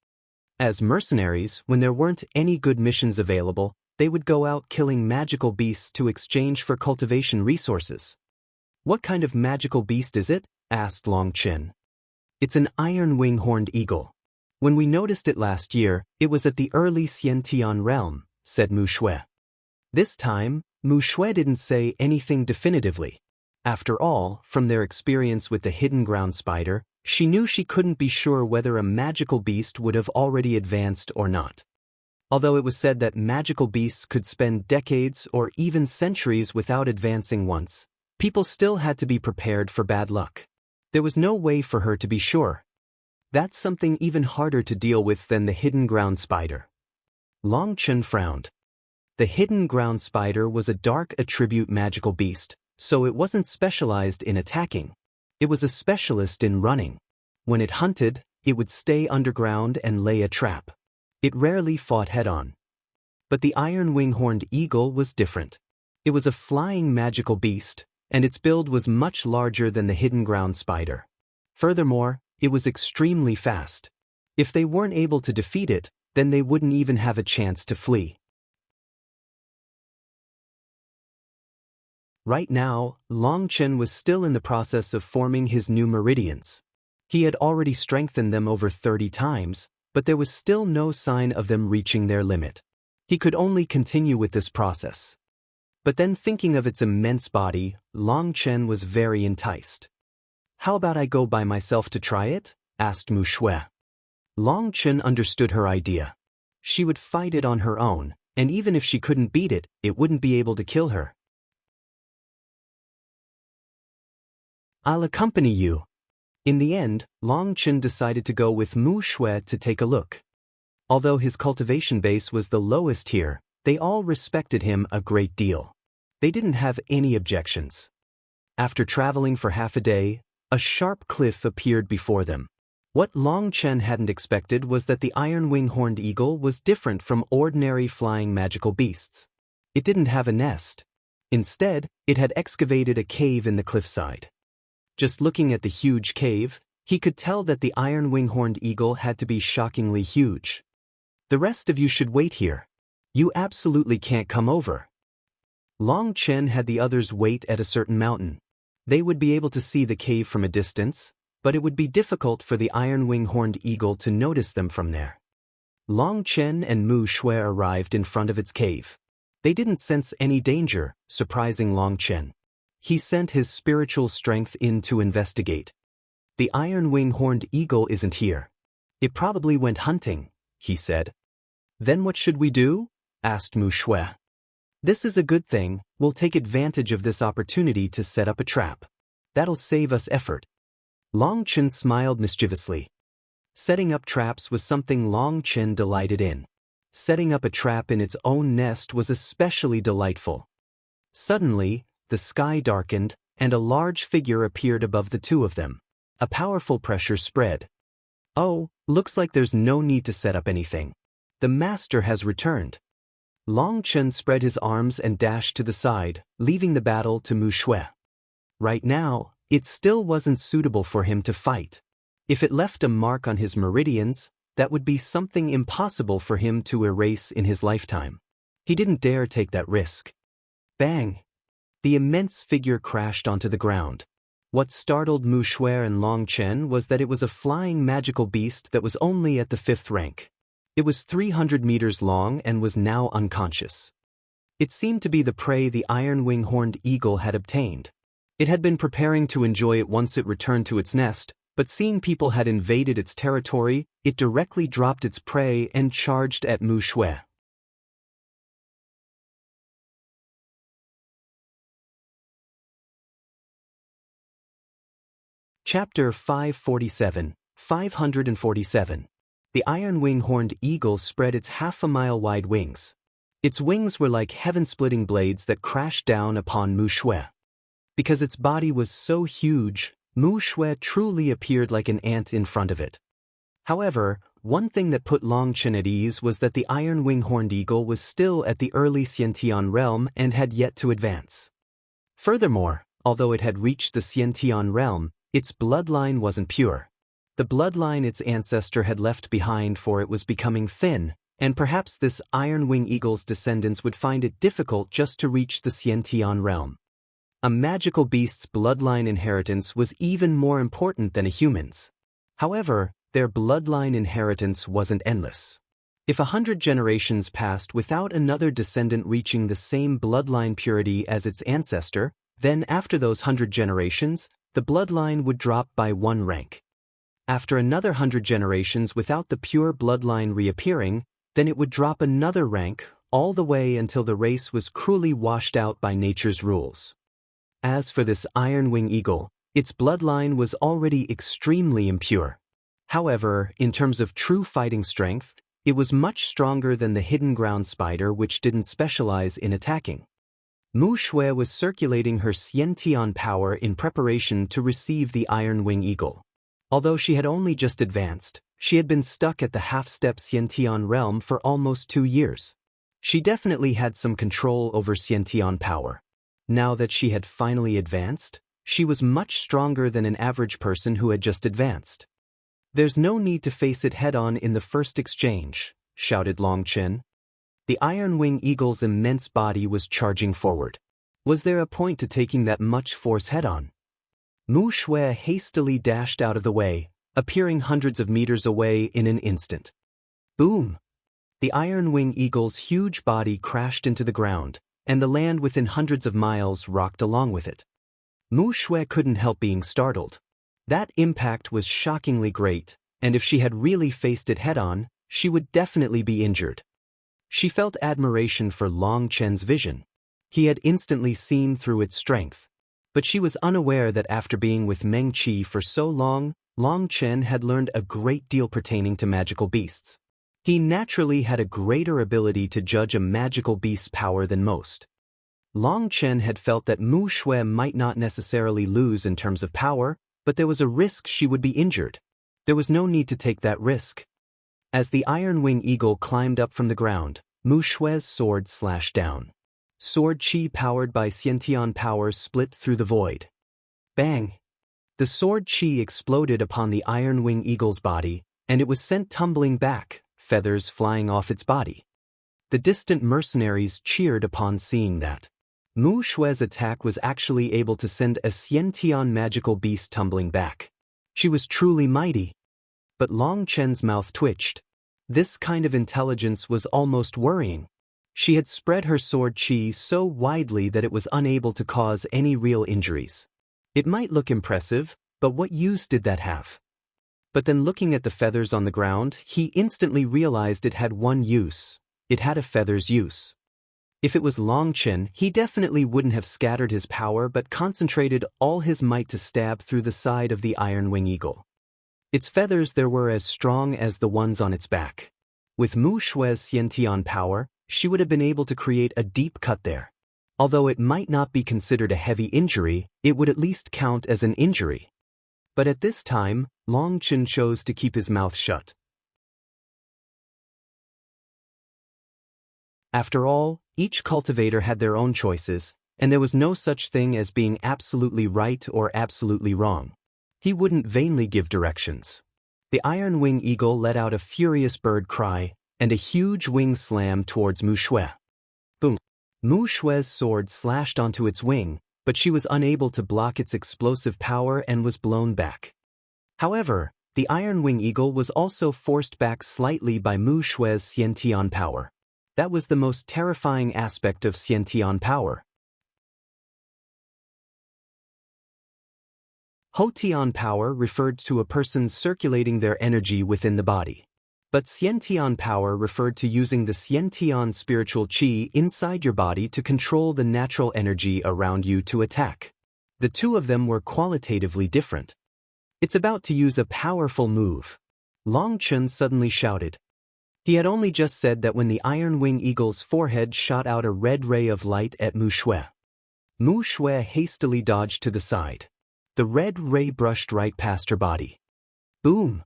As mercenaries, when there weren't any good missions available, they would go out killing magical beasts to exchange for cultivation resources. "What kind of magical beast is it?" asked Longchen. "It's an iron wing-horned eagle. When we noticed it last year, it was at the early Xiantian realm," said Mu Shui. This time, Mu Shui didn't say anything definitively. After all, from their experience with the hidden ground spider, she knew she couldn't be sure whether a magical beast would have already advanced or not. Although it was said that magical beasts could spend decades or even centuries without advancing once, people still had to be prepared for bad luck. There was no way for her to be sure. That's something even harder to deal with than the hidden ground spider. Longchen frowned. The hidden ground spider was a dark attribute magical beast, so it wasn't specialized in attacking. It was a specialist in running. When it hunted, it would stay underground and lay a trap. It rarely fought head-on. But the iron wing-horned eagle was different. It was a flying magical beast, and its build was much larger than the hidden ground spider. Furthermore, it was extremely fast. If they weren't able to defeat it, then they wouldn't even have a chance to flee. Right now, Longchen was still in the process of forming his new meridians. He had already strengthened them over 30 times, but there was still no sign of them reaching their limit. He could only continue with this process. But then, thinking of its immense body, Longchen was very enticed. "How about I go by myself to try it?" asked Mu Shui. Longchen understood her idea. She would fight it on her own, and even if she couldn't beat it, it wouldn't be able to kill her. "I'll accompany you." In the end, Longchen decided to go with Mu Shui to take a look. Although his cultivation base was the lowest here, they all respected him a great deal. They didn't have any objections. After traveling for half a day, a sharp cliff appeared before them. What Longchen hadn't expected was that the iron wing-horned eagle was different from ordinary flying magical beasts. It didn't have a nest. Instead, it had excavated a cave in the cliffside. Just looking at the huge cave, he could tell that the iron wing-horned eagle had to be shockingly huge. "The rest of you should wait here. You absolutely can't come over." Longchen had the others wait at a certain mountain. They would be able to see the cave from a distance, but it would be difficult for the iron-wing horned eagle to notice them from there. Long Chen and Mu Shui arrived in front of its cave. They didn't sense any danger, surprising Long Chen. He sent his spiritual strength in to investigate. The iron-wing horned eagle isn't here. It probably went hunting, he said. Then what should we do? Asked Mu Shui. This is a good thing, we'll take advantage of this opportunity to set up a trap. That'll save us effort. Long Chen smiled mischievously. Setting up traps was something Long Chen delighted in. Setting up a trap in its own nest was especially delightful. Suddenly, the sky darkened, and a large figure appeared above the two of them. A powerful pressure spread. Oh, looks like there's no need to set up anything. The master has returned. Long Chen spread his arms and dashed to the side, leaving the battle to Mu Shui. Right now, it still wasn't suitable for him to fight. If it left a mark on his meridians, that would be something impossible for him to erase in his lifetime. He didn't dare take that risk. Bang! The immense figure crashed onto the ground. What startled Mu Shui and Long Chen was that it was a flying magical beast that was only at the 5th rank. It was 300 meters long and was now unconscious. It seemed to be the prey the iron-wing horned eagle had obtained. It had been preparing to enjoy it once it returned to its nest, but seeing people had invaded its territory, it directly dropped its prey and charged at Mu Shui. Chapter 547, 547. The iron-wing horned eagle spread its half-a-mile-wide wings. Its wings were like heaven-splitting blades that crashed down upon Mu Shui. Because its body was so huge, Mu Shui truly appeared like an ant in front of it. However, one thing that put Long Chen at ease was that the iron-wing horned eagle was still at the early Xiantian realm and had yet to advance. Furthermore, although it had reached the Xiantian realm, its bloodline wasn't pure. The bloodline its ancestor had left behind for it was becoming thin, and perhaps this iron-wing eagle's descendants would find it difficult just to reach the Xiantian realm. A magical beast's bloodline inheritance was even more important than a human's. However, their bloodline inheritance wasn't endless. If 100 generations passed without another descendant reaching the same bloodline purity as its ancestor, then after those 100 generations, the bloodline would drop by 1 rank. After another 100 generations without the pure bloodline reappearing, then it would drop another rank, all the way until the race was cruelly washed out by nature's rules. As for this iron-wing eagle, its bloodline was already extremely impure. However, in terms of true fighting strength, it was much stronger than the hidden ground spider, which didn't specialize in attacking. Mu Shui was circulating her Xiantian power in preparation to receive the iron-wing eagle. Although she had only just advanced, she had been stuck at the half-step Xiantian realm for almost 2 years. She definitely had some control over Xiantian power. Now that she had finally advanced, she was much stronger than an average person who had just advanced. "There's no need to face it head-on in the first exchange," shouted Long Chen. The iron-wing eagle's immense body was charging forward. Was there a point to taking that much force head-on? Mu Shui hastily dashed out of the way, appearing hundreds of meters away in an instant. Boom! The iron-wing eagle's huge body crashed into the ground, and the land within hundreds of miles rocked along with it. Mu Shui couldn't help being startled. That impact was shockingly great, and if she had really faced it head-on, she would definitely be injured. She felt admiration for Long Chen's vision. He had instantly seen through its strength. But she was unaware that after being with Meng Qi for so long, Long Chen had learned a great deal pertaining to magical beasts. He naturally had a greater ability to judge a magical beast's power than most. Long Chen had felt that Mu Shui might not necessarily lose in terms of power, but there was a risk she would be injured. There was no need to take that risk. As the iron-wing eagle climbed up from the ground, Mu Shui's sword slashed down. Sword chi powered by Xiantian power split through the void. Bang! The sword chi exploded upon the iron-wing eagle's body, and it was sent tumbling back, feathers flying off its body. The distant mercenaries cheered upon seeing that. Mu Shui's attack was actually able to send a Xiantian magical beast tumbling back. She was truly mighty. But Long Chen's mouth twitched. This kind of intelligence was almost worrying. She had spread her sword chi so widely that it was unable to cause any real injuries. It might look impressive, but what use did that have? But then looking at the feathers on the ground, he instantly realized it had one use. It had a feather's use. If it was Long Chen, he definitely wouldn't have scattered his power but concentrated all his might to stab through the side of the iron wing eagle. Its feathers there were as strong as the ones on its back. With Mu Shui's Xiantian power, she would have been able to create a deep cut there. Although it might not be considered a heavy injury, it would at least count as an injury. But at this time, Long Chen chose to keep his mouth shut. After all, each cultivator had their own choices, and there was no such thing as being absolutely right or absolutely wrong. He wouldn't vainly give directions. The iron wing eagle let out a furious bird cry, and a huge wing slam towards Mu Shui. Boom! Mu Shui's sword slashed onto its wing, but she was unable to block its explosive power and was blown back. However, the iron wing eagle was also forced back slightly by Mu Shui's Xiantian power. That was the most terrifying aspect of Xiantian power. Houtian power referred to a person circulating their energy within the body. But Xiantian power referred to using the Xiantian spiritual qi inside your body to control the natural energy around you to attack. The two of them were qualitatively different. It's about to use a powerful move. Long Chen suddenly shouted. He had only just said that when the iron wing eagle's forehead shot out a red ray of light at Mu Shui. Mu Shui hastily dodged to the side. The red ray brushed right past her body. Boom!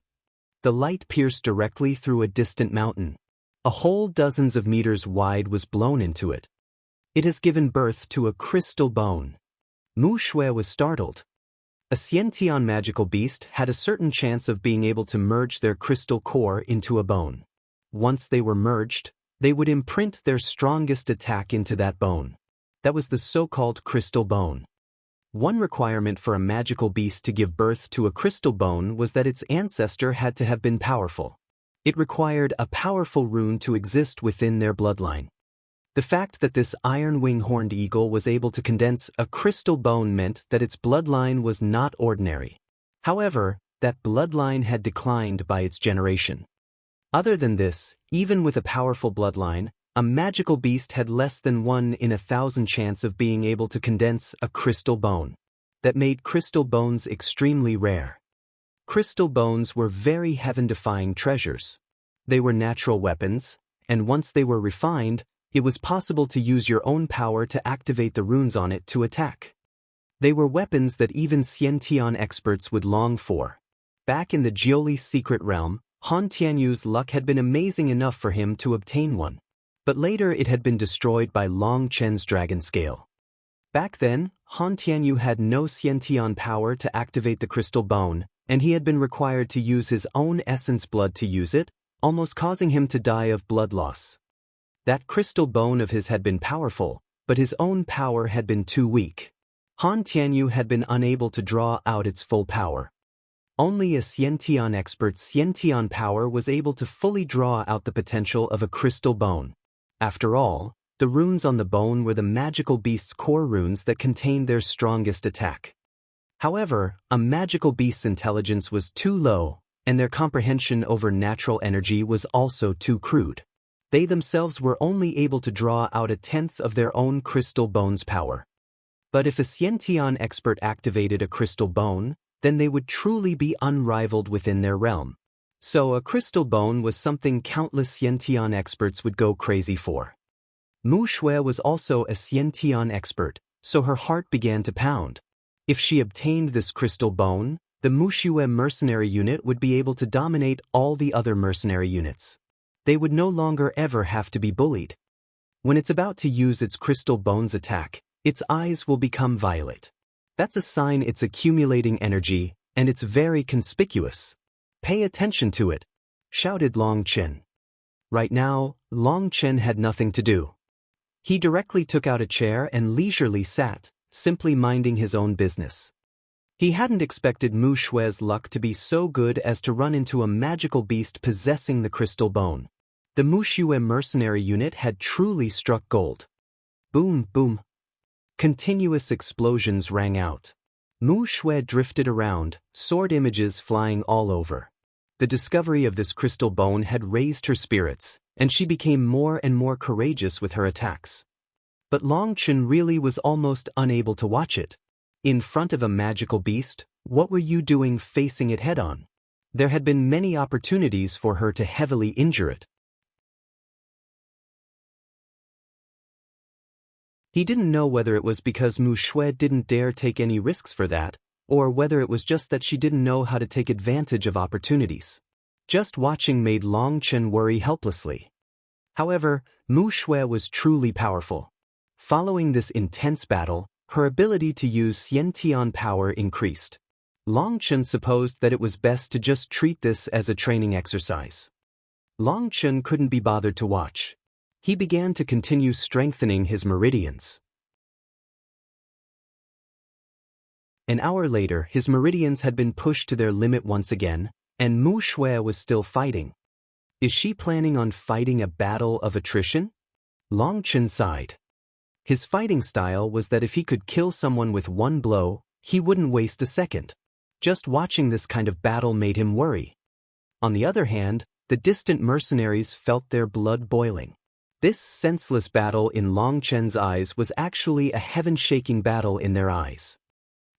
The light pierced directly through a distant mountain. A hole dozens of meters wide was blown into it. It has given birth to a crystal bone. Mu Shui was startled. A Xiantian magical beast had a certain chance of being able to merge their crystal core into a bone. Once they were merged, they would imprint their strongest attack into that bone. That was the so-called crystal bone. One requirement for a magical beast to give birth to a crystal bone was that its ancestor had to have been powerful. It required a powerful rune to exist within their bloodline. The fact that this iron wing horned eagle was able to condense a crystal bone meant that its bloodline was not ordinary. However, that bloodline had declined by its generation. Other than this, even with a powerful bloodline, a magical beast had less than 1 in 1,000 chance of being able to condense a crystal bone. That made crystal bones extremely rare. Crystal bones were very heaven-defying treasures. They were natural weapons, and once they were refined, it was possible to use your own power to activate the runes on it to attack. They were weapons that even Xiantian experts would long for. Back in the Jioli's secret realm, Han Tianyu's luck had been amazing enough for him to obtain one. But later it had been destroyed by Long Chen's dragon scale. Back then, Han Tianyu had no Xiantian power to activate the crystal bone, and he had been required to use his own essence blood to use it, almost causing him to die of blood loss. That crystal bone of his had been powerful, but his own power had been too weak. Han Tianyu had been unable to draw out its full power. Only a Xiantian expert's Xiantian power was able to fully draw out the potential of a crystal bone. After all, the runes on the bone were the magical beast's core runes that contained their strongest attack. However, a magical beast's intelligence was too low, and their comprehension over natural energy was also too crude. They themselves were only able to draw out 1/10 of their own crystal bone's power. But if a Xiantian expert activated a crystal bone, then they would truly be unrivaled within their realm. So a crystal bone was something countless Xiantian experts would go crazy for. Mu Shui was also a Xiantian expert, so her heart began to pound. If she obtained this crystal bone, the Mu Shui mercenary unit would be able to dominate all the other mercenary units. They would no longer ever have to be bullied. When it's about to use its crystal bone's attack, its eyes will become violet. That's a sign it's accumulating energy, and it's very conspicuous. Pay attention to it, shouted Long Chen. Right now, Long Chen had nothing to do. He directly took out a chair and leisurely sat, simply minding his own business. He hadn't expected Mu Shue's luck to be so good as to run into a magical beast possessing the crystal bone. The Mu Shue mercenary unit had truly struck gold. Boom, boom. Continuous explosions rang out. Mu Shue drifted around, sword images flying all over. The discovery of this crystal bone had raised her spirits, and she became more and more courageous with her attacks. But Long Chen really was almost unable to watch it. In front of a magical beast, what were you doing facing it head-on? There had been many opportunities for her to heavily injure it. He didn't know whether it was because Mu Shue didn't dare take any risks for that, or whether it was just that she didn't know how to take advantage of opportunities. Just watching made Long Chen worry helplessly. However, Mu Shue was truly powerful. Following this intense battle, her ability to use Xiantian power increased. Long Chen supposed that it was best to just treat this as a training exercise. Long Chen couldn't be bothered to watch. He began to continue strengthening his meridians. An hour later, his meridians had been pushed to their limit once again, and Mu Shue was still fighting. Is she planning on fighting a battle of attrition? Long Chen sighed. His fighting style was that if he could kill someone with one blow, he wouldn't waste a second. Just watching this kind of battle made him worry. On the other hand, the distant mercenaries felt their blood boiling. This senseless battle in Long Chen's eyes was actually a heaven-shaking battle in their eyes.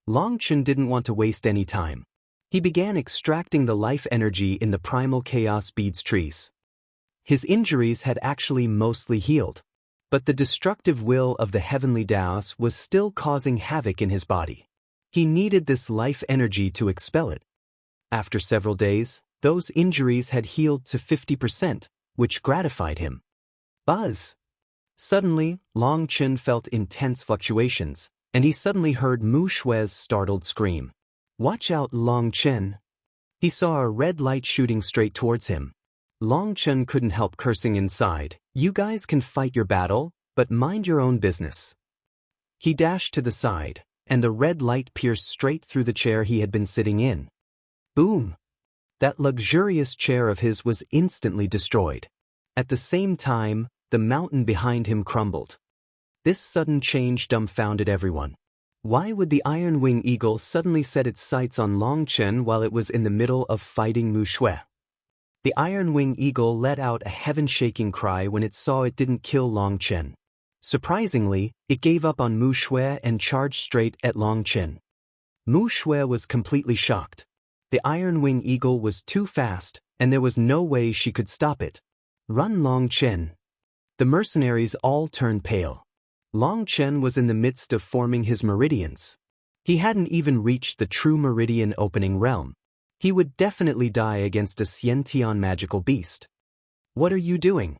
Long Chen didn't want to waste any time. He began extracting the life energy in the primal chaos beads trees. His injuries had actually mostly healed. But the destructive will of the heavenly Daos was still causing havoc in his body. He needed this life energy to expel it. After several days, those injuries had healed to 50%, which gratified him. Buzz! Suddenly, Long Chen felt intense fluctuations, and he suddenly heard Mu Shue's startled scream. Watch out, Long Chen! He saw a red light shooting straight towards him. Long Chen couldn't help cursing inside. You guys can fight your battle, but mind your own business. He dashed to the side, and the red light pierced straight through the chair he had been sitting in. Boom! That luxurious chair of his was instantly destroyed. At the same time, the mountain behind him crumbled. This sudden change dumbfounded everyone. Why would the Iron Wing Eagle suddenly set its sights on Long Chen while it was in the middle of fighting Mu Shue? The Iron Wing Eagle let out a heaven-shaking cry when it saw it didn't kill Long Chen. Surprisingly, it gave up on Mu Shue and charged straight at Long Chen. Mu Shue was completely shocked. The Iron Wing Eagle was too fast, and there was no way she could stop it. Run, Long Chen! The mercenaries all turned pale. Long Chen was in the midst of forming his meridians. He hadn't even reached the true meridian opening realm. He would definitely die against a Xiantian magical beast. What are you doing?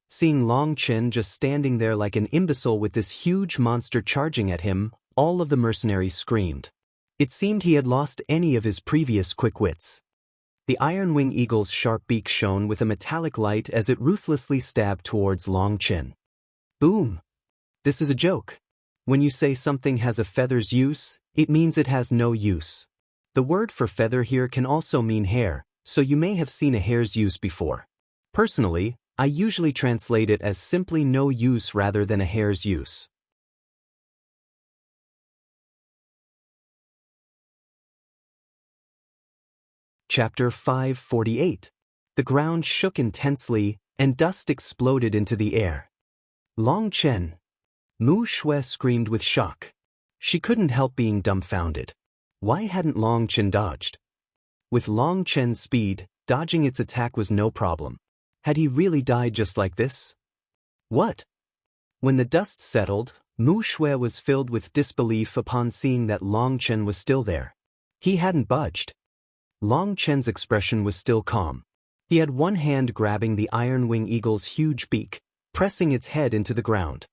Seeing Long Chen just standing there like an imbecile with this huge monster charging at him, all of the mercenaries screamed. It seemed he had lost any of his previous quick wits. The Iron Wing Eagle's sharp beak shone with a metallic light as it ruthlessly stabbed towards Long Chen. Boom! This is a joke. When you say something has a feather's use, it means it has no use. The word for feather here can also mean hair, so you may have seen a hair's use before. Personally, I usually translate it as simply no use rather than a hair's use. Chapter 548. The ground shook intensely, and dust exploded into the air. Long Chen! Mu Shue screamed with shock. She couldn't help being dumbfounded. Why hadn't Long Chen dodged? With Long Chen's speed, dodging its attack was no problem. Had he really died just like this? What? When the dust settled, Mu Shue was filled with disbelief upon seeing that Long Chen was still there. He hadn't budged. Long Chen's expression was still calm. He had one hand grabbing the Iron Wing Eagle's huge beak, pressing its head into the ground.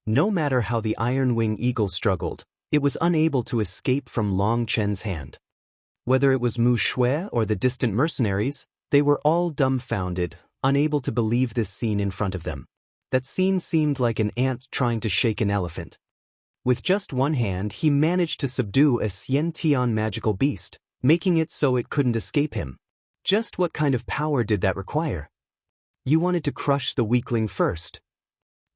No matter how the Iron Wing Eagle struggled, it was unable to escape from Long Chen's hand. Whether it was Mu Shue or the distant mercenaries, they were all dumbfounded, unable to believe this scene in front of them. That scene seemed like an ant trying to shake an elephant. With just one hand he managed to subdue a Xiantian magical beast, making it so it couldn't escape him. Just what kind of power did that require? You wanted to crush the weakling first.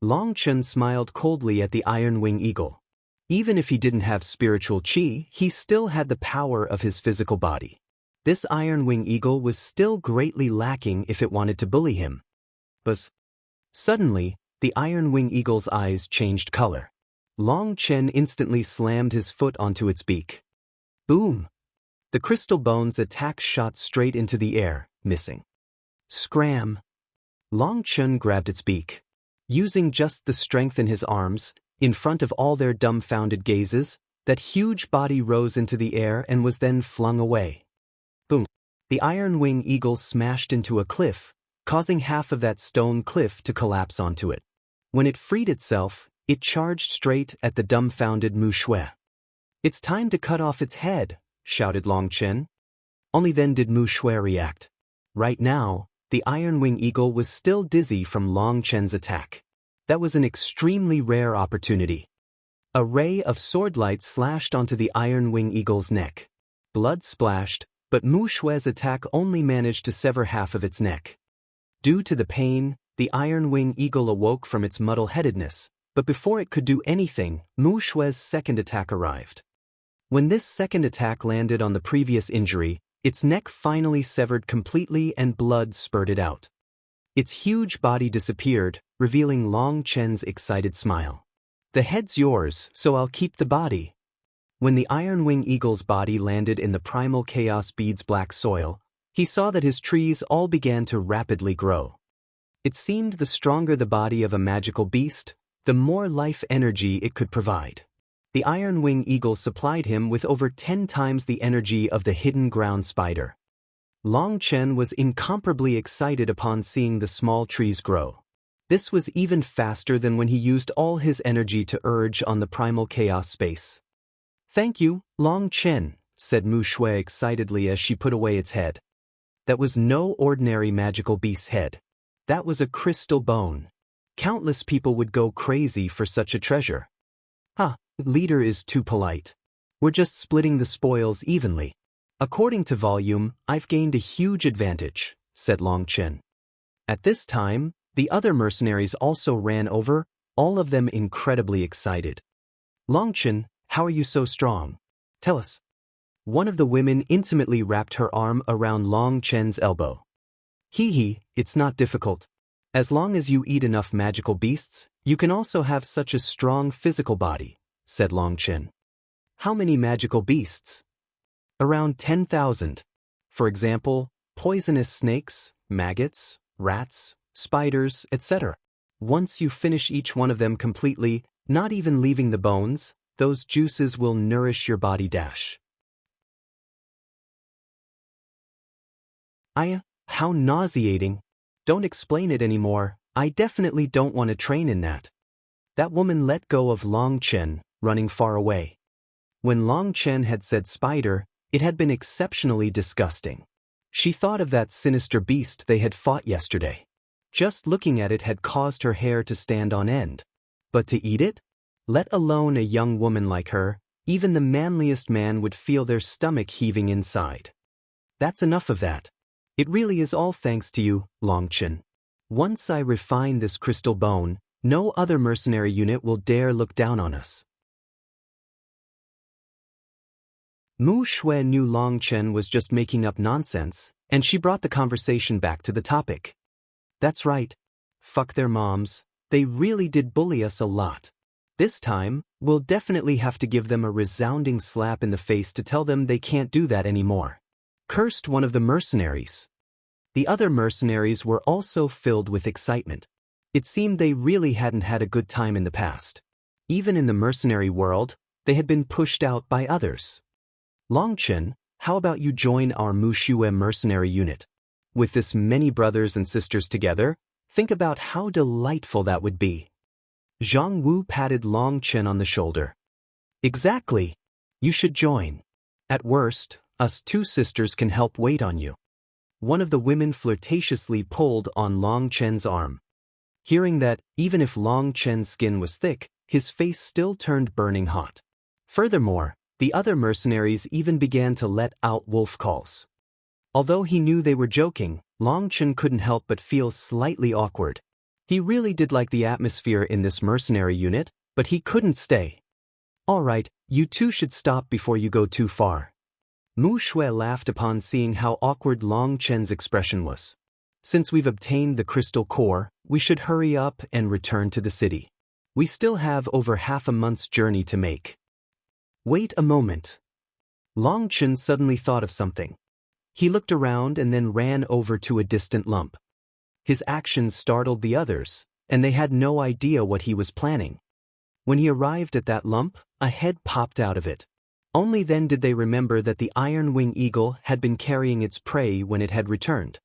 Long Chen smiled coldly at the Iron Wing Eagle. Even if he didn't have spiritual qi, he still had the power of his physical body. This Iron Wing Eagle was still greatly lacking if it wanted to bully him. But suddenly, the Iron Wing Eagle's eyes changed color. Long Chen instantly slammed his foot onto its beak. Boom! The crystal bone's attack shot straight into the air, missing. Scram! Long Chen grabbed its beak. Using just the strength in his arms, in front of all their dumbfounded gazes, that huge body rose into the air and was then flung away. Boom! The Iron Wing Eagle smashed into a cliff, causing half of that stone cliff to collapse onto it. When it freed itself, it charged straight at the dumbfounded Mu Shui. It's time to cut off its head, shouted Long Chen. Only then did Mu Shui react. Right now, the Iron Wing Eagle was still dizzy from Long Chen's attack. That was an extremely rare opportunity. A ray of sword light slashed onto the Iron Wing Eagle's neck. Blood splashed, but Mu Shui's attack only managed to sever half of its neck. Due to the pain, the Iron Wing Eagle awoke from its muddle-headedness, but before it could do anything, Mu Shui's second attack arrived. When this second attack landed on the previous injury, its neck finally severed completely and blood spurted out. Its huge body disappeared, revealing Long Chen's excited smile. The head's yours, so I'll keep the body. When the Iron Wing Eagle's body landed in the primal chaos bead's black soil, he saw that his trees all began to rapidly grow. It seemed the stronger the body of a magical beast, the more life energy it could provide. The Iron Wing Eagle supplied him with over 10 times the energy of the hidden ground spider. Long Chen was incomparably excited upon seeing the small trees grow. This was even faster than when he used all his energy to urge on the primal chaos space. Thank you, Long Chen, said Mu Shui excitedly as she put away its head. That was no ordinary magical beast's head. That was a crystal bone. Countless people would go crazy for such a treasure. Leader is too polite. We're just splitting the spoils evenly. According to volume, I've gained a huge advantage, said Long Chen. At this time, the other mercenaries also ran over, all of them incredibly excited. Long Chen, how are you so strong? Tell us. One of the women intimately wrapped her arm around Long Chen's elbow. It's not difficult. As long as you eat enough magical beasts, you can also have such a strong physical body, said Long Chen. How many magical beasts? Around 10,000. For example, poisonous snakes, maggots, rats, spiders, etc. Once you finish each one of them completely, not even leaving the bones, those juices will nourish your body. How nauseating. Don't explain it anymore, I definitely don't want to train in that. That woman let go of Long Chen, running far away. When Long Chen had said spider, it had been exceptionally disgusting. She thought of that sinister beast they had fought yesterday. Just looking at it had caused her hair to stand on end. But to eat it? Let alone a young woman like her, even the manliest man would feel their stomach heaving inside. That's enough of that. It really is all thanks to you, Long Chen. Once I refine this crystal bone, no other mercenary unit will dare look down on us. Mu Shui knew Long Chen was just making up nonsense, and she brought the conversation back to the topic. That's right. Fuck their moms, they really did bully us a lot. This time, we'll definitely have to give them a resounding slap in the face to tell them they can't do that anymore. Cursed one of the mercenaries. The other mercenaries were also filled with excitement. It seemed they really hadn't had a good time in the past. Even in the mercenary world, they had been pushed out by others. Long Chen, how about you join our Mu Shui mercenary unit? With this many brothers and sisters together, think about how delightful that would be. Zhang Wu patted Long Chen on the shoulder. Exactly. You should join. At worst, us two sisters can help wait on you. One of the women flirtatiously pulled on Long Chen's arm. Hearing that, even if Long Chen's skin was thick, his face still turned burning hot. Furthermore, the other mercenaries even began to let out wolf calls. Although he knew they were joking, Long Chen couldn't help but feel slightly awkward. He really did like the atmosphere in this mercenary unit, but he couldn't stay. "All right, you two should stop before you go too far." Mu Shui laughed upon seeing how awkward Long Chen's expression was. "Since we've obtained the crystal core, we should hurry up and return to the city. We still have over half a month's journey to make." "Wait a moment." Long Chen suddenly thought of something. He looked around and then ran over to a distant lump. His actions startled the others, and they had no idea what he was planning. When he arrived at that lump, a head popped out of it. Only then did they remember that the Iron Wing Eagle had been carrying its prey when it had returned.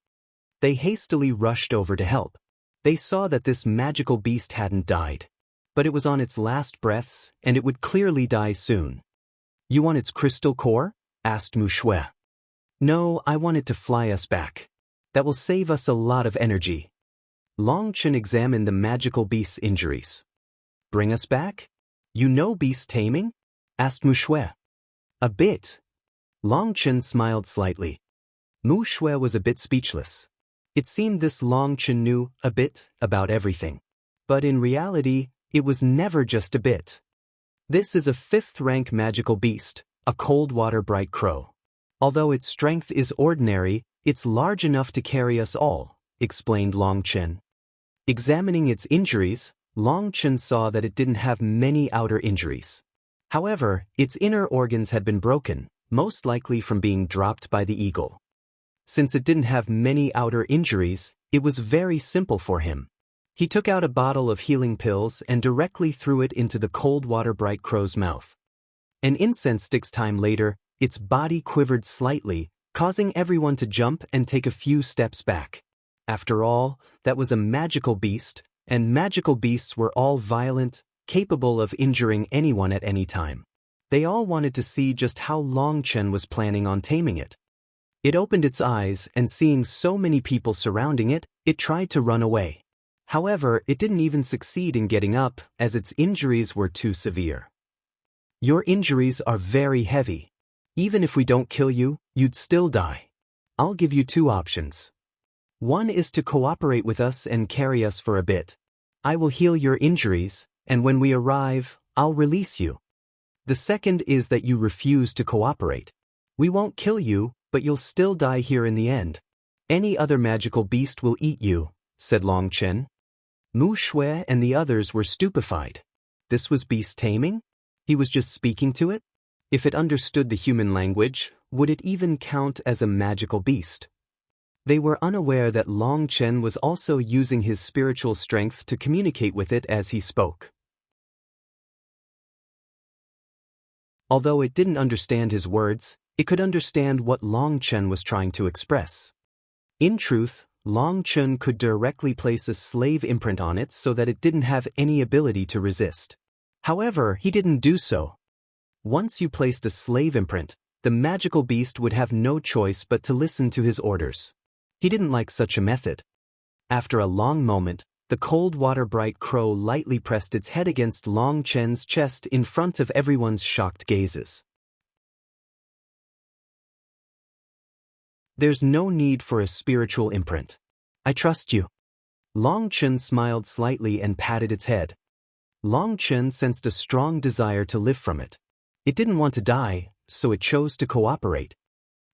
They hastily rushed over to help. They saw that this magical beast hadn't died, but it was on its last breaths, and it would clearly die soon. "You want its crystal core?" asked Mu Shui. "No, I want it to fly us back. That will save us a lot of energy." Long Chen examined the magical beast's injuries. "Bring us back? You know beast taming?" asked Mu Shui. "A bit." Long Chen smiled slightly. Mu Shui was a bit speechless. It seemed this Long Chen knew a bit about everything. But in reality, it was never just a bit. "This is a 5th-rank magical beast, a cold water bright crow. Although its strength is ordinary, it's large enough to carry us all," explained Long Chen. Examining its injuries, Long Chen saw that it didn't have many outer injuries. However, its inner organs had been broken, most likely from being dropped by the eagle. Since it didn't have many outer injuries, it was very simple for him. He took out a bottle of healing pills and directly threw it into the cold water bright crow's mouth. An incense stick's time later, its body quivered slightly, causing everyone to jump and take a few steps back. After all, that was a magical beast, and magical beasts were all violent, capable of injuring anyone at any time. They all wanted to see just how Long Chen was planning on taming it. It opened its eyes, and seeing so many people surrounding it, it tried to run away. However, it didn't even succeed in getting up, as its injuries were too severe. "Your injuries are very heavy. Even if we don't kill you, you'd still die. I'll give you 2 options. One is to cooperate with us and carry us for a bit. I will heal your injuries, and when we arrive, I'll release you. The second is that you refuse to cooperate. We won't kill you, but you'll still die here in the end. Any other magical beast will eat you," said Long Chen. Mu Shui and the others were stupefied. This was beast taming? He was just speaking to it? If it understood the human language, would it even count as a magical beast? They were unaware that Long Chen was also using his spiritual strength to communicate with it as he spoke. Although it didn't understand his words, it could understand what Long Chen was trying to express. In truth, Long Chen could directly place a slave imprint on it so that it didn't have any ability to resist. However, he didn't do so. Once you placed a slave imprint, the magical beast would have no choice but to listen to his orders. He didn't like such a method. After a long moment, the cold water bright crow lightly pressed its head against Long Chen's chest in front of everyone's shocked gazes. "There's no need for a spiritual imprint. I trust you." Long Chen smiled slightly and patted its head. Long Chen sensed a strong desire to live from it. It didn't want to die, so it chose to cooperate.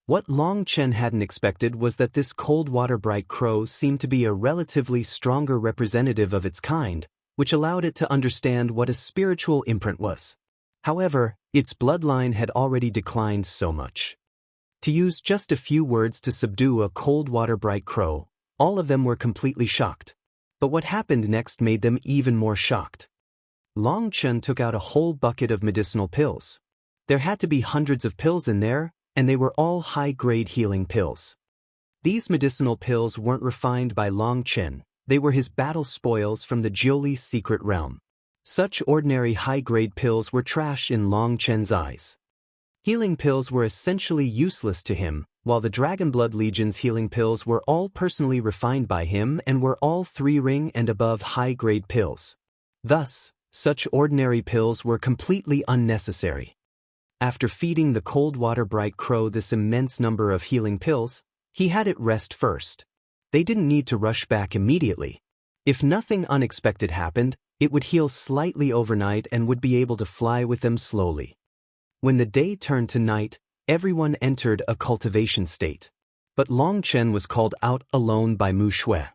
What Long Chen hadn't expected was that this cold water bright crow seemed to be a relatively stronger representative of its kind, which allowed it to understand what a spiritual imprint was. However, its bloodline had already declined so much. To use just a few words to subdue a cold water bright crow, all of them were completely shocked. But what happened next made them even more shocked. Long Chen took out a whole bucket of medicinal pills. There had to be hundreds of pills in there, and they were all high-grade healing pills. These medicinal pills weren't refined by Long Chen, they were his battle spoils from the Jioli's secret realm. Such ordinary high-grade pills were trash in Long Chen's eyes. Healing pills were essentially useless to him, while the Dragonblood Legion's healing pills were all personally refined by him and were all 3-ring and above high-grade pills. Thus, Such ordinary pills were completely unnecessary. After feeding the cold water bright crow this immense number of healing pills, he had it rest first. They didn't need to rush back immediately. If nothing unexpected happened, it would heal slightly overnight and would be able to fly with them slowly. When the day turned to night, everyone entered a cultivation state. But Long Chen was called out alone by Mu Shui.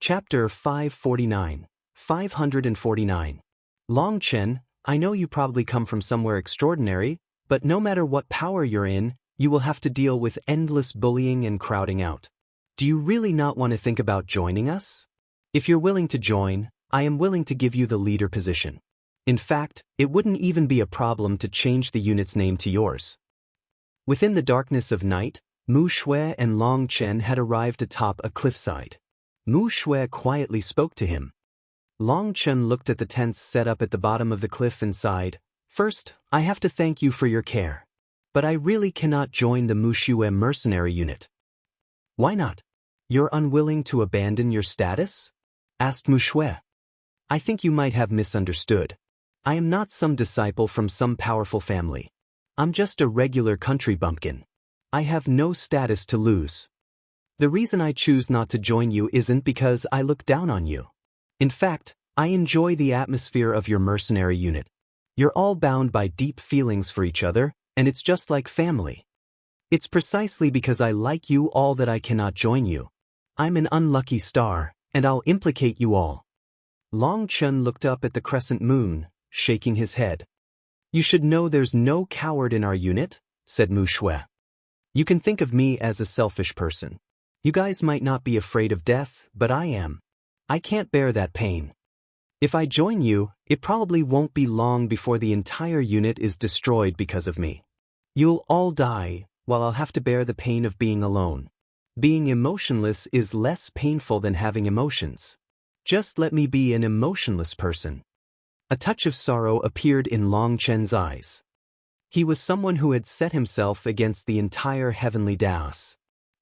Chapter 549. 549. Long Chen, I know you probably come from somewhere extraordinary, but no matter what power you're in, you will have to deal with endless bullying and crowding out. Do you really not want to think about joining us? If you're willing to join, I am willing to give you the leader position. In fact, it wouldn't even be a problem to change the unit's name to yours. Within the darkness of night, Mu Shui and Long Chen had arrived atop a cliffside. Mu Shui quietly spoke to him. Long Chen looked at the tents set up at the bottom of the cliff and sighed. First, I have to thank you for your care. But I really cannot join the Mu Shui mercenary unit. Why not? You're unwilling to abandon your status? Asked Mu Shui. I think you might have misunderstood. I am not some disciple from some powerful family. I'm just a regular country bumpkin. I have no status to lose. The reason I choose not to join you isn't because I look down on you. In fact, I enjoy the atmosphere of your mercenary unit. You're all bound by deep feelings for each other, and it's just like family. It's precisely because I like you all that I cannot join you. I'm an unlucky star, and I'll implicate you all. Long Chen looked up at the crescent moon, shaking his head. You should know there's no coward in our unit, said Mu Shui. You can think of me as a selfish person. You guys might not be afraid of death, but I am. I can't bear that pain. If I join you, it probably won't be long before the entire unit is destroyed because of me. You'll all die, while I'll have to bear the pain of being alone. Being emotionless is less painful than having emotions. Just let me be an emotionless person. A touch of sorrow appeared in Long Chen's eyes. He was someone who had set himself against the entire heavenly Daos.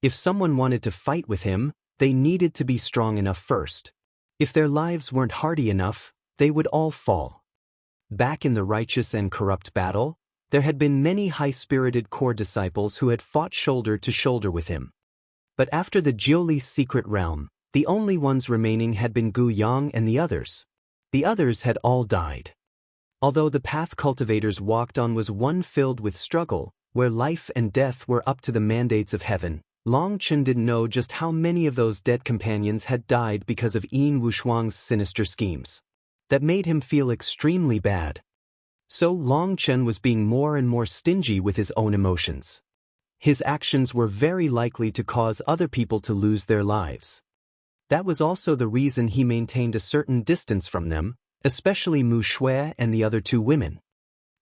If someone wanted to fight with him, they needed to be strong enough first. If their lives weren't hardy enough, they would all fall. Back in the righteous and corrupt battle, there had been many high-spirited core disciples who had fought shoulder to shoulder with him. But after the Jiuli's secret realm, the only ones remaining had been Gu Yang and the others. The others had all died. Although the path cultivators walked on was one filled with struggle, where life and death were up to the mandates of heaven, Long Chen didn't know just how many of those dead companions had died because of Yin Wushuang's sinister schemes. That made him feel extremely bad. So Long Chen was being more and more stingy with his own emotions. His actions were very likely to cause other people to lose their lives. That was also the reason he maintained a certain distance from them, especially Mu Shui and the other two women.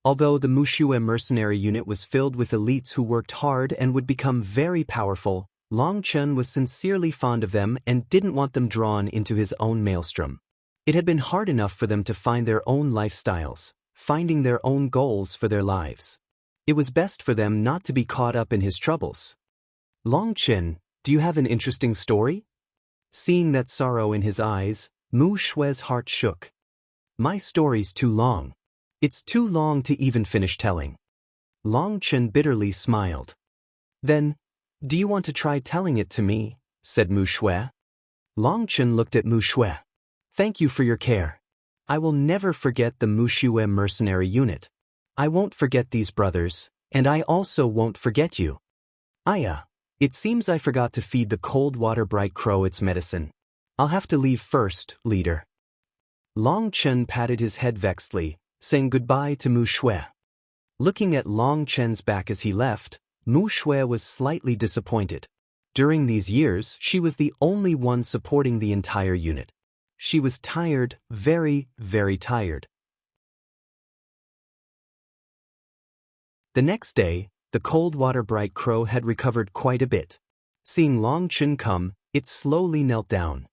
Although the Mu Shui mercenary unit was filled with elites who worked hard and would become very powerful, Long Chen was sincerely fond of them and didn't want them drawn into his own maelstrom. It had been hard enough for them to find their own lifestyles, finding their own goals for their lives. It was best for them not to be caught up in his troubles. Long Chen, do you have an interesting story? Seeing that sorrow in his eyes, Mu Shui's heart shook. My story's too long. It's too long to even finish telling. Long Chen bitterly smiled. Then, do you want to try telling it to me? Said Mu Shui. Long Chen looked at Mu Shui. Thank you for your care. I will never forget the Mu Shui mercenary unit. I won't forget these brothers, and I also won't forget you. Aya. It seems I forgot to feed the cold water bright crow its medicine. I'll have to leave first, leader. Long Chen patted his head vexedly, saying goodbye to Mu Shui. Looking at Long Chen's back as he left, Mu Shui was slightly disappointed. During these years, she was the only one supporting the entire unit. She was tired, very, very tired. The next day, the cold water bright crow had recovered quite a bit. Seeing Long Chen come, it slowly knelt down.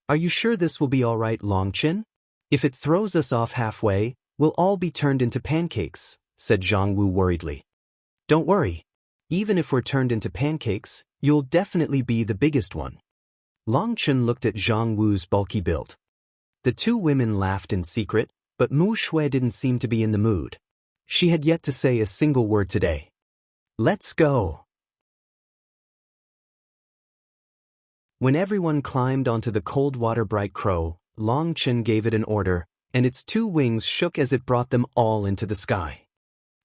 Are you sure this will be all right, Long Chen? If it throws us off halfway, we'll all be turned into pancakes, said Zhang Wu worriedly. Don't worry. Even if we're turned into pancakes, you'll definitely be the biggest one. Long Chen looked at Zhang Wu's bulky build. The two women laughed in secret, but Mu Shui didn't seem to be in the mood. She had yet to say a single word today. Let's go. When everyone climbed onto the cold water bright crow, Long Chen gave it an order, and its two wings shook as it brought them all into the sky.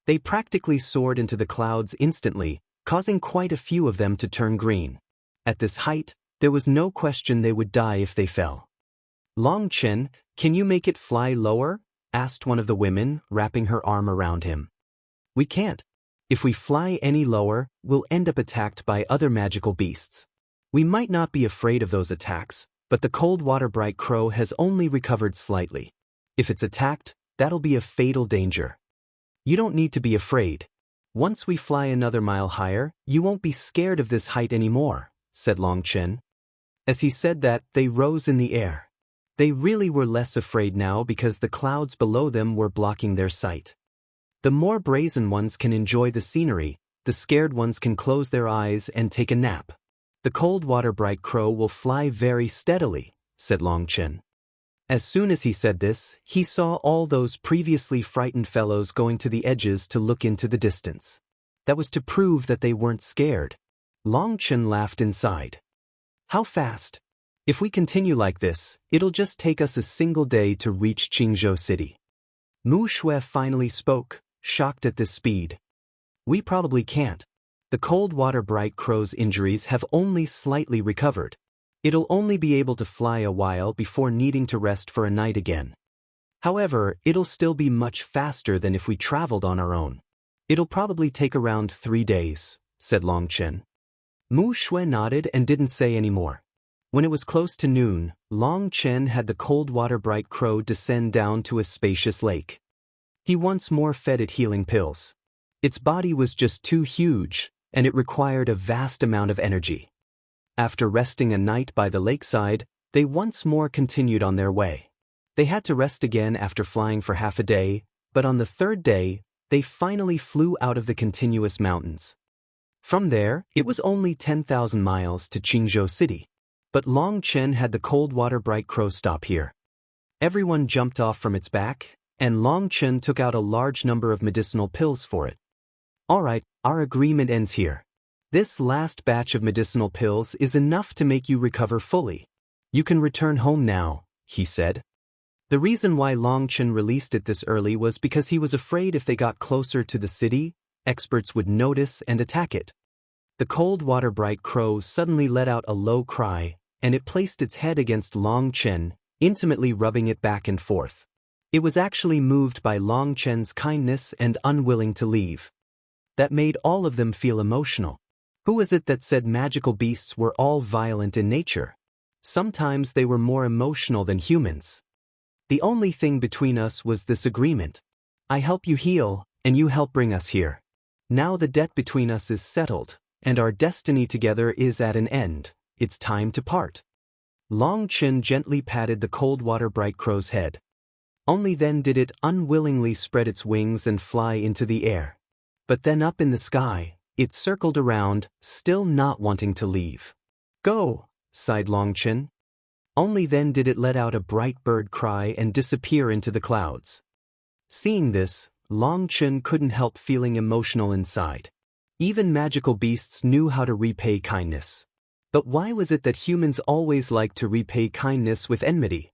They practically soared into the clouds instantly, causing quite a few of them to turn green. At this height, there was no question they would die if they fell. Long Chen, can you make it fly lower? Asked one of the women, wrapping her arm around him. We can't. If we fly any lower, we'll end up attacked by other magical beasts. We might not be afraid of those attacks, but the cold water bright crow has only recovered slightly. If it's attacked, that'll be a fatal danger. You don't need to be afraid. Once we fly another mile higher, you won't be scared of this height anymore, said Long Chen. As he said that, they rose in the air. They really were less afraid now because the clouds below them were blocking their sight. The more brazen ones can enjoy the scenery, the scared ones can close their eyes and take a nap. The cold water bright crow will fly very steadily, said Long Chen. As soon as he said this, he saw all those previously frightened fellows going to the edges to look into the distance. That was to prove that they weren't scared. Long Chen laughed inside. How fast? If we continue like this, it'll just take us a single day to reach Qingzhou City. Mu Shui finally spoke, shocked at this speed. We probably can't. The cold water bright crow's injuries have only slightly recovered. It'll only be able to fly a while before needing to rest for a night again. However, it'll still be much faster than if we traveled on our own. It'll probably take around 3 days, said Long Chen. Mu Shui nodded and didn't say any more. When it was close to noon, Long Chen had the cold water bright crow descend down to a spacious lake. He once more fed it healing pills. Its body was just too huge, and it required a vast amount of energy. After resting a night by the lakeside, they once more continued on their way. They had to rest again after flying for half a day, but on the third day, they finally flew out of the continuous mountains. From there, it was only 10,000 miles to Qingzhou City. But Long Chen had the cold water bright crow stop here. Everyone jumped off from its back, and Long Chen took out a large number of medicinal pills for it. All right, our agreement ends here. This last batch of medicinal pills is enough to make you recover fully. You can return home now, he said. The reason why Long Chen released it this early was because he was afraid if they got closer to the city, experts would notice and attack it. The cold water bright crow suddenly let out a low cry, and it placed its head against Long Chen, intimately rubbing it back and forth. It was actually moved by Long Chen's kindness and unwilling to leave. That made all of them feel emotional. Who was it that said magical beasts were all violent in nature? Sometimes they were more emotional than humans. The only thing between us was this agreement. I help you heal, and you help bring us here. Now the debt between us is settled, and our destiny together is at an end. It's time to part. Long Chen gently patted the cold water bright crow's head. Only then did it unwillingly spread its wings and fly into the air. But then up in the sky, it circled around, still not wanting to leave. Go, sighed Long Chen. Only then did it let out a bright bird cry and disappear into the clouds. Seeing this, Long Chen couldn't help feeling emotional inside. Even magical beasts knew how to repay kindness. But why was it that humans always liked to repay kindness with enmity?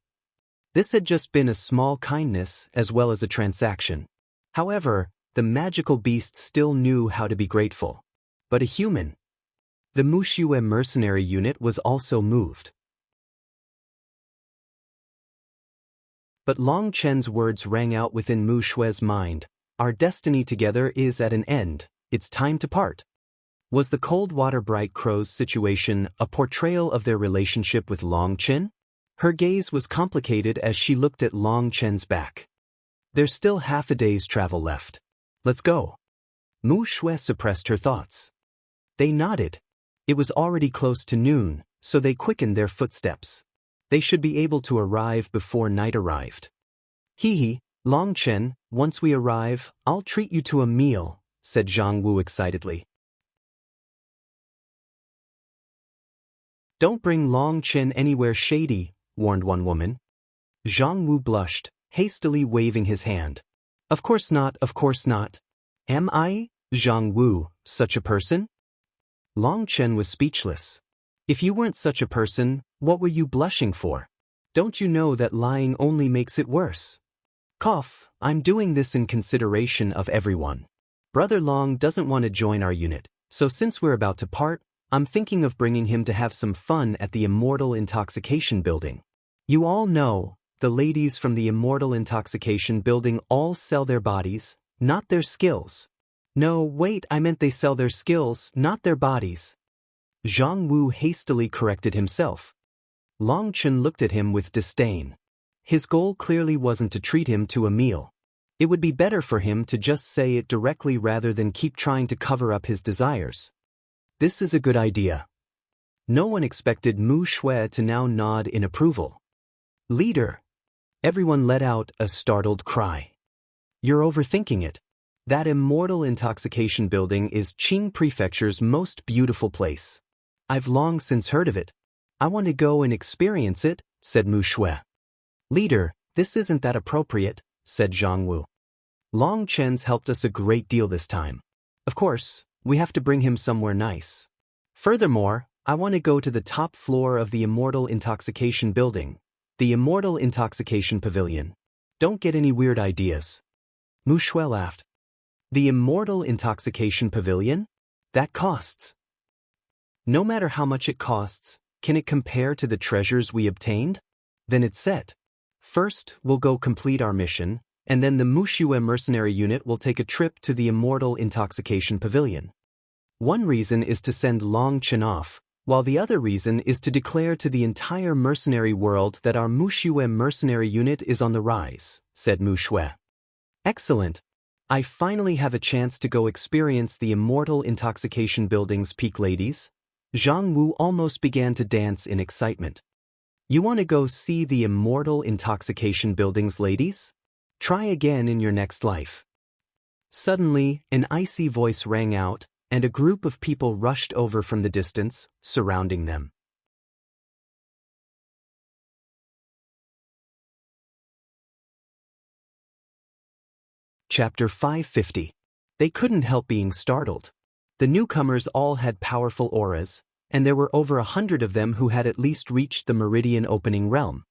This had just been a small kindness as well as a transaction. However, the magical beast still knew how to be grateful. But a human. The Muxue mercenary unit was also moved. But Long Chen's words rang out within Mu Shui's mind. Our destiny together is at an end. It's time to part. Was the cold water bright crow's situation a portrayal of their relationship with Long Chen? Her gaze was complicated as she looked at Long Chen's back. There's still half a day's travel left. Let's go. Mu Shui suppressed her thoughts. They nodded. It was already close to noon, so they quickened their footsteps. They should be able to arrive before night arrived. Hee, Long Chen, once we arrive, I'll treat you to a meal, said Zhang Wu excitedly. Don't bring Long Chen anywhere shady, warned one woman. Zhang Wu blushed, hastily waving his hand. Of course not, of course not. Am I, Zhang Wu, such a person? Long Chen was speechless. If you weren't such a person, what were you blushing for? Don't you know that lying only makes it worse? Cough, I'm doing this in consideration of everyone. Brother Long doesn't want to join our unit, so since we're about to part, I'm thinking of bringing him to have some fun at the Immortal Intoxication Building. You all know, the ladies from the Immortal Intoxication Building all sell their bodies, not their skills. No, wait, I meant they sell their skills, not their bodies. Zhang Wu hastily corrected himself. Long Chen looked at him with disdain. His goal clearly wasn't to treat him to a meal. It would be better for him to just say it directly rather than keep trying to cover up his desires. This is a good idea. No one expected Mu Shui to now nod in approval. Leader! Everyone let out a startled cry. You're overthinking it. That Immortal Intoxication Building is Qing Prefecture's most beautiful place. I've long since heard of it. I want to go and experience it, said Mu Shui. Leader, this isn't that appropriate, said Zhang Wu. Long Chen's helped us a great deal this time. Of course, we have to bring him somewhere nice. Furthermore, I want to go to the top floor of the Immortal Intoxication Building, the Immortal Intoxication Pavilion. Don't get any weird ideas. Mu Shui laughed. The Immortal Intoxication Pavilion? That costs. No matter how much it costs, can it compare to the treasures we obtained? Then it's set. First, we'll go complete our mission, and then the Mushue mercenary unit will take a trip to the Immortal Intoxication Pavilion. One reason is to send Long Chen off, while the other reason is to declare to the entire mercenary world that our Mushue mercenary unit is on the rise, said Mu Shui. Excellent. I finally have a chance to go experience the Immortal Intoxication Building's peak ladies. Zhang Wu almost began to dance in excitement. You want to go see the Immortal Intoxication Building's ladies? Try again in your next life. Suddenly, an icy voice rang out, and a group of people rushed over from the distance, surrounding them. Chapter 550. They couldn't help being startled. The newcomers all had powerful auras, and there were over 100 of them who had at least reached the Meridian Opening Realm.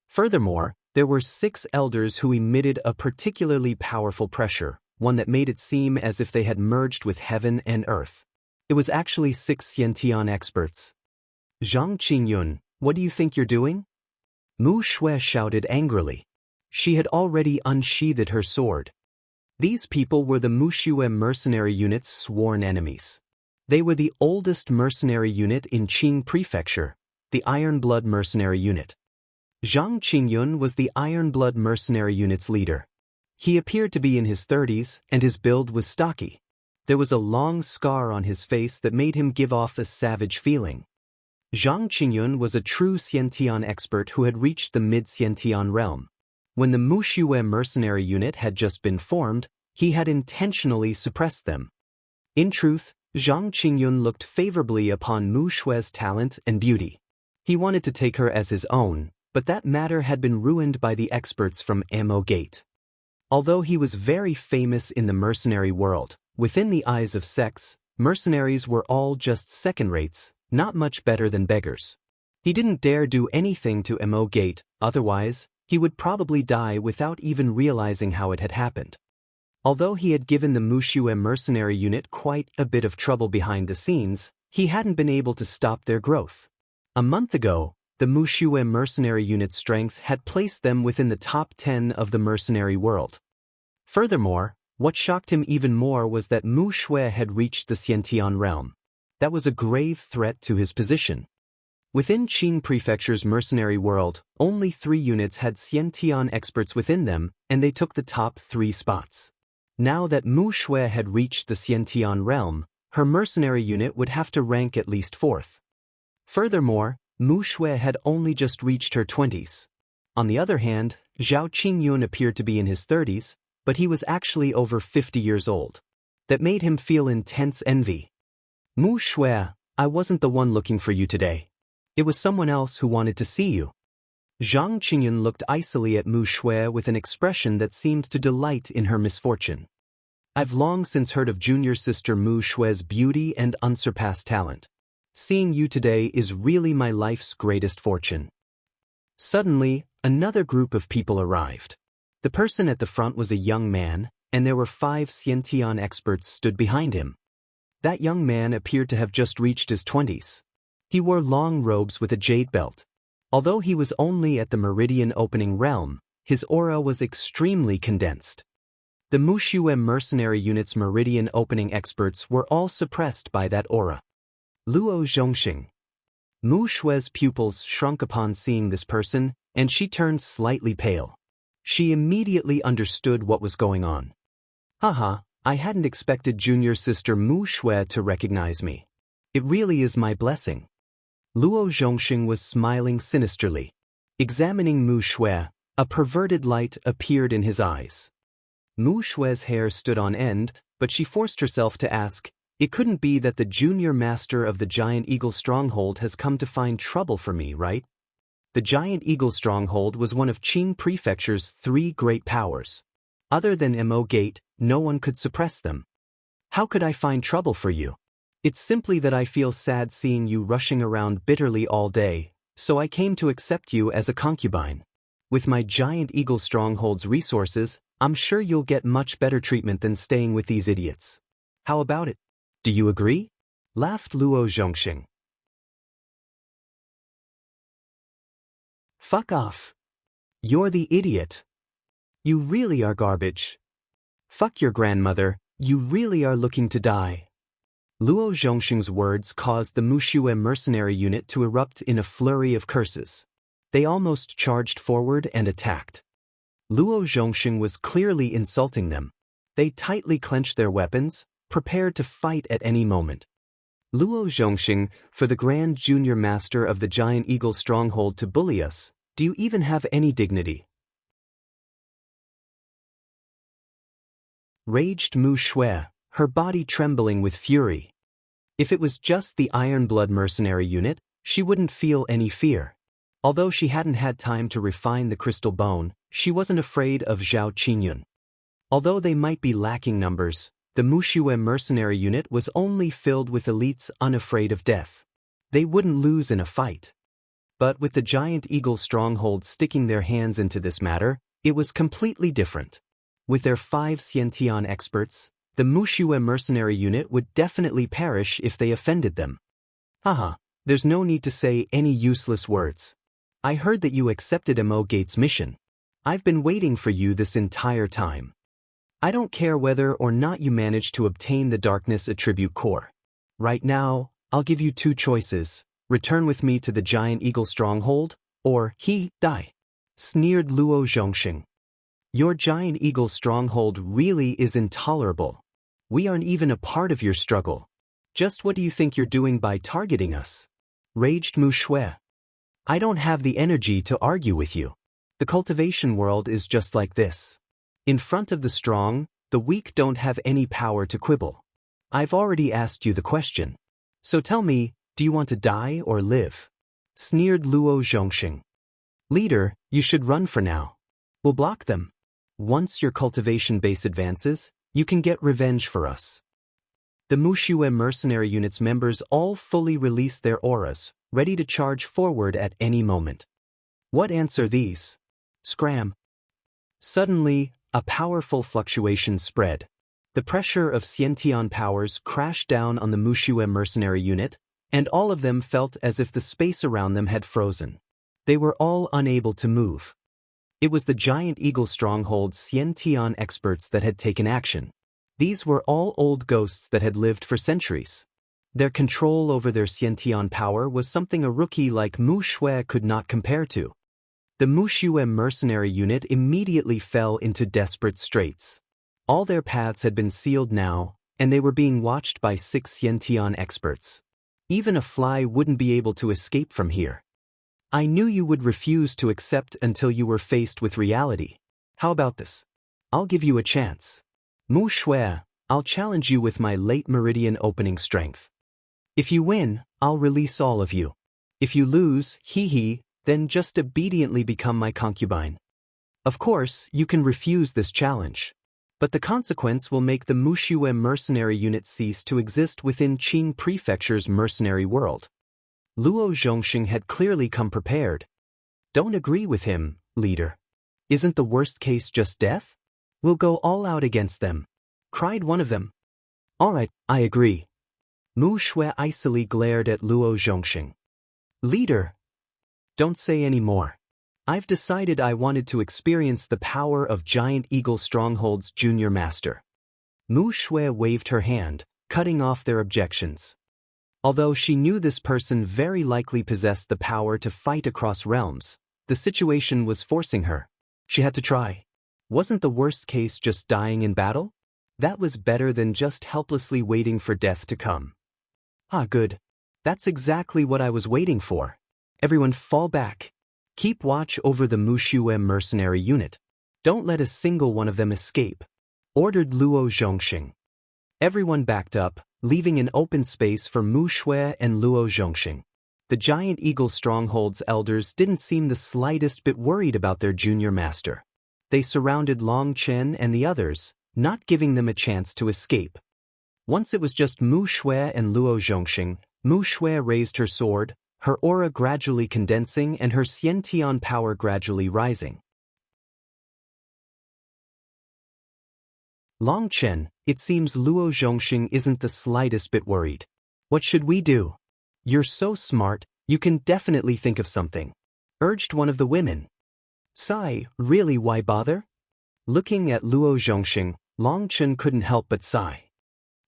Furthermore, there were 6 elders who emitted a particularly powerful pressure, one that made it seem as if they had merged with heaven and earth. It was actually 6 Xiantian experts. Zhang Qingyun, what do you think you're doing? Mu Shui shouted angrily. She had already unsheathed her sword. These people were the Mushue mercenary unit's sworn enemies. They were the oldest mercenary unit in Qing Prefecture, the Ironblood mercenary unit. Zhang Qingyun was the Ironblood mercenary unit's leader. He appeared to be in his 30s, and his build was stocky. There was a long scar on his face that made him give off a savage feeling. Zhang Qingyun was a true Xiantian expert who had reached the mid-Xiantian realm. When the Mushue mercenary unit had just been formed, he had intentionally suppressed them. In truth, Zhang Qingyun looked favorably upon Mu Shui's talent and beauty. He wanted to take her as his own, but that matter had been ruined by the experts from Ammo Gate. Although he was very famous in the mercenary world, within the eyes of sex, mercenaries were all just second-rates, not much better than beggars. He didn't dare do anything to Ammo Gate, otherwise, he would probably die without even realizing how it had happened. Although he had given the Mushue mercenary unit quite a bit of trouble behind the scenes, he hadn't been able to stop their growth. A month ago, the Mushue mercenary unit's strength had placed them within the top 10 of the mercenary world. Furthermore, what shocked him even more was that Mu Shui had reached the Xiantian realm. That was a grave threat to his position. Within Qing Prefecture's mercenary world, only 3 units had Xiantian experts within them, and they took the top 3 spots. Now that Mu Shui had reached the Xiantian realm, her mercenary unit would have to rank at least 4th. Furthermore, Mu Shui had only just reached her 20s. On the other hand, Zhao Qingyun appeared to be in his 30s, but he was actually over 50 years old. That made him feel intense envy. Mu Shui, I wasn't the one looking for you today. It was someone else who wanted to see you. Zhang Qingyun looked icily at Mu Shui with an expression that seemed to delight in her misfortune. I've long since heard of junior sister Mu Shui's beauty and unsurpassed talent. Seeing you today is really my life's greatest fortune. Suddenly, another group of people arrived. The person at the front was a young man, and there were 5 Xiantian experts stood behind him. That young man appeared to have just reached his 20s. He wore long robes with a jade belt. Although he was only at the meridian opening realm, his aura was extremely condensed. The Muxue mercenary unit's meridian opening experts were all suppressed by that aura. Luo Zhongxing. Mu Shui's pupils shrunk upon seeing this person, and she turned slightly pale. She immediately understood what was going on. Haha, I hadn't expected junior sister Mu Shui to recognize me. It really is my blessing. Luo Zhongxing was smiling sinisterly. Examining Mu Shui, a perverted light appeared in his eyes. Mu Shui's hair stood on end, but she forced herself to ask, it couldn't be that the junior master of the Giant Eagle Stronghold has come to find trouble for me, right? The Giant Eagle Stronghold was one of Qing Prefecture's 3 great powers. Other than Mo Gate, no one could suppress them. How could I find trouble for you? It's simply that I feel sad seeing you rushing around bitterly all day, so I came to accept you as a concubine. With my Giant Eagle Stronghold's resources, I'm sure you'll get much better treatment than staying with these idiots. How about it? Do you agree? Laughed Luo Zhongxing. Fuck off. You're the idiot. You really are garbage. Fuck your grandmother, you really are looking to die. Luo Zhongxing's words caused the Muxue mercenary unit to erupt in a flurry of curses. They almost charged forward and attacked. Luo Zhongxing was clearly insulting them. They tightly clenched their weapons, prepared to fight at any moment. Luo Zhongxing, for the Grand Junior Master of the Giant Eagle Stronghold to bully us, do you even have any dignity? Raged Mu Shui, her body trembling with fury. If it was just the Ironblood mercenary unit, she wouldn't feel any fear. Although she hadn't had time to refine the crystal bone, she wasn't afraid of Zhao Qingyun. Although they might be lacking numbers, the Muxue mercenary unit was only filled with elites unafraid of death. They wouldn't lose in a fight. But with the Giant Eagle Stronghold sticking their hands into this matter, it was completely different. With their 5 Xiantian experts, the Muxue mercenary unit would definitely perish if they offended them. Haha, there's no need to say any useless words. I heard that you accepted Mo Gate's mission. I've been waiting for you this entire time. I don't care whether or not you manage to obtain the Darkness Attribute Core. Right now, I'll give you 2 choices. Return with me to the Giant Eagle Stronghold, or die. Sneered Luo Zhongxing. Your Giant Eagle Stronghold really is intolerable. We aren't even a part of your struggle. Just what do you think you're doing by targeting us? Raged Mu Shui. I don't have the energy to argue with you. The cultivation world is just like this. In front of the strong, the weak don't have any power to quibble. I've already asked you the question. So tell me, do you want to die or live? Sneered Luo Zhongxing. Leader, you should run for now. We'll block them. Once your cultivation base advances, you can get revenge for us. The Muxue mercenary unit's members all fully release their auras, ready to charge forward at any moment. What answer these? Scram. Suddenly, a powerful fluctuation spread. The pressure of Xiantian powers crashed down on the Muxue mercenary unit, and all of them felt as if the space around them had frozen. They were all unable to move. It was the Giant Eagle Stronghold's Xiantian experts that had taken action. These were all old ghosts that had lived for centuries. Their control over their Xiantian power was something a rookie like Mu Shui could not compare to. The Muxue mercenary unit immediately fell into desperate straits. All their paths had been sealed now, and they were being watched by 6 Xiantian experts. Even a fly wouldn't be able to escape from here. I knew you would refuse to accept until you were faced with reality. How about this? I'll give you a chance. Mu Shui, I'll challenge you with my late meridian opening strength. If you win, I'll release all of you. If you lose, then just obediently become my concubine. Of course, you can refuse this challenge. But the consequence will make the Muxue mercenary unit cease to exist within Qing Prefecture's mercenary world. Luo Zhongxing had clearly come prepared. Don't agree with him, leader. Isn't the worst case just death? We'll go all out against them, cried one of them. All right, I agree. Mu Shui icily glared at Luo Zhongxing. Leader, don't say any more. I've decided I wanted to experience the power of Giant Eagle Stronghold's junior master. Mu Shui waved her hand, cutting off their objections. Although she knew this person very likely possessed the power to fight across realms, the situation was forcing her. She had to try. Wasn't the worst case just dying in battle? That was better than just helplessly waiting for death to come. Ah, good. That's exactly what I was waiting for. Everyone fall back. Keep watch over the Muxue mercenary unit. Don't let a single one of them escape, ordered Luo Zhongxing. Everyone backed up, leaving an open space for Mu Shui and Luo Zhongxing. The Giant Eagle Stronghold's elders didn't seem the slightest bit worried about their junior master. They surrounded Long Chen and the others, not giving them a chance to escape. Once it was just Mu Shui and Luo Zhongxing, Mu Shui raised her sword, her aura gradually condensing and her Xiantian power gradually rising. Long Chen, it seems Luo Zhongxing isn't the slightest bit worried. What should we do? You're so smart, you can definitely think of something, urged one of the women. Sigh, really, why bother? Looking at Luo Zhongxing, Long Chen couldn't help but sigh.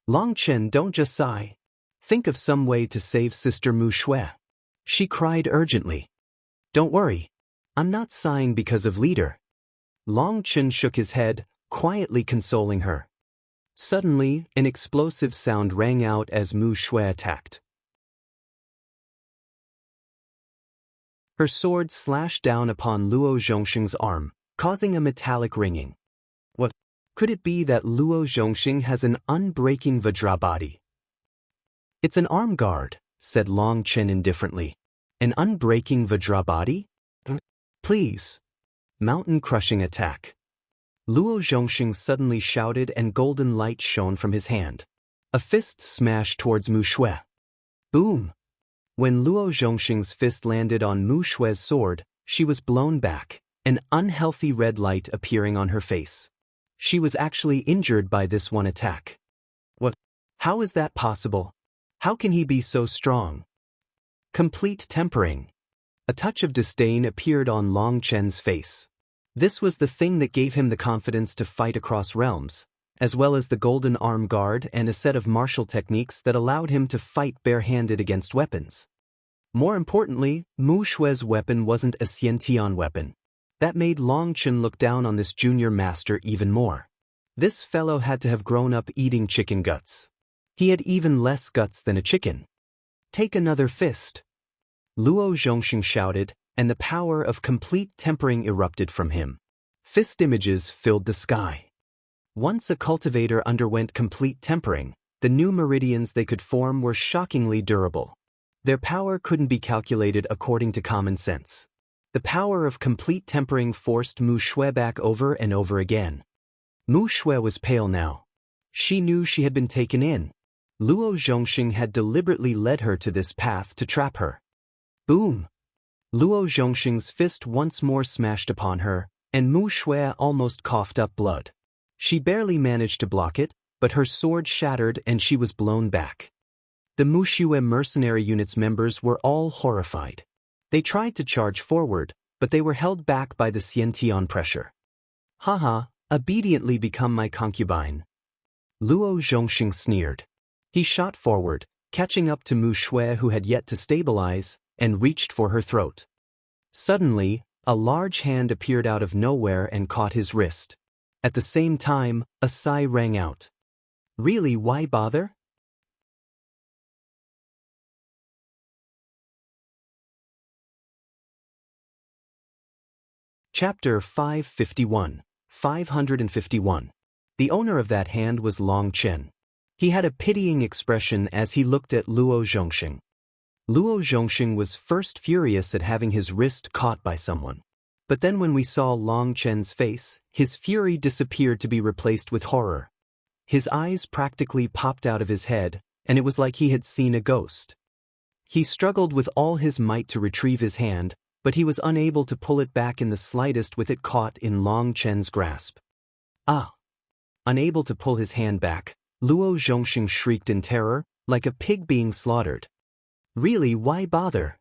Long Chen, don't just sigh. Think of some way to save Sister Mu Shui. She cried urgently. Don't worry. I'm not sighing because of leader. Long Chen shook his head, quietly consoling her. Suddenly, an explosive sound rang out as Mu Shui attacked. Her sword slashed down upon Luo Zhongxing's arm, causing a metallic ringing. What? Could it be that Luo Zhongxing has an unbreaking Vajra body? It's an arm guard, said Long Chen indifferently. An unbreaking Vajra body? Please. Mountain-crushing attack. Luo Zhongxing suddenly shouted and golden light shone from his hand. A fist smashed towards Mu Shui. Boom! When Luo Zhongxing's fist landed on Mu Shui's sword, she was blown back, an unhealthy red light appearing on her face. She was actually injured by this one attack. What? How is that possible? How can he be so strong? Complete tempering. A touch of disdain appeared on Long Chen's face. This was the thing that gave him the confidence to fight across realms, as well as the golden arm guard and a set of martial techniques that allowed him to fight barehanded against weapons. More importantly, Mu Shui's weapon wasn't a Xiantian weapon. That made Long Chen look down on this junior master even more. This fellow had to have grown up eating chicken guts. He had even less guts than a chicken. Take another fist. Luo Zhongxing shouted, and the power of complete tempering erupted from him. Fist images filled the sky. Once a cultivator underwent complete tempering, the new meridians they could form were shockingly durable. Their power couldn't be calculated according to common sense. The power of complete tempering forced Mu Shui back over and over again. Mu Shui was pale now. She knew she had been taken in. Luo Zhongxing had deliberately led her to this path to trap her. Boom! Luo Zhongxing's fist once more smashed upon her, and Mu Shui almost coughed up blood. She barely managed to block it, but her sword shattered and she was blown back. The Muxue mercenary unit's members were all horrified. They tried to charge forward, but they were held back by the Xiantian pressure. Haha, obediently become my concubine. Luo Zhongxing sneered. He shot forward, catching up to Mu Shui who had yet to stabilize, and reached for her throat. Suddenly, a large hand appeared out of nowhere and caught his wrist. At the same time, a sigh rang out. Really, why bother? Chapter 551. 551. The owner of that hand was Long Chen. He had a pitying expression as he looked at Luo Zhongxing. Luo Zhongxing was first furious at having his wrist caught by someone. But then when we saw Long Chen's face, his fury disappeared to be replaced with horror. His eyes practically popped out of his head, and it was like he had seen a ghost. He struggled with all his might to retrieve his hand, but he was unable to pull it back in the slightest with it caught in Long Chen's grasp. Ah! Unable to pull his hand back, Luo Zhongxing shrieked in terror, like a pig being slaughtered. Really, why bother?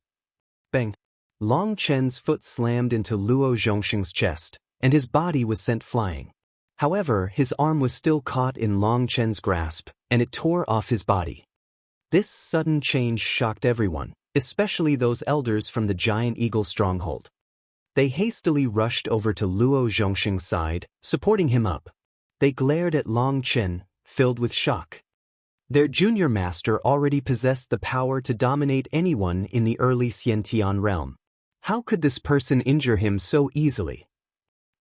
Bang! Long Chen's foot slammed into Luo Zhongxing's chest, and his body was sent flying. However, his arm was still caught in Long Chen's grasp, and it tore off his body. This sudden change shocked everyone, especially those elders from the Giant Eagle stronghold. They hastily rushed over to Luo Zhongxing's side, supporting him up. They glared at Long Chen, filled with shock. Their junior master already possessed the power to dominate anyone in the early Xiantian realm. How could this person injure him so easily?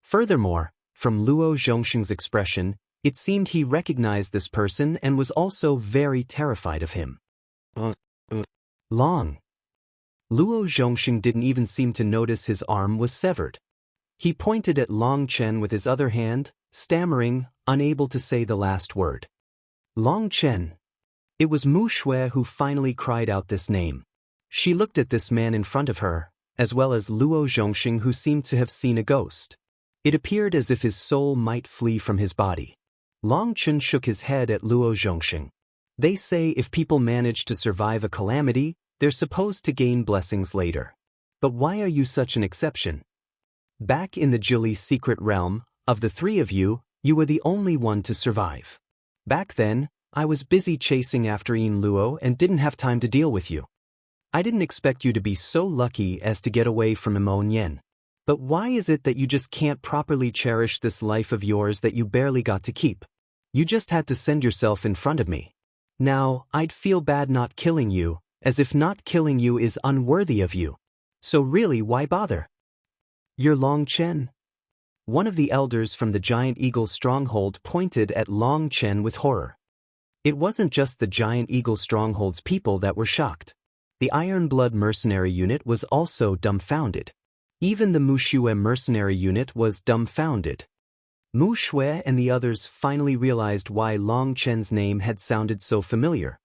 Furthermore, from Luo Zhongxing's expression, it seemed he recognized this person and was also very terrified of him. Long. Luo Zhongxing didn't even seem to notice his arm was severed. He pointed at Long Chen with his other hand, stammering, unable to say the last word. Long Chen. It was Mu Shui who finally cried out this name. She looked at this man in front of her, as well as Luo Zhongxing, who seemed to have seen a ghost. It appeared as if his soul might flee from his body. Long Chen shook his head at Luo Zhongxing. They say if people manage to survive a calamity, they're supposed to gain blessings later. But why are you such an exception? Back in the Jili's secret realm, of the three of you, you were the only one to survive. Back then, I was busy chasing after Yin Luo and didn't have time to deal with you. I didn't expect you to be so lucky as to get away from Imon Yen. But why is it that you just can't properly cherish this life of yours that you barely got to keep? You just had to send yourself in front of me. Now, I'd feel bad not killing you, as if not killing you is unworthy of you. So really, why bother? You're Long Chen? One of the elders from the Giant Eagle stronghold pointed at Long Chen with horror. It wasn't just the Giant Eagle stronghold's people that were shocked. The Iron Blood mercenary unit was also dumbfounded. Even the Mu Shui mercenary unit was dumbfounded. Mu Shui and the others finally realized why Long Chen's name had sounded so familiar.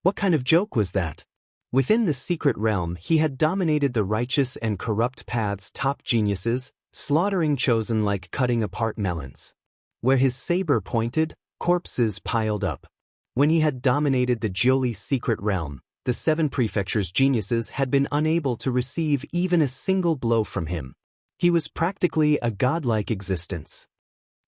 What kind of joke was that? Within the secret realm, he had dominated the righteous and corrupt path's top geniuses, slaughtering chosen like cutting apart melons. Where his saber pointed, corpses piled up. When he had dominated the Jili's secret realm, the 7 prefectures' geniuses had been unable to receive even a single blow from him. He was practically a godlike existence.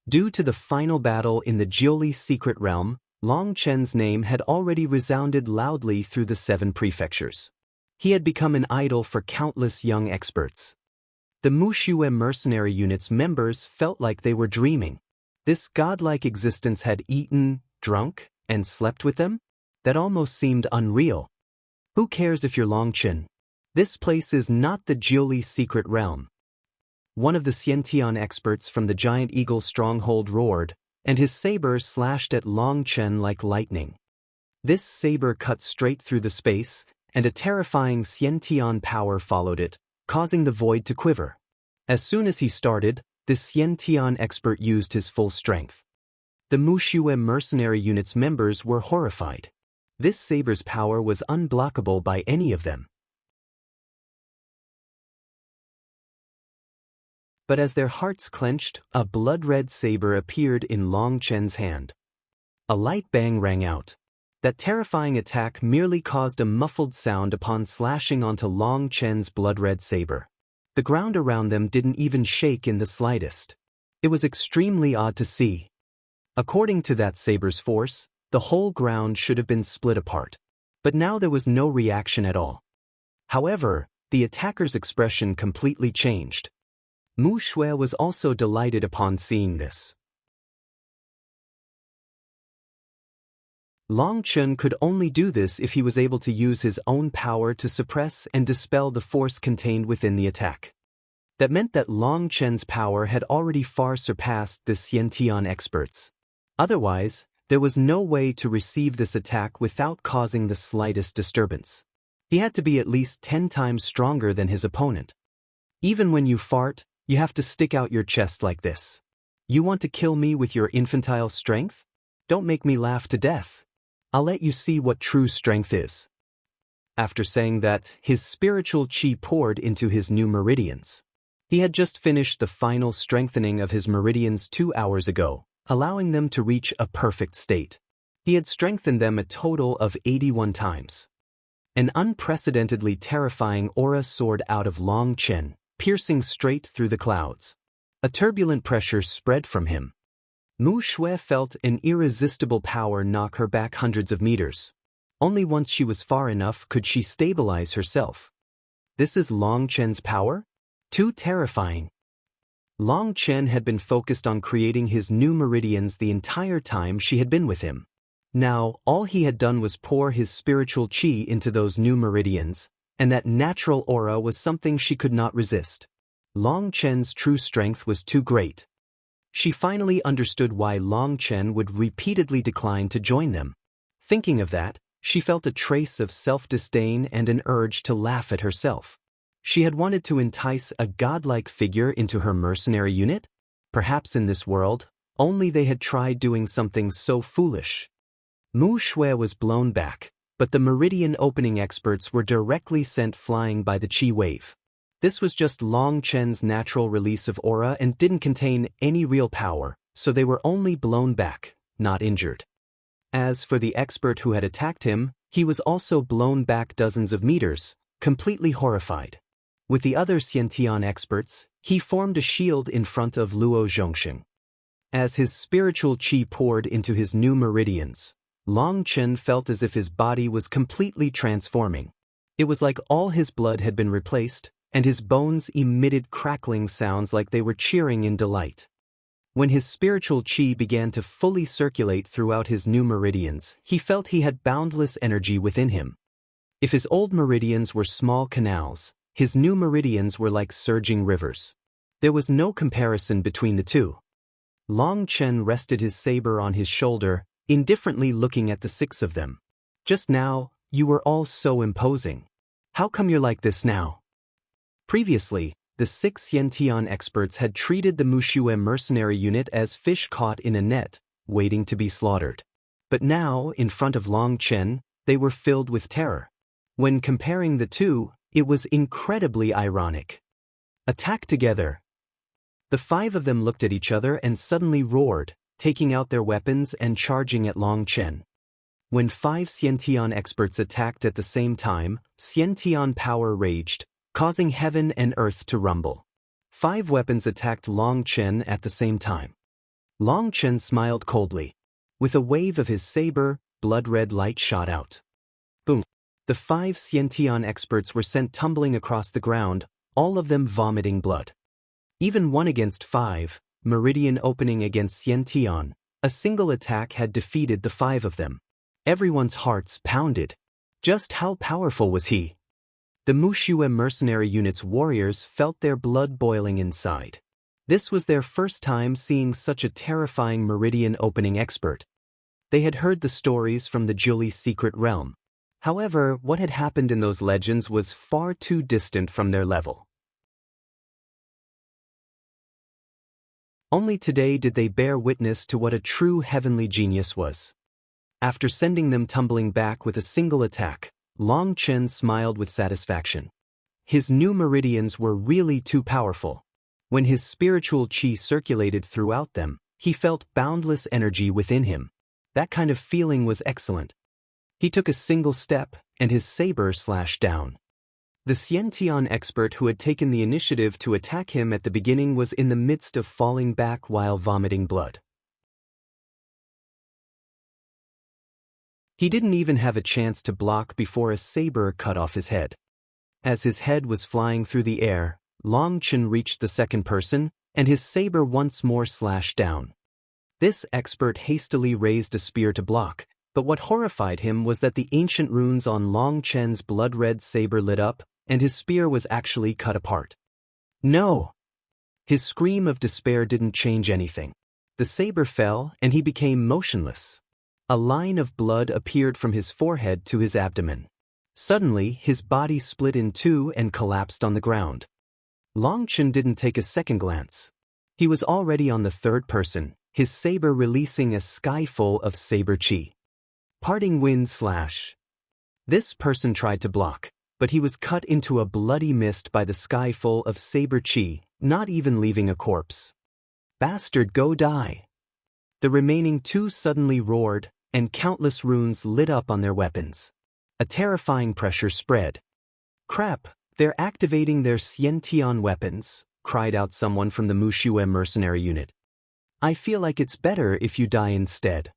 Due to the final battle in the Jili's secret realm, Long Chen's name had already resounded loudly through the 7 prefectures. He had become an idol for countless young experts. The Mu Shui mercenary unit's members felt like they were dreaming. This godlike existence had eaten, drunk, and slept with them? That almost seemed unreal. Who cares if you're Long Chen? This place is not the Jili's secret realm. One of the Xiantian experts from the Giant Eagle stronghold roared, and his saber slashed at Long Chen like lightning. This saber cut straight through the space, and a terrifying Xiantian power followed it, causing the void to quiver. As soon as he started, the Xiantian expert used his full strength. The Mu Shui mercenary unit's members were horrified. This saber's power was unblockable by any of them. But as their hearts clenched, a blood-red saber appeared in Long Chen's hand. A light bang rang out. That terrifying attack merely caused a muffled sound upon slashing onto Long Chen's blood-red saber. The ground around them didn't even shake in the slightest. It was extremely odd to see. According to that saber's force, the whole ground should have been split apart. But now there was no reaction at all. However, the attacker's expression completely changed. Mu Shui was also delighted upon seeing this. Long Chen could only do this if he was able to use his own power to suppress and dispel the force contained within the attack. That meant that Long Chen's power had already far surpassed the Xiantian experts. Otherwise, there was no way to receive this attack without causing the slightest disturbance. He had to be at least 10 times stronger than his opponent. Even when you fart, you have to stick out your chest like this. You want to kill me with your infantile strength? Don't make me laugh to death. I'll let you see what true strength is. After saying that, his spiritual chi poured into his new meridians. He had just finished the final strengthening of his meridians 2 hours ago, allowing them to reach a perfect state. He had strengthened them a total of 81 times. An unprecedentedly terrifying aura soared out of Long Chen, piercing straight through the clouds. A turbulent pressure spread from him. Mu Shui felt an irresistible power knock her back hundreds of meters. Only once she was far enough could she stabilize herself. This is Long Chen's power? Too terrifying. Long Chen had been focused on creating his new meridians the entire time she had been with him. Now, all he had done was pour his spiritual chi into those new meridians, and that natural aura was something she could not resist. Long Chen's true strength was too great. She finally understood why Long Chen would repeatedly decline to join them. Thinking of that, she felt a trace of self-disdain and an urge to laugh at herself. She had wanted to entice a godlike figure into her mercenary unit? Perhaps in this world, only they had tried doing something so foolish. Mu Shui was blown back, but the meridian opening experts were directly sent flying by the chi wave. This was just Long Chen's natural release of aura and didn't contain any real power, so they were only blown back, not injured. As for the expert who had attacked him, he was also blown back dozens of meters, completely horrified. With the other Xiantian experts, he formed a shield in front of Luo Zhongxing. As his spiritual chi poured into his new meridians, Long Chen felt as if his body was completely transforming. It was like all his blood had been replaced, and his bones emitted crackling sounds like they were cheering in delight. When his spiritual chi began to fully circulate throughout his new meridians, he felt he had boundless energy within him. If his old meridians were small canals, his new meridians were like surging rivers. There was no comparison between the two. Long Chen rested his saber on his shoulder, indifferently looking at the 6 of them. Just now, you were all so imposing. How come you're like this now? Previously, the 6 Xiantian experts had treated the Mushui mercenary unit as fish caught in a net, waiting to be slaughtered. But now, in front of Long Chen, they were filled with terror. When comparing the two, it was incredibly ironic. Attack together. The 5 of them looked at each other and suddenly roared, taking out their weapons and charging at Long Chen. When 5 Xiantian experts attacked at the same time, Xiantian power raged, causing heaven and earth to rumble. 5 weapons attacked Long Chen at the same time. Long Chen smiled coldly. With a wave of his saber, blood-red light shot out. Boom! The 5 Xiantian experts were sent tumbling across the ground, all of them vomiting blood. Even 1 against 5, meridian opening against Xiantian, a single attack had defeated the 5 of them. Everyone's hearts pounded. Just how powerful was he? The Mushui mercenary unit's warriors felt their blood boiling inside. This was their first time seeing such a terrifying meridian opening expert. They had heard the stories from the Julie secret realm. However, what had happened in those legends was far too distant from their level. Only today did they bear witness to what a true heavenly genius was. After sending them tumbling back with a single attack, Long Chen smiled with satisfaction. His new meridians were really too powerful. When his spiritual chi circulated throughout them, he felt boundless energy within him. That kind of feeling was excellent. He took a single step, and his saber slashed down. The Xiantian expert who had taken the initiative to attack him at the beginning was in the midst of falling back while vomiting blood. He didn't even have a chance to block before a saber cut off his head. As his head was flying through the air, Long Chen reached the second person, and his saber once more slashed down. This expert hastily raised a spear to block, but what horrified him was that the ancient runes on Long Chen's blood-red saber lit up, and his spear was actually cut apart. No! His scream of despair didn't change anything. The saber fell, and he became motionless. A line of blood appeared from his forehead to his abdomen. Suddenly, his body split in two and collapsed on the ground. Long Chen didn't take a second glance. He was already on the third person, his saber releasing a sky full of saber chi. Parting wind slash. This person tried to block, but he was cut into a bloody mist by the sky full of saber chi, not even leaving a corpse. Bastard, go die! The remaining two suddenly roared, and countless runes lit up on their weapons. A terrifying pressure spread. Crap, they're activating their Xiantian weapons, cried out someone from the Mushue mercenary unit. I feel like it's better if you die instead.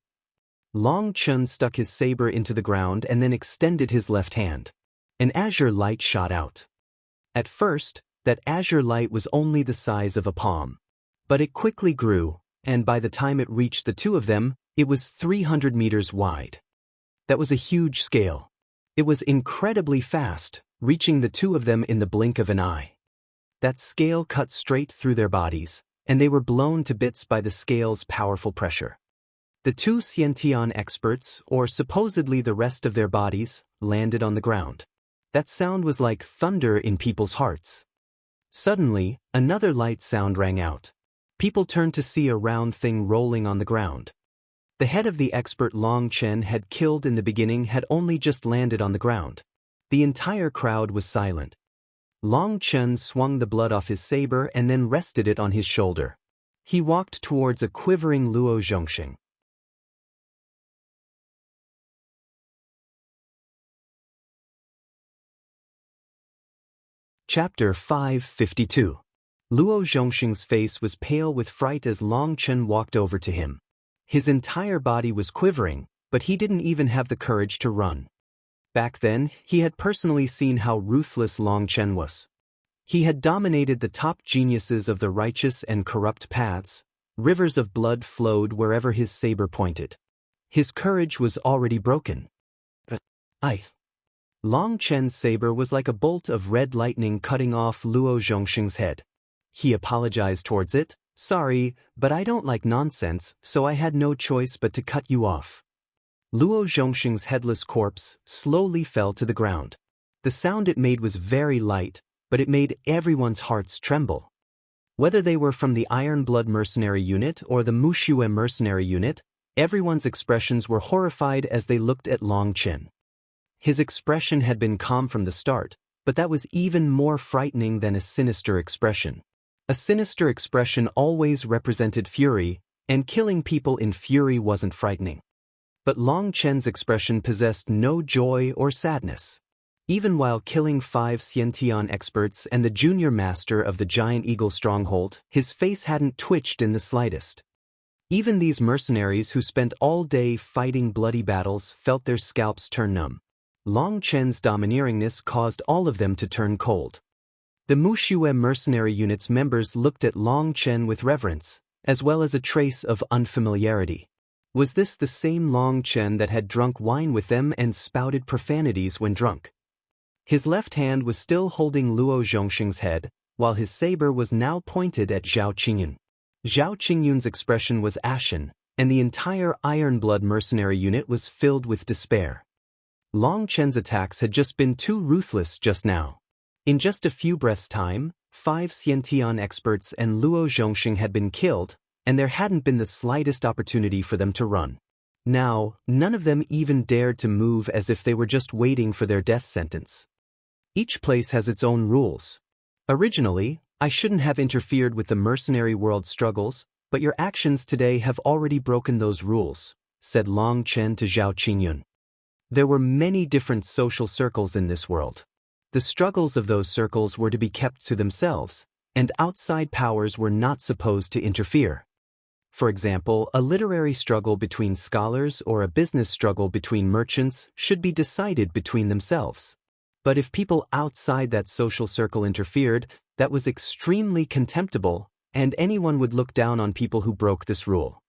Long Chen stuck his saber into the ground and then extended his left hand. An azure light shot out. At first, that azure light was only the size of a palm. But it quickly grew, and by the time it reached the two of them, it was 300 meters wide. That was a huge scale. It was incredibly fast, reaching the two of them in the blink of an eye. That scale cut straight through their bodies, and they were blown to bits by the scale's powerful pressure. The two Xiantian experts, or supposedly the rest of their bodies, landed on the ground. That sound was like thunder in people's hearts. Suddenly, another light sound rang out. People turned to see a round thing rolling on the ground. The head of the expert Long Chen had killed in the beginning had only just landed on the ground. The entire crowd was silent. Long Chen swung the blood off his saber and then rested it on his shoulder. He walked towards a quivering Luo Zhongxing. Chapter 552. Luo Zhongxing's face was pale with fright as Long Chen walked over to him. His entire body was quivering, but he didn't even have the courage to run. Back then, he had personally seen how ruthless Long Chen was. He had dominated the top geniuses of the righteous and corrupt paths. Rivers of blood flowed wherever his saber pointed. His courage was already broken. Long Chen's saber was like a bolt of red lightning cutting off Luo Zhongxing's head. He apologized towards it. Sorry, but I don't like nonsense, so I had no choice but to cut you off. Luo Zhongxing's headless corpse slowly fell to the ground. The sound it made was very light, but it made everyone's hearts tremble. Whether they were from the Iron Blood mercenary unit or the Mushue mercenary unit, everyone's expressions were horrified as they looked at Long Chen. His expression had been calm from the start, but that was even more frightening than a sinister expression. A sinister expression always represented fury, and killing people in fury wasn't frightening. But Long Chen's expression possessed no joy or sadness. Even while killing 5 Xiantian experts and the junior master of the Giant Eagle stronghold, his face hadn't twitched in the slightest. Even these mercenaries who spent all day fighting bloody battles felt their scalps turn numb. Long Chen's domineeringness caused all of them to turn cold. The Mushue mercenary unit's members looked at Long Chen with reverence, as well as a trace of unfamiliarity. Was this the same Long Chen that had drunk wine with them and spouted profanities when drunk? His left hand was still holding Luo Zhongxing's head, while his saber was now pointed at Zhao Qingyun. Zhao Qingyun's expression was ashen, and the entire Iron Blood mercenary unit was filled with despair. Long Chen's attacks had just been too ruthless just now. In just a few breaths' time, 5 Xiantian experts and Luo Zhongxing had been killed, and there hadn't been the slightest opportunity for them to run. Now, none of them even dared to move as if they were just waiting for their death sentence. Each place has its own rules. Originally, I shouldn't have interfered with the mercenary world struggles, but your actions today have already broken those rules, said Long Chen to Zhao Qingyun. There were many different social circles in this world. The struggles of those circles were to be kept to themselves, and outside powers were not supposed to interfere. For example, a literary struggle between scholars or a business struggle between merchants should be decided between themselves. But if people outside that social circle interfered, that was extremely contemptible, and anyone would look down on people who broke this rule.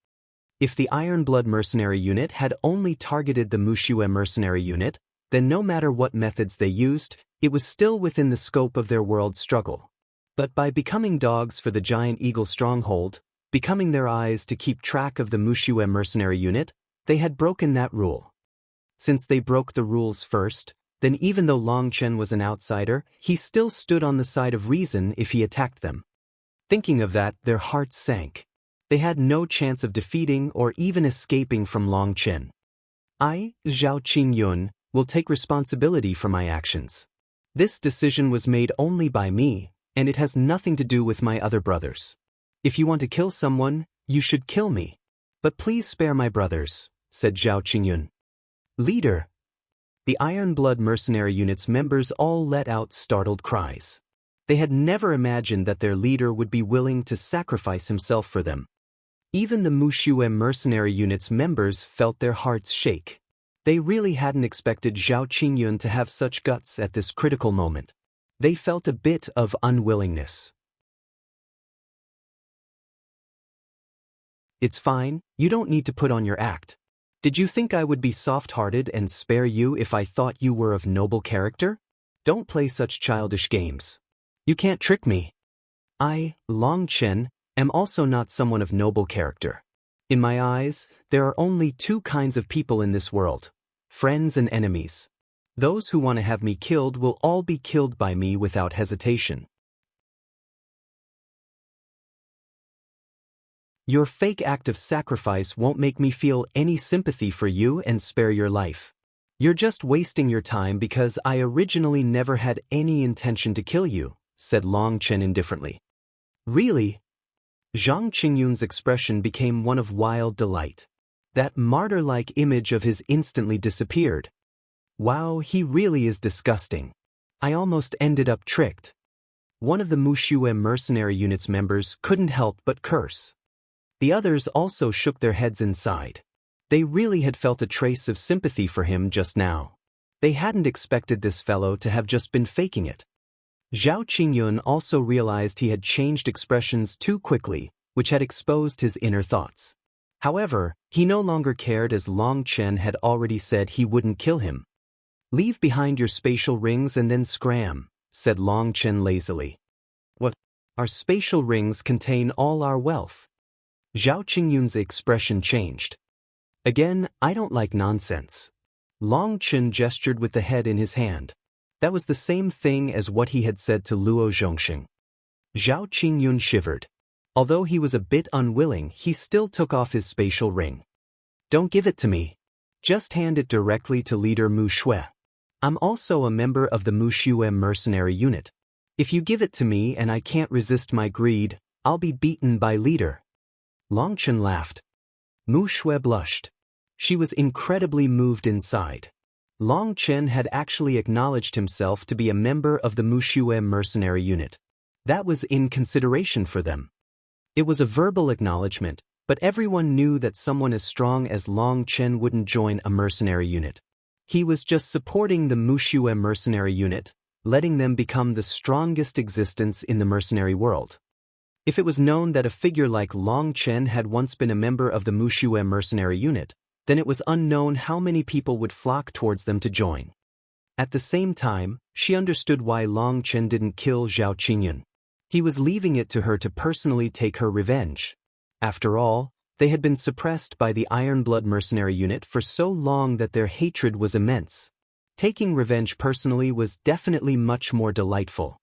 If the Iron Blood mercenary unit had only targeted the Mushue mercenary unit, then no matter what methods they used, it was still within the scope of their world struggle. But by becoming dogs for the Giant Eagle stronghold, becoming their eyes to keep track of the Mushue mercenary unit, they had broken that rule. Since they broke the rules first, Then even though Long Chen was an outsider, he still stood on the side of reason if he attacked them. Thinking of that, their hearts sank. They had no chance of defeating or even escaping from Long Chen. I, Zhao Qingyun, will take responsibility for my actions. This decision was made only by me, and it has nothing to do with my other brothers. If you want to kill someone, you should kill me. But please spare my brothers, said Zhao Qingyun. Leader! The Iron Blood mercenary unit's members all let out startled cries. They had never imagined that their leader would be willing to sacrifice himself for them. Even the Muxue mercenary unit's members felt their hearts shake. They really hadn't expected Zhao Qingyun to have such guts at this critical moment. They felt a bit of unwillingness. It's fine, you don't need to put on your act. Did you think I would be soft-hearted and spare you if I thought you were of noble character? Don't play such childish games. You can't trick me. I, Long Chen, am also not someone of noble character. In my eyes, there are only two kinds of people in this world: friends and enemies. Those who want to have me killed will all be killed by me without hesitation. Your fake act of sacrifice won't make me feel any sympathy for you and spare your life. You're just wasting your time because I originally never had any intention to kill you, said Long Chen indifferently. Really? Zhang Qingyun's expression became one of wild delight. That martyr-like image of his instantly disappeared. Wow, he really is disgusting. I almost ended up tricked. One of the Muxue mercenary unit's members couldn't help but curse. The others also shook their heads inside. They really had felt a trace of sympathy for him just now. They hadn't expected this fellow to have just been faking it. Zhao Qingyun also realized he had changed expressions too quickly, which had exposed his inner thoughts. However, he no longer cared as Long Chen had already said he wouldn't kill him. Leave behind your spatial rings and then scram, said Long Chen lazily. What? Our spatial rings contain all our wealth. Zhao Qingyun's expression changed. Again, I don't like nonsense. Long Chen gestured with the head in his hand. That was the same thing as what he had said to Luo Zhongxing. Zhao Qingyun shivered. Although he was a bit unwilling, he still took off his spatial ring. Don't give it to me. Just hand it directly to leader Mu Shui. I'm also a member of the Muxue mercenary unit. If you give it to me and I can't resist my greed, I'll be beaten by leader. Long Chen laughed. Mu Shui blushed. She was incredibly moved inside. Long Chen had actually acknowledged himself to be a member of the Muxue mercenary unit. That was in consideration for them. It was a verbal acknowledgement, but everyone knew that someone as strong as Long Chen wouldn't join a mercenary unit. He was just supporting the Muxue mercenary unit, letting them become the strongest existence in the mercenary world. If it was known that a figure like Long Chen had once been a member of the Muxue mercenary unit, then it was unknown how many people would flock towards them to join. At the same time, she understood why Long Chen didn't kill Zhao Qingyun. He was leaving it to her to personally take her revenge. After all, they had been suppressed by the Iron Blood mercenary unit for so long that their hatred was immense. Taking revenge personally was definitely much more delightful.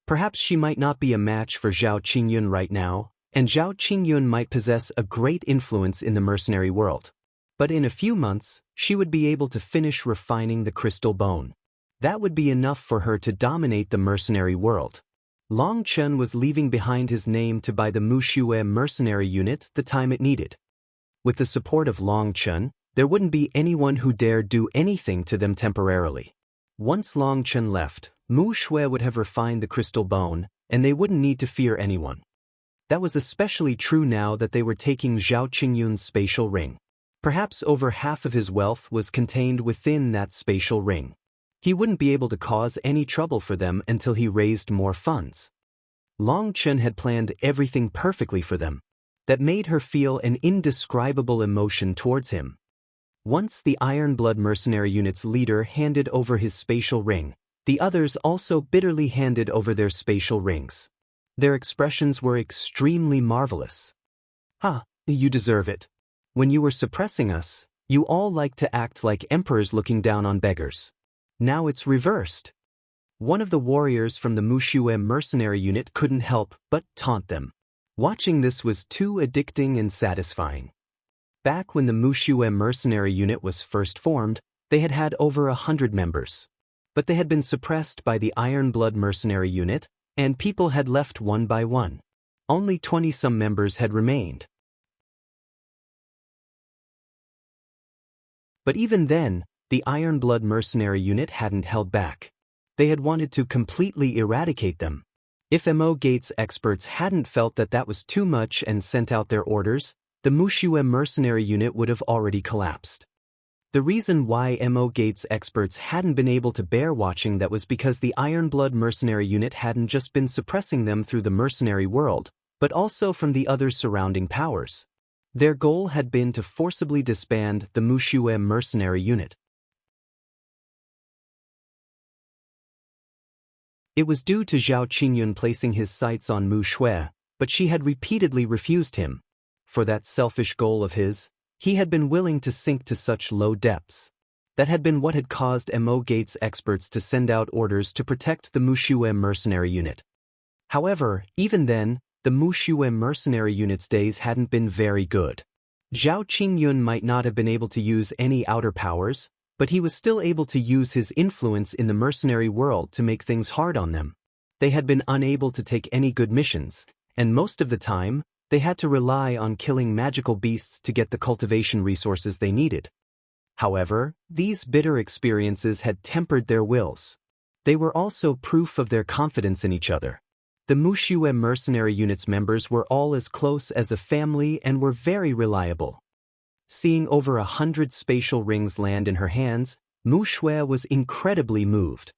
Perhaps she might not be a match for Zhao Qingyun right now, and Zhao Qingyun might possess a great influence in the mercenary world. But in a few months, she would be able to finish refining the crystal bone. That would be enough for her to dominate the mercenary world. Long Chen was leaving behind his name to buy the Muxue mercenary unit the time it needed. With the support of Long Chen, there wouldn't be anyone who dared do anything to them temporarily. Once Long Chen left, Mu Shui would have refined the crystal bone, and they wouldn't need to fear anyone. That was especially true now that they were taking Zhao Qingyun's spatial ring. Perhaps over half of his wealth was contained within that spatial ring. He wouldn't be able to cause any trouble for them until he raised more funds. Long Chen had planned everything perfectly for them. That made her feel an indescribable emotion towards him. Once the Iron Blood mercenary unit's leader handed over his spatial ring, the others also bitterly handed over their spatial rings. Their expressions were extremely marvelous. You deserve it. When you were suppressing us, you all liked to act like emperors looking down on beggars. Now it's reversed. One of the warriors from the Mushue mercenary unit couldn't help but taunt them. Watching this was too addicting and satisfying. Back when the Mushue mercenary unit was first formed, they had had over 100 members. But they had been suppressed by the Iron Blood mercenary unit, and people had left one by one. Only 20-some members had remained. But even then, the Iron Blood mercenary unit hadn't held back. They had wanted to completely eradicate them. If MO Gates experts hadn't felt that that was too much and sent out their orders, the Mushue mercenary unit would have already collapsed. The reason why MO Gates experts hadn't been able to bear watching that was because the Iron Blood mercenary unit hadn't just been suppressing them through the mercenary world, but also from the other surrounding powers. Their goal had been to forcibly disband the Mushue mercenary unit. It was due to Zhao Qingyun placing his sights on Mu Shui, but she had repeatedly refused him. For that selfish goal of his, he had been willing to sink to such low depths. That had been what had caused MO Gates experts to send out orders to protect the Mushue mercenary unit. However, even then, the Mushue mercenary unit's days hadn't been very good. Zhao Qingyun might not have been able to use any outer powers, but he was still able to use his influence in the mercenary world to make things hard on them. They had been unable to take any good missions, and most of the time, they had to rely on killing magical beasts to get the cultivation resources they needed. However, these bitter experiences had tempered their wills. They were also proof of their confidence in each other. The Mushue mercenary unit's members were all as close as a family and were very reliable. Seeing over 100 spatial rings land in her hands, Mu Shui was incredibly moved.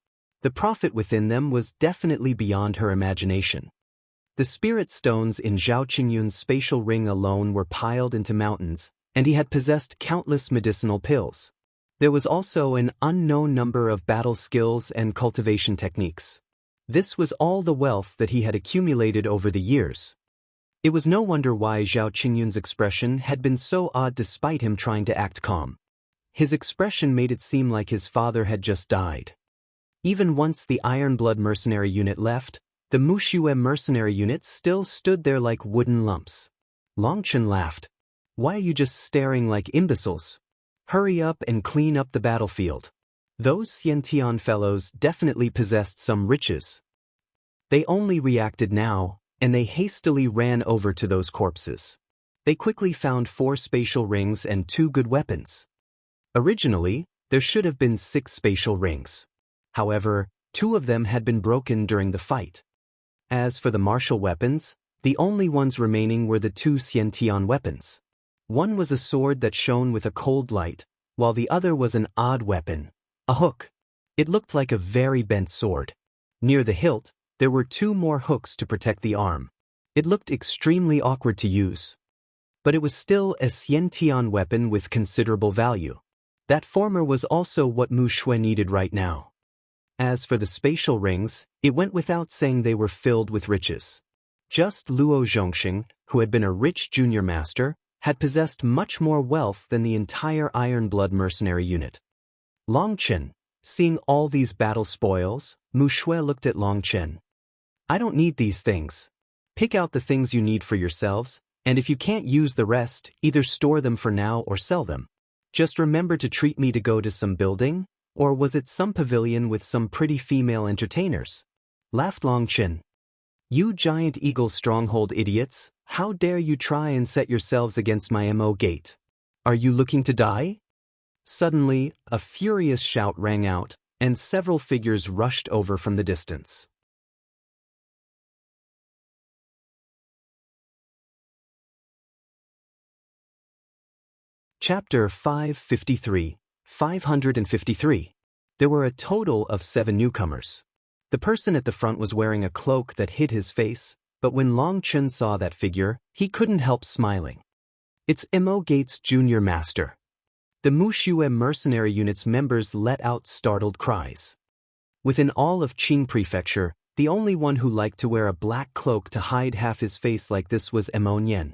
The profit within them was definitely beyond her imagination. The spirit stones in Zhao Qingyun's spatial ring alone were piled into mountains, and he had possessed countless medicinal pills. There was also an unknown number of battle skills and cultivation techniques. This was all the wealth that he had accumulated over the years. It was no wonder why Zhao Qingyun's expression had been so odd despite him trying to act calm. His expression made it seem like his father had just died. Even once the Iron Blood mercenary unit left, the Mushue mercenary unit still stood there like wooden lumps. Longchen laughed. "Why are you just staring like imbeciles? Hurry up and clean up the battlefield. Those Xiantian fellows definitely possessed some riches." They only reacted now, and they hastily ran over to those corpses. They quickly found 4 spatial rings and 2 good weapons. Originally, there should have been 6 spatial rings. However, 2 of them had been broken during the fight. As for the martial weapons, the only ones remaining were the 2 Xiantian weapons. One was a sword that shone with a cold light, while the other was an odd weapon, a hook. It looked like a very bent sword. Near the hilt, there were 2 more hooks to protect the arm. It looked extremely awkward to use. But it was still a Xiantian weapon with considerable value. That former was also what Mu Shui needed right now. As for the spatial rings, it went without saying they were filled with riches. Just Luo Zhongxing, who had been a rich junior master, had possessed much more wealth than the entire Iron Blood mercenary unit. Longchen, seeing all these battle spoils, Mu Shui looked at Longchen. "I don't need these things. Pick out the things you need for yourselves, and if you can't use the rest, either store them for now or sell them. Just remember to treat me to go to some building, or was it some pavilion with some pretty female entertainers?" Laughed Longchen. "You giant eagle stronghold idiots, how dare you try and set yourselves against my MO gate? Are you looking to die?" Suddenly, a furious shout rang out, and several figures rushed over from the distance. Chapter 553, 553. There were a total of 7 newcomers. The person at the front was wearing a cloak that hid his face, but when Longchen saw that figure, he couldn't help smiling. "It's MO Gates' junior master." The Mushue mercenary unit's members let out startled cries. Within all of Qing Prefecture, the only one who liked to wear a black cloak to hide half his face like this was MO Nian.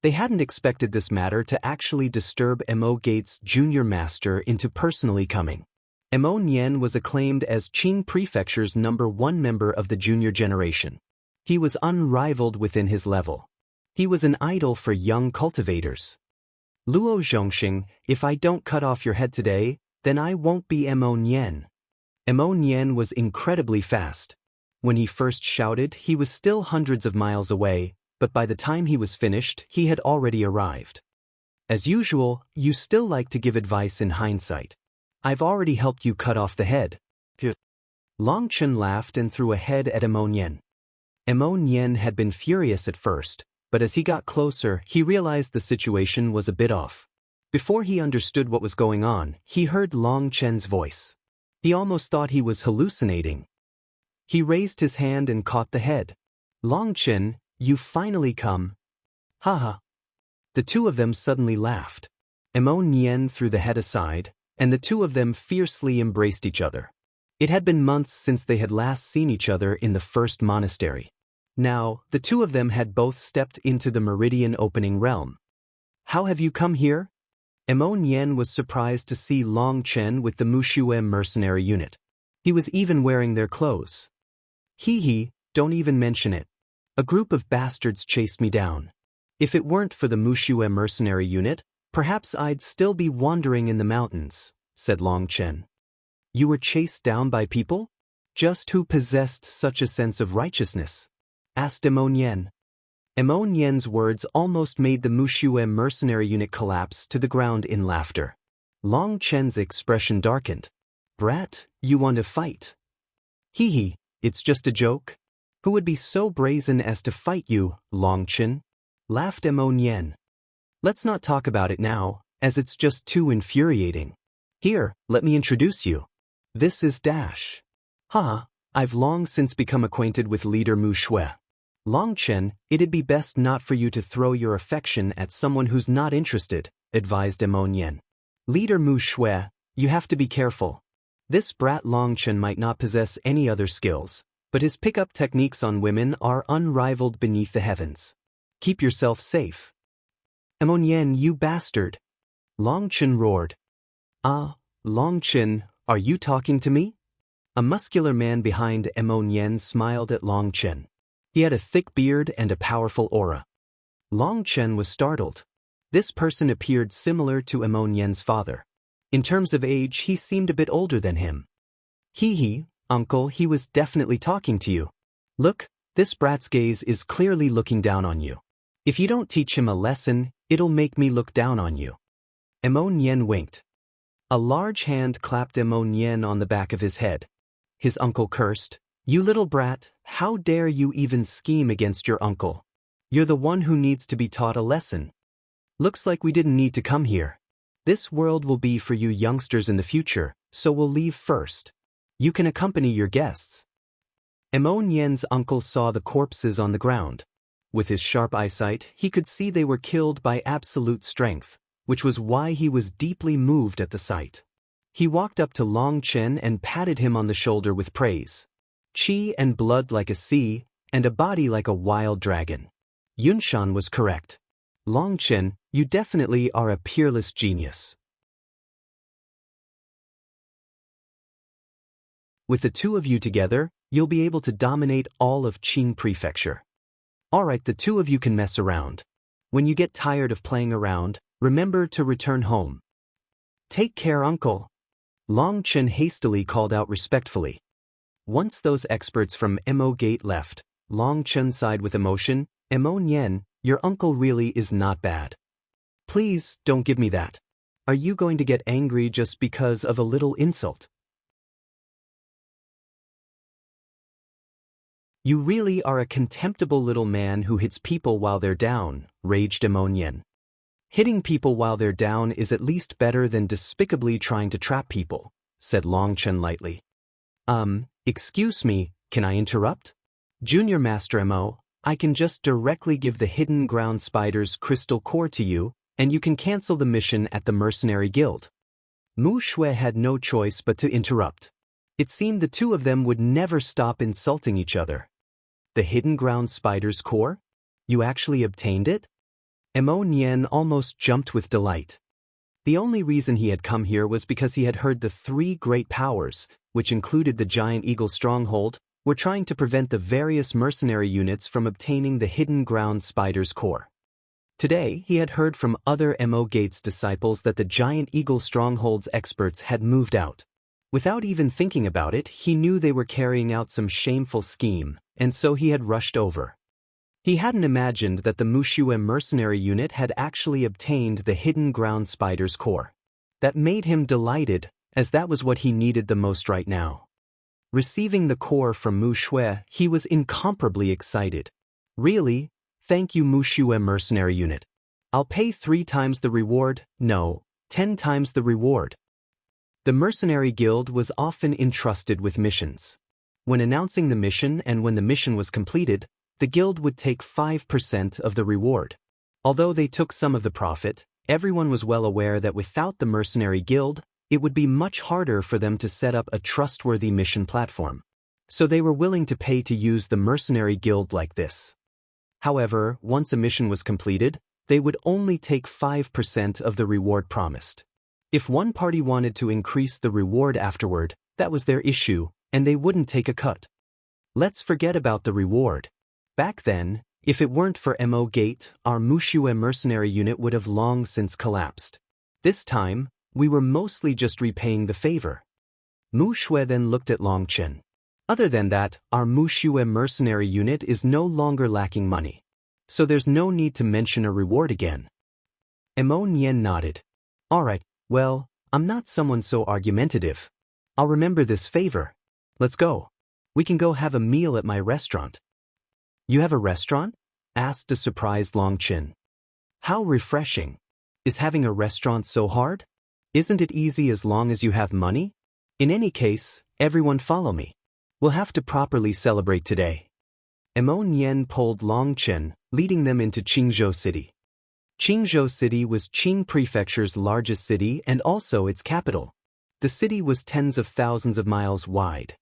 They hadn't expected this matter to actually disturb MO Gates' junior master into personally coming. Mo Nian was acclaimed as Qing Prefecture's #1 member of the junior generation. He was unrivaled within his level. He was an idol for young cultivators. Luo Zhongxing, if I don't cut off your head today, then I won't be Mo Nian. Mo Nian was incredibly fast. When he first shouted, he was still hundreds of miles away, but by the time he was finished, he had already arrived. As usual, you still like to give advice in hindsight. I've already helped you cut off the head. Long Chen laughed and threw a head at Mo Nian. Mo Nian had been furious at first, but as he got closer, he realized the situation was a bit off. Before he understood what was going on, he heard Long Chen's voice. He almost thought he was hallucinating. He raised his hand and caught the head. Long Chen, you finally come. Haha. The two of them suddenly laughed. Mo Nian threw the head aside, and the two of them fiercely embraced each other. It had been months since they had last seen each other in the first monastery. Now, the two of them had both stepped into the meridian opening realm. How have you come here? Mo Nian was surprised to see Long Chen with the Mushue mercenary unit. He was even wearing their clothes. Hee, don't even mention it. A group of bastards chased me down. If it weren't for the Mushue mercenary unit, perhaps I'd still be wandering in the mountains, said Long Chen. You were chased down by people? Just who possessed such a sense of righteousness? Asked Mo Nian. Mo Nian's words almost made the Mushue mercenary unit collapse to the ground in laughter. Long Chen's expression darkened. Brat, you want to fight? Hee, it's just a joke. Who would be so brazen as to fight you, Long Chen? Laughed Mo Nian. Let's not talk about it now, as it's just too infuriating. Here, let me introduce you. This is Dash. I've long since become acquainted with leader Mu Shui. Long Chen, it'd be best not for you to throw your affection at someone who's not interested, advised Mo Nian. Leader Mu Shui, you have to be careful. This brat Long Chen might not possess any other skills, but his pickup techniques on women are unrivaled beneath the heavens. Keep yourself safe. Mo Nian, you bastard! Long Chen roared. Long Chen, are you talking to me? A muscular man behind Mo Nian smiled at Long Chen. He had a thick beard and a powerful aura. Long Chen was startled. This person appeared similar to Mo Nian's father. In terms of age, he seemed a bit older than him. Hee, uncle, he was definitely talking to you. Look, this brat's gaze is clearly looking down on you. If you don't teach him a lesson, it'll make me look down on you. Mo Nian winked. A large hand clapped Mo Nian on the back of his head. His uncle cursed. You little brat, how dare you even scheme against your uncle? You're the one who needs to be taught a lesson. Looks like we didn't need to come here. This world will be for you youngsters in the future, so we'll leave first. You can accompany your guests. Mo Nian's uncle saw the corpses on the ground. With his sharp eyesight, he could see they were killed by absolute strength, which was why he was deeply moved at the sight. He walked up to Long Chen and patted him on the shoulder with praise. Qi and blood like a sea, and a body like a wild dragon. Yunshan was correct. Long Chen, you definitely are a peerless genius. With the two of you together, you'll be able to dominate all of Qing Prefecture. Alright, the two of you can mess around. When you get tired of playing around, remember to return home. Take care, uncle. Long Chen hastily called out respectfully. Once those experts from Mo Gate left, Long Chen sighed with emotion. Mo Nian, your uncle really is not bad. Please, don't give me that. Are you going to get angry just because of a little insult? You really are a contemptible little man who hits people while they're down, raged Mo Nian. Hitting people while they're down is at least better than despicably trying to trap people, said Long Chen lightly. Excuse me, can I interrupt? Junior Master Mo, I can just directly give the Hidden Ground Spider's crystal core to you, and you can cancel the mission at the Mercenary Guild. Mu Shui had no choice but to interrupt. It seemed the two of them would never stop insulting each other. The Hidden Ground Spider's core? You actually obtained it? Mo Nian almost jumped with delight. The only reason he had come here was because he had heard the three great powers, which included the giant eagle stronghold, were trying to prevent the various mercenary units from obtaining the hidden ground spider's core. Today, he had heard from other Mo Gates disciples that the giant eagle stronghold's experts had moved out. Without even thinking about it, he knew they were carrying out some shameful scheme, and so he had rushed over. He hadn't imagined that the Mushue mercenary unit had actually obtained the hidden ground spider's core. That made him delighted, as that was what he needed the most right now. Receiving the core from Mushue, he was incomparably excited. Really? Thank you, Mushue mercenary unit. I'll pay 3 times the reward, no, 10 times the reward. The mercenary guild was often entrusted with missions. When announcing the mission and when the mission was completed, the guild would take 5% of the reward. Although they took some of the profit, everyone was well aware that without the mercenary guild, it would be much harder for them to set up a trustworthy mission platform. So they were willing to pay to use the mercenary guild like this. However, once a mission was completed, they would only take 5% of the reward promised. If one party wanted to increase the reward afterward, that was their issue, and they wouldn't take a cut. Let's forget about the reward. Back then, if it weren't for Mo Gate, our Mushue mercenary unit would have long since collapsed. This time, we were mostly just repaying the favor. Mushue then looked at Longchen. Other than that, our Mushue mercenary unit is no longer lacking money. So there's no need to mention a reward again. Mo Nian nodded. Alright, well, I'm not someone so argumentative. I'll remember this favor. Let's go. We can go have a meal at my restaurant. You have a restaurant? Asked a surprised Longchen. How refreshing. Is having a restaurant so hard? Isn't it easy as long as you have money? In any case, everyone follow me. We'll have to properly celebrate today. Mo Nian pulled Longchen, leading them into Qingzhou City. Qingzhou City was Qing Prefecture's largest city and also its capital. The city was tens of thousands of miles wide.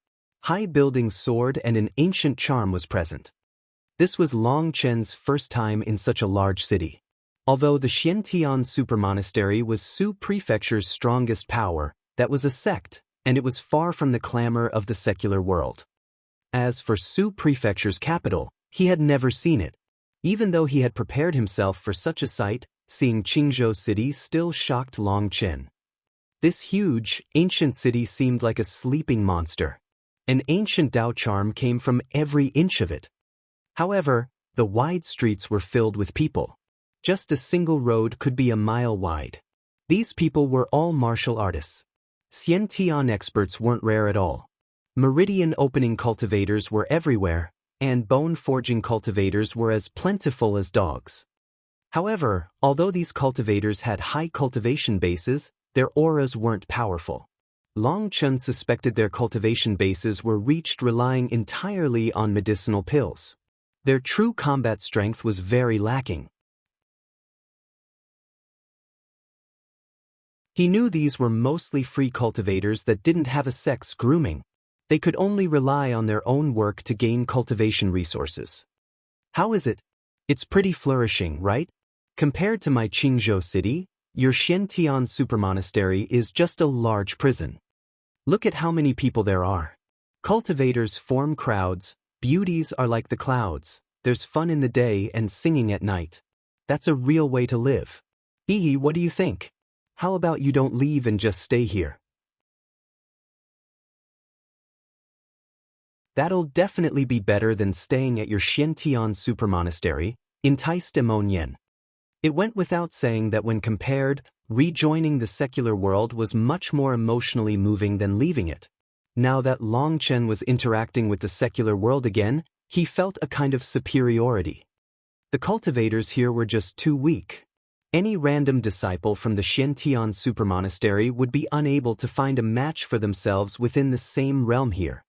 High buildings soared and an ancient charm was present. This was Longchen's first time in such a large city. Although the Xiantian Super Monastery was Su Prefecture's strongest power, that was a sect, and it was far from the clamor of the secular world. As for Su Prefecture's capital, he had never seen it. Even though he had prepared himself for such a sight, seeing Qingzhou City still shocked Longchen. This huge, ancient city seemed like a sleeping monster. An ancient Dao charm came from every inch of it. However, the wide streets were filled with people. Just a single road could be a mile wide. These people were all martial artists. Xiantian experts weren't rare at all. Meridian opening cultivators were everywhere, and bone forging cultivators were as plentiful as dogs. However, although these cultivators had high cultivation bases, their auras weren't powerful. Longchen suspected their cultivation bases were reached relying entirely on medicinal pills. Their true combat strength was very lacking. He knew these were mostly free cultivators that didn't have a sex grooming. They could only rely on their own work to gain cultivation resources. How is it? It's pretty flourishing, right? Compared to my Qingzhou City, your Xiantian Super Monastery is just a large prison. Look at how many people there are. Cultivators form crowds, beauties are like the clouds, there's fun in the day and singing at night. That's a real way to live. What do you think? How about you don't leave and just stay here? That'll definitely be better than staying at your Xiantian Super Monastery, enticed Mo Nian. It went without saying that when compared, rejoining the secular world was much more emotionally moving than leaving it. Now that Longchen was interacting with the secular world again, he felt a kind of superiority. The cultivators here were just too weak. Any random disciple from the Xiantian Super Monastery would be unable to find a match for themselves within the same realm here.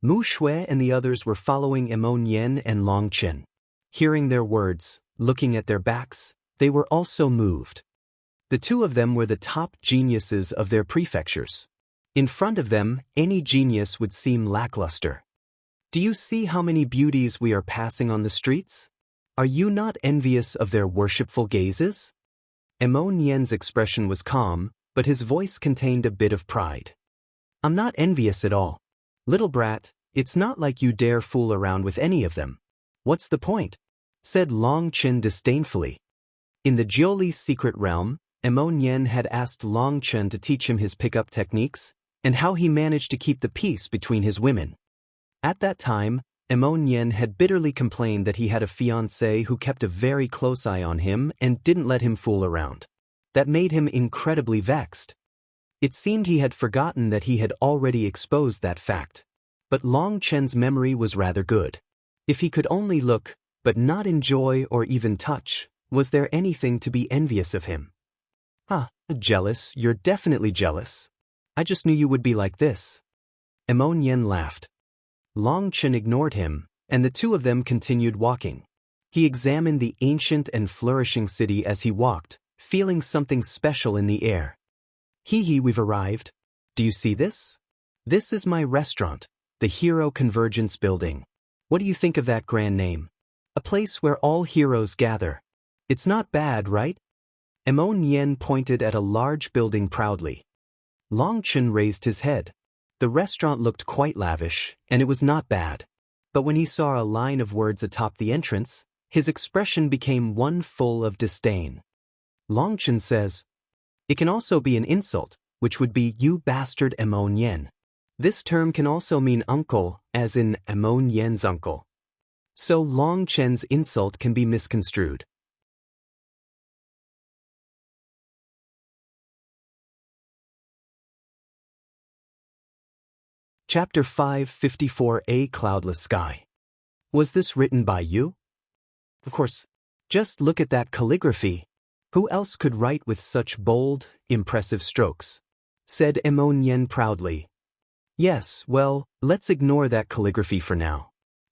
Mu Shui and the others were following Mo Nian and Longchen. Hearing their words, looking at their backs, they were also moved. The two of them were the top geniuses of their prefectures. In front of them, any genius would seem lackluster. Do you see how many beauties we are passing on the streets? Are you not envious of their worshipful gazes? Mo Nian's expression was calm, but his voice contained a bit of pride. I'm not envious at all. Little brat, it's not like you dare fool around with any of them. What's the point? Said Long Chen disdainfully. In the Jioli's secret realm, Mo Nian had asked Long Chen to teach him his pickup techniques, and how he managed to keep the peace between his women. At that time, Mo Nian had bitterly complained that he had a fiancée who kept a very close eye on him and didn't let him fool around. That made him incredibly vexed. It seemed he had forgotten that he had already exposed that fact. But Long Chen's memory was rather good. If he could only look, but not enjoy or even touch, was there anything to be envious of him? Jealous, you're definitely jealous. I just knew you would be like this. Mo Nian laughed. Long Chen ignored him, and the two of them continued walking. He examined the ancient and flourishing city as he walked, feeling something special in the air. We've arrived. Do you see this? This is my restaurant, the Hero Convergence Building. What do you think of that grand name? A place where all heroes gather. It's not bad, right? Mo Nian pointed at a large building proudly. Long Chen raised his head. The restaurant looked quite lavish, and it was not bad. But when he saw a line of words atop the entrance, his expression became one full of disdain. Long Chen says, it can also be an insult, which would be you bastard Mo Nian. This term can also mean uncle, as in Mo Nian's uncle. So Long Chen's insult can be misconstrued. Chapter 554, A Cloudless Sky. Was this written by you? Of course. Just look at that calligraphy. Who else could write with such bold, impressive strokes? Said Mo Nian proudly. Yes, well, let's ignore that calligraphy for now.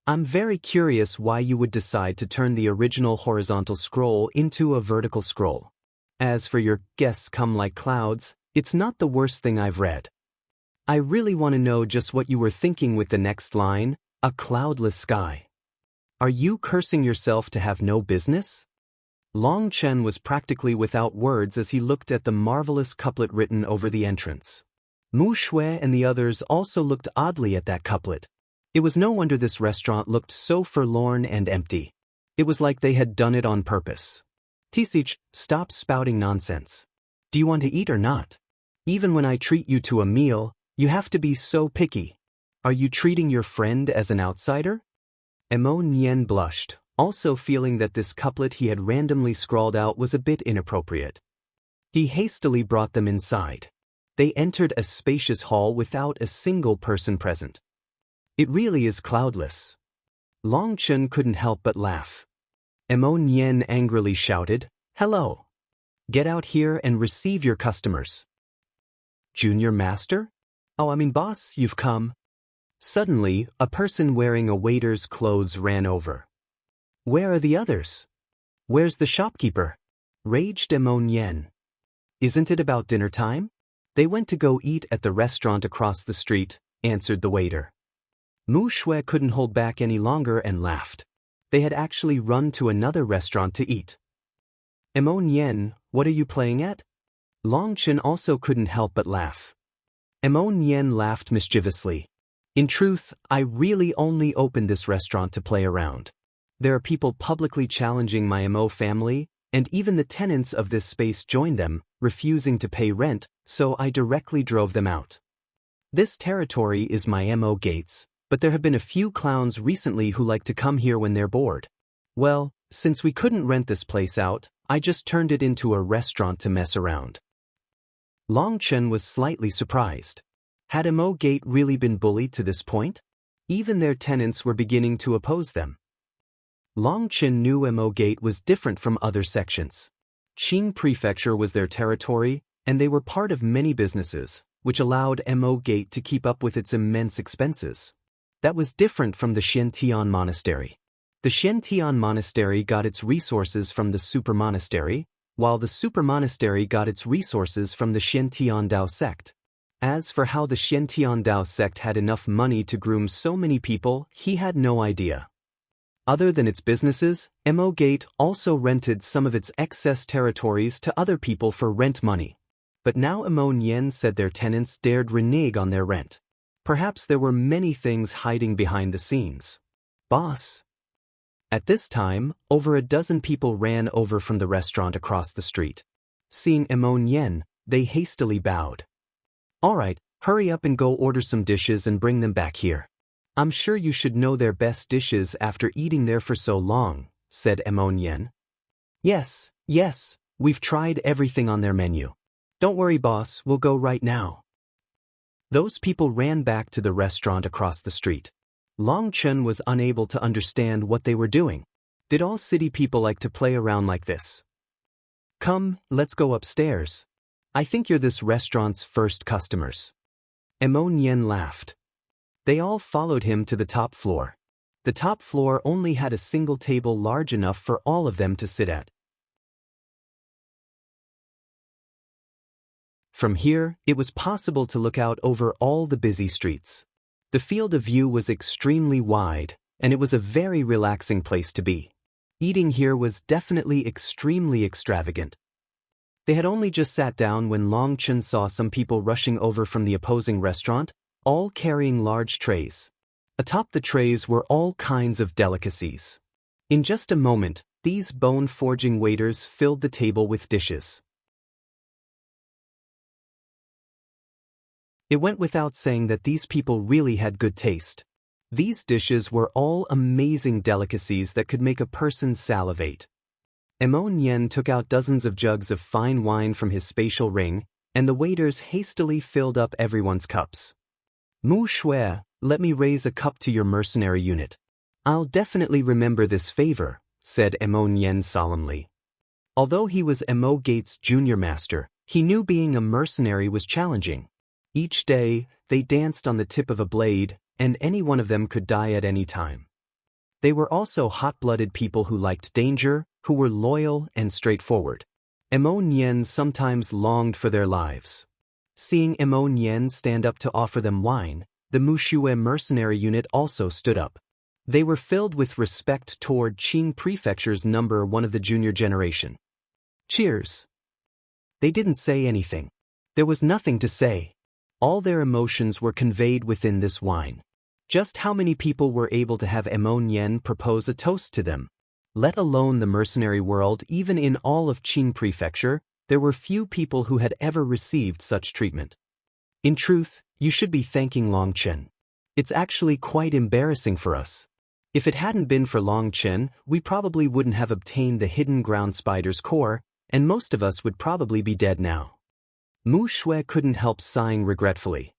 I'm very curious why you would decide to turn the original horizontal scroll into a vertical scroll. As for your guests come like clouds, it's not the worst thing I've read. I really want to know just what you were thinking with the next line, a cloudless sky. Are you cursing yourself to have no business? Long Chen was practically without words as he looked at the marvelous couplet written over the entrance. Mu Shui and the others also looked oddly at that couplet. It was no wonder this restaurant looked so forlorn and empty. It was like they had done it on purpose. Tisich, stop spouting nonsense. Do you want to eat or not? Even when I treat you to a meal, you have to be so picky. Are you treating your friend as an outsider? Mo Nian blushed, also feeling that this couplet he had randomly scrawled out was a bit inappropriate. He hastily brought them inside. They entered a spacious hall without a single person present. It really is cloudless. Long Chen couldn't help but laugh. Mo Nian angrily shouted, hello. Get out here and receive your customers. Junior Master? Boss, you've come. Suddenly, a person wearing a waiter's clothes ran over. Where are the others? Where's the shopkeeper? Raged Mo Nian. Isn't it about dinner time? They went to go eat at the restaurant across the street, answered the waiter. Mu Shui couldn't hold back any longer and laughed. They had actually run to another restaurant to eat. Mo Nian, what are you playing at? Long Chen also couldn't help but laugh. Mo Nian laughed mischievously. In truth, I really only opened this restaurant to play around. There are people publicly challenging my Mo family, and even the tenants of this space joined them, refusing to pay rent, so I directly drove them out. This territory is my Mo gates, but there have been a few clowns recently who like to come here when they're bored. Well, since we couldn't rent this place out, I just turned it into a restaurant to mess around. Long Chen was slightly surprised. Had Mo Gate really been bullied to this point? Even their tenants were beginning to oppose them. Long Chen knew Mo Gate was different from other sections. Qing Prefecture was their territory, and they were part of many businesses, which allowed Mo Gate to keep up with its immense expenses. That was different from the Xiantian Monastery. The Xiantian Monastery got its resources from the Super Monastery, while the Super Monastery got its resources from the Xiantian Dao sect. As for how the Xiantian Dao sect had enough money to groom so many people, he had no idea. Other than its businesses, Gate also rented some of its excess territories to other people for rent money. But now Yen said their tenants dared renege on their rent. Perhaps there were many things hiding behind the scenes. Boss. At this time, over a dozen people ran over from the restaurant across the street. Seeing Yen, they hastily bowed. All right, hurry up and go order some dishes and bring them back here. I'm sure you should know their best dishes after eating there for so long, said Yen. Yes, we've tried everything on their menu. Don't worry, boss, we'll go right now. Those people ran back to the restaurant across the street. Long Chen was unable to understand what they were doing. Did all city people like to play around like this? Come, let's go upstairs. I think you're this restaurant's first customers. Yen laughed. They all followed him to the top floor. The top floor only had a single table large enough for all of them to sit at. From here, it was possible to look out over all the busy streets. The field of view was extremely wide, and it was a very relaxing place to be. Eating here was definitely extremely extravagant. They had only just sat down when Long Chen saw some people rushing over from the opposing restaurant, all carrying large trays. Atop the trays were all kinds of delicacies. In just a moment, these bone-forging waiters filled the table with dishes. It went without saying that these people really had good taste. These dishes were all amazing delicacies that could make a person salivate. Yen took out dozens of jugs of fine wine from his spatial ring, and the waiters hastily filled up everyone's cups. Mu Shui, let me raise a cup to your mercenary unit. I'll definitely remember this favor, said Yen solemnly. Although he was Gate's junior master, he knew being a mercenary was challenging. Each day, they danced on the tip of a blade, and any one of them could die at any time. They were also hot-blooded people who liked danger, who were loyal and straightforward. Yen sometimes longed for their lives. Seeing Yen stand up to offer them wine, the Mushui mercenary unit also stood up. They were filled with respect toward Qing Prefecture's number one of the junior generation. Cheers. They didn't say anything. There was nothing to say. All their emotions were conveyed within this wine. Just how many people were able to have Yen propose a toast to them? Let alone the mercenary world, even in all of Qing Prefecture, there were few people who had ever received such treatment. In truth, you should be thanking Long Chen. It's actually quite embarrassing for us. If it hadn't been for Long Chen, we probably wouldn't have obtained the hidden ground spider's core, and most of us would probably be dead now. Mu Shui couldn't help sighing regretfully.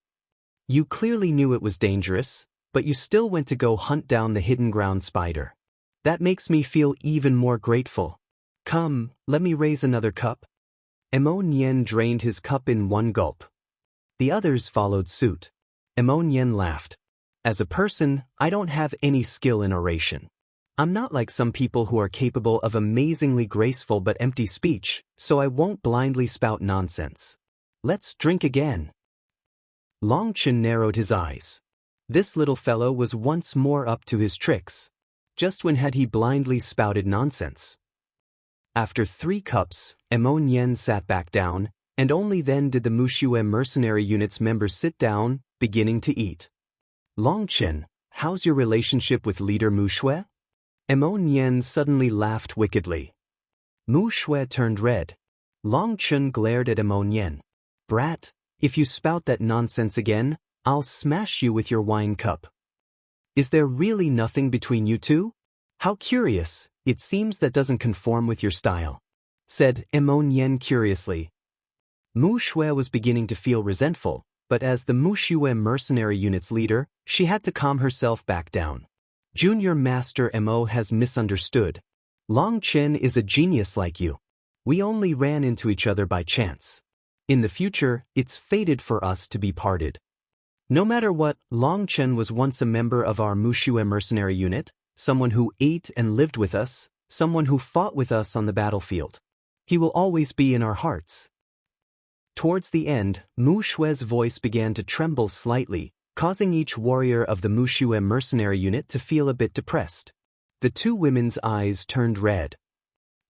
You clearly knew it was dangerous, but you still went to go hunt down the hidden ground spider. That makes me feel even more grateful. Come, let me raise another cup. Yen drained his cup in one gulp. The others followed suit. Yen laughed. As a person, I don't have any skill in oration. I'm not like some people who are capable of amazingly graceful but empty speech, so I won't blindly spout nonsense. Let's drink again. Long Chen narrowed his eyes. This little fellow was once more up to his tricks. Just when had he blindly spouted nonsense? After 3 cups, Yen sat back down, and only then did the Mushui mercenary unit's members sit down, beginning to eat. Long Chen, how's your relationship with leader Mu Shui? Yen suddenly laughed wickedly. Mu Shui turned red. Long Chen glared at Yen. Brat, if you spout that nonsense again, I'll smash you with your wine cup. Is there really nothing between you two? How curious, it seems that doesn't conform with your style, said Yen curiously. Mu Shui was beginning to feel resentful, but as the Mushui mercenary unit's leader, she had to calm herself back down. Junior Master Mo has misunderstood. Long Chen is a genius like you. We only ran into each other by chance. In the future, it's fated for us to be parted. No matter what, Long Chen was once a member of our Mushui mercenary unit, someone who ate and lived with us, someone who fought with us on the battlefield. He will always be in our hearts. Towards the end, Mu Shui's voice began to tremble slightly, causing each warrior of the Mushui mercenary unit to feel a bit depressed. The two women's eyes turned red.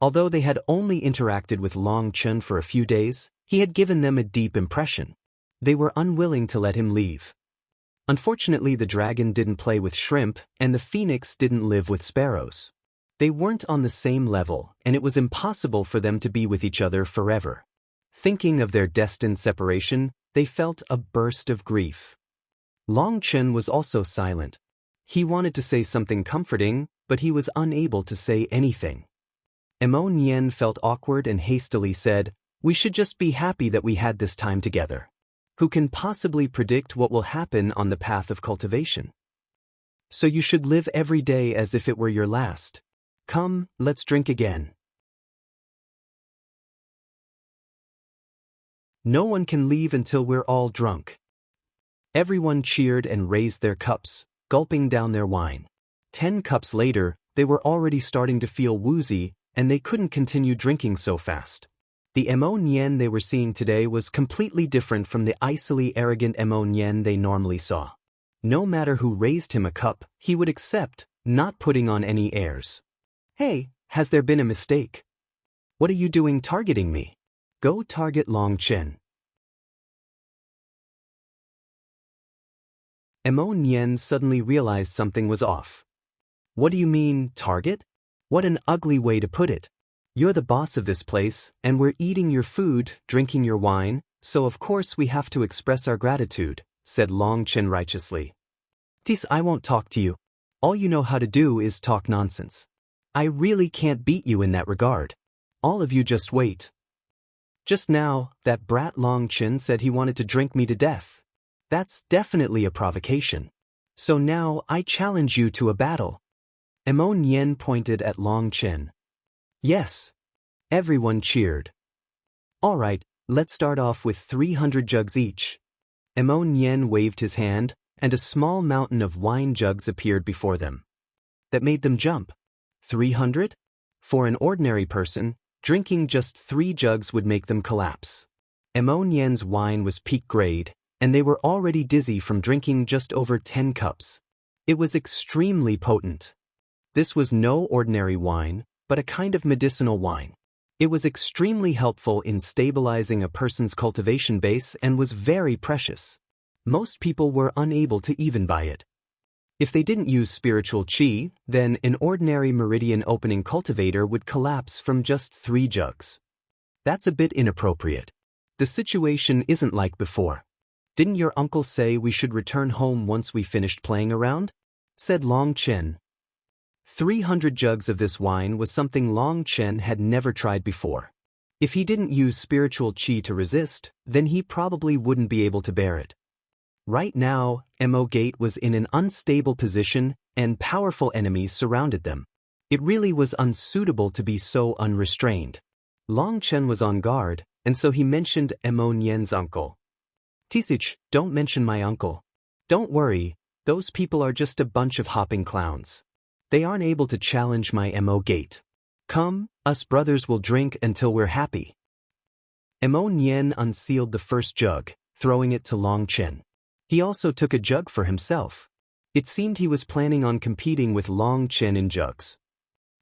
Although they had only interacted with Long Chen for a few days, he had given them a deep impression. They were unwilling to let him leave. Unfortunately, the dragon didn't play with shrimp, and the phoenix didn't live with sparrows. They weren't on the same level, and it was impossible for them to be with each other forever. Thinking of their destined separation, they felt a burst of grief. Long Chen was also silent. He wanted to say something comforting, but he was unable to say anything. Mo Nian felt awkward and hastily said, "We should just be happy that we had this time together. Who can possibly predict what will happen on the path of cultivation? So you should live every day as if it were your last. Come, let's drink again." No one can leave until we're all drunk. Everyone cheered and raised their cups, gulping down their wine. 10 cups later, they were already starting to feel woozy, and they couldn't continue drinking so fast. The Mo Nian they were seeing today was completely different from the icily arrogant Mo Nian they normally saw. No matter who raised him a cup, he would accept, not putting on any airs. "Hey, has there been a mistake? What are you doing targeting me? Go target Long Chen." Mo Nian suddenly realized something was off. "What do you mean, target? What an ugly way to put it. You're the boss of this place, and we're eating your food, drinking your wine, so of course we have to express our gratitude," said Long Chen righteously. "Tis, I won't talk to you. All you know how to do is talk nonsense. I really can't beat you in that regard. All of you just wait. Just now, that brat Long Chen said he wanted to drink me to death. That's definitely a provocation. So now I challenge you to a battle." Mo Nian pointed at Long Chen. "Yes." Everyone cheered. "All right, let's start off with 300 jugs each." Mo Nian waved his hand, and a small mountain of wine jugs appeared before them. That made them jump. 300? For an ordinary person, drinking just 3 jugs would make them collapse. Mo Nian's wine was peak grade, and they were already dizzy from drinking just over 10 cups. It was extremely potent. This was no ordinary wine, but a kind of medicinal wine. It was extremely helpful in stabilizing a person's cultivation base and was very precious. Most people were unable to even buy it. If they didn't use spiritual qi, then an ordinary meridian opening cultivator would collapse from just 3 jugs. That's a bit inappropriate. The situation isn't like before. "Didn't your uncle say we should return home once we finished playing around?" said Long Chen. 300 jugs of this wine was something Long Chen had never tried before. If he didn't use spiritual qi to resist, then he probably wouldn't be able to bear it. Right now, Mo Gate was in an unstable position, and powerful enemies surrounded them. It really was unsuitable to be so unrestrained. Long Chen was on guard, and so he mentioned Mo Nian's uncle. "Tisich, don't mention my uncle. Don't worry, those people are just a bunch of hopping clowns. They aren't able to challenge my Mo Gate. Come, us brothers will drink until we're happy." Mo Nian unsealed the first jug, throwing it to Long Chen. He also took a jug for himself. It seemed he was planning on competing with Long Chen in jugs.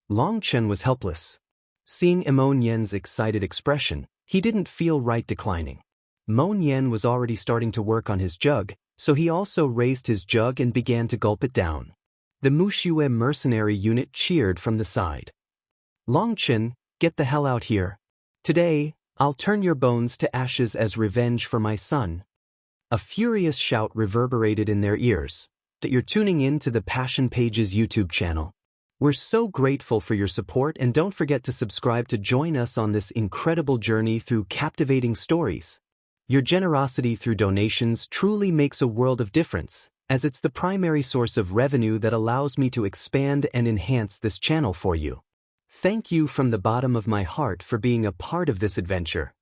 Long Chen was helpless. Seeing Mo Nian's excited expression, he didn't feel right declining. Mo Nian was already starting to work on his jug, so he also raised his jug and began to gulp it down. The Muxue mercenary unit cheered from the side. "Long Chen, get the hell out here. Today, I'll turn your bones to ashes as revenge for my son." A furious shout reverberated in their ears. "That you're tuning in to the Passion Pages YouTube channel. We're so grateful for your support, and don't forget to subscribe to join us on this incredible journey through captivating stories. Your generosity through donations truly makes a world of difference, as it's the primary source of revenue that allows me to expand and enhance this channel for you. Thank you from the bottom of my heart for being a part of this adventure.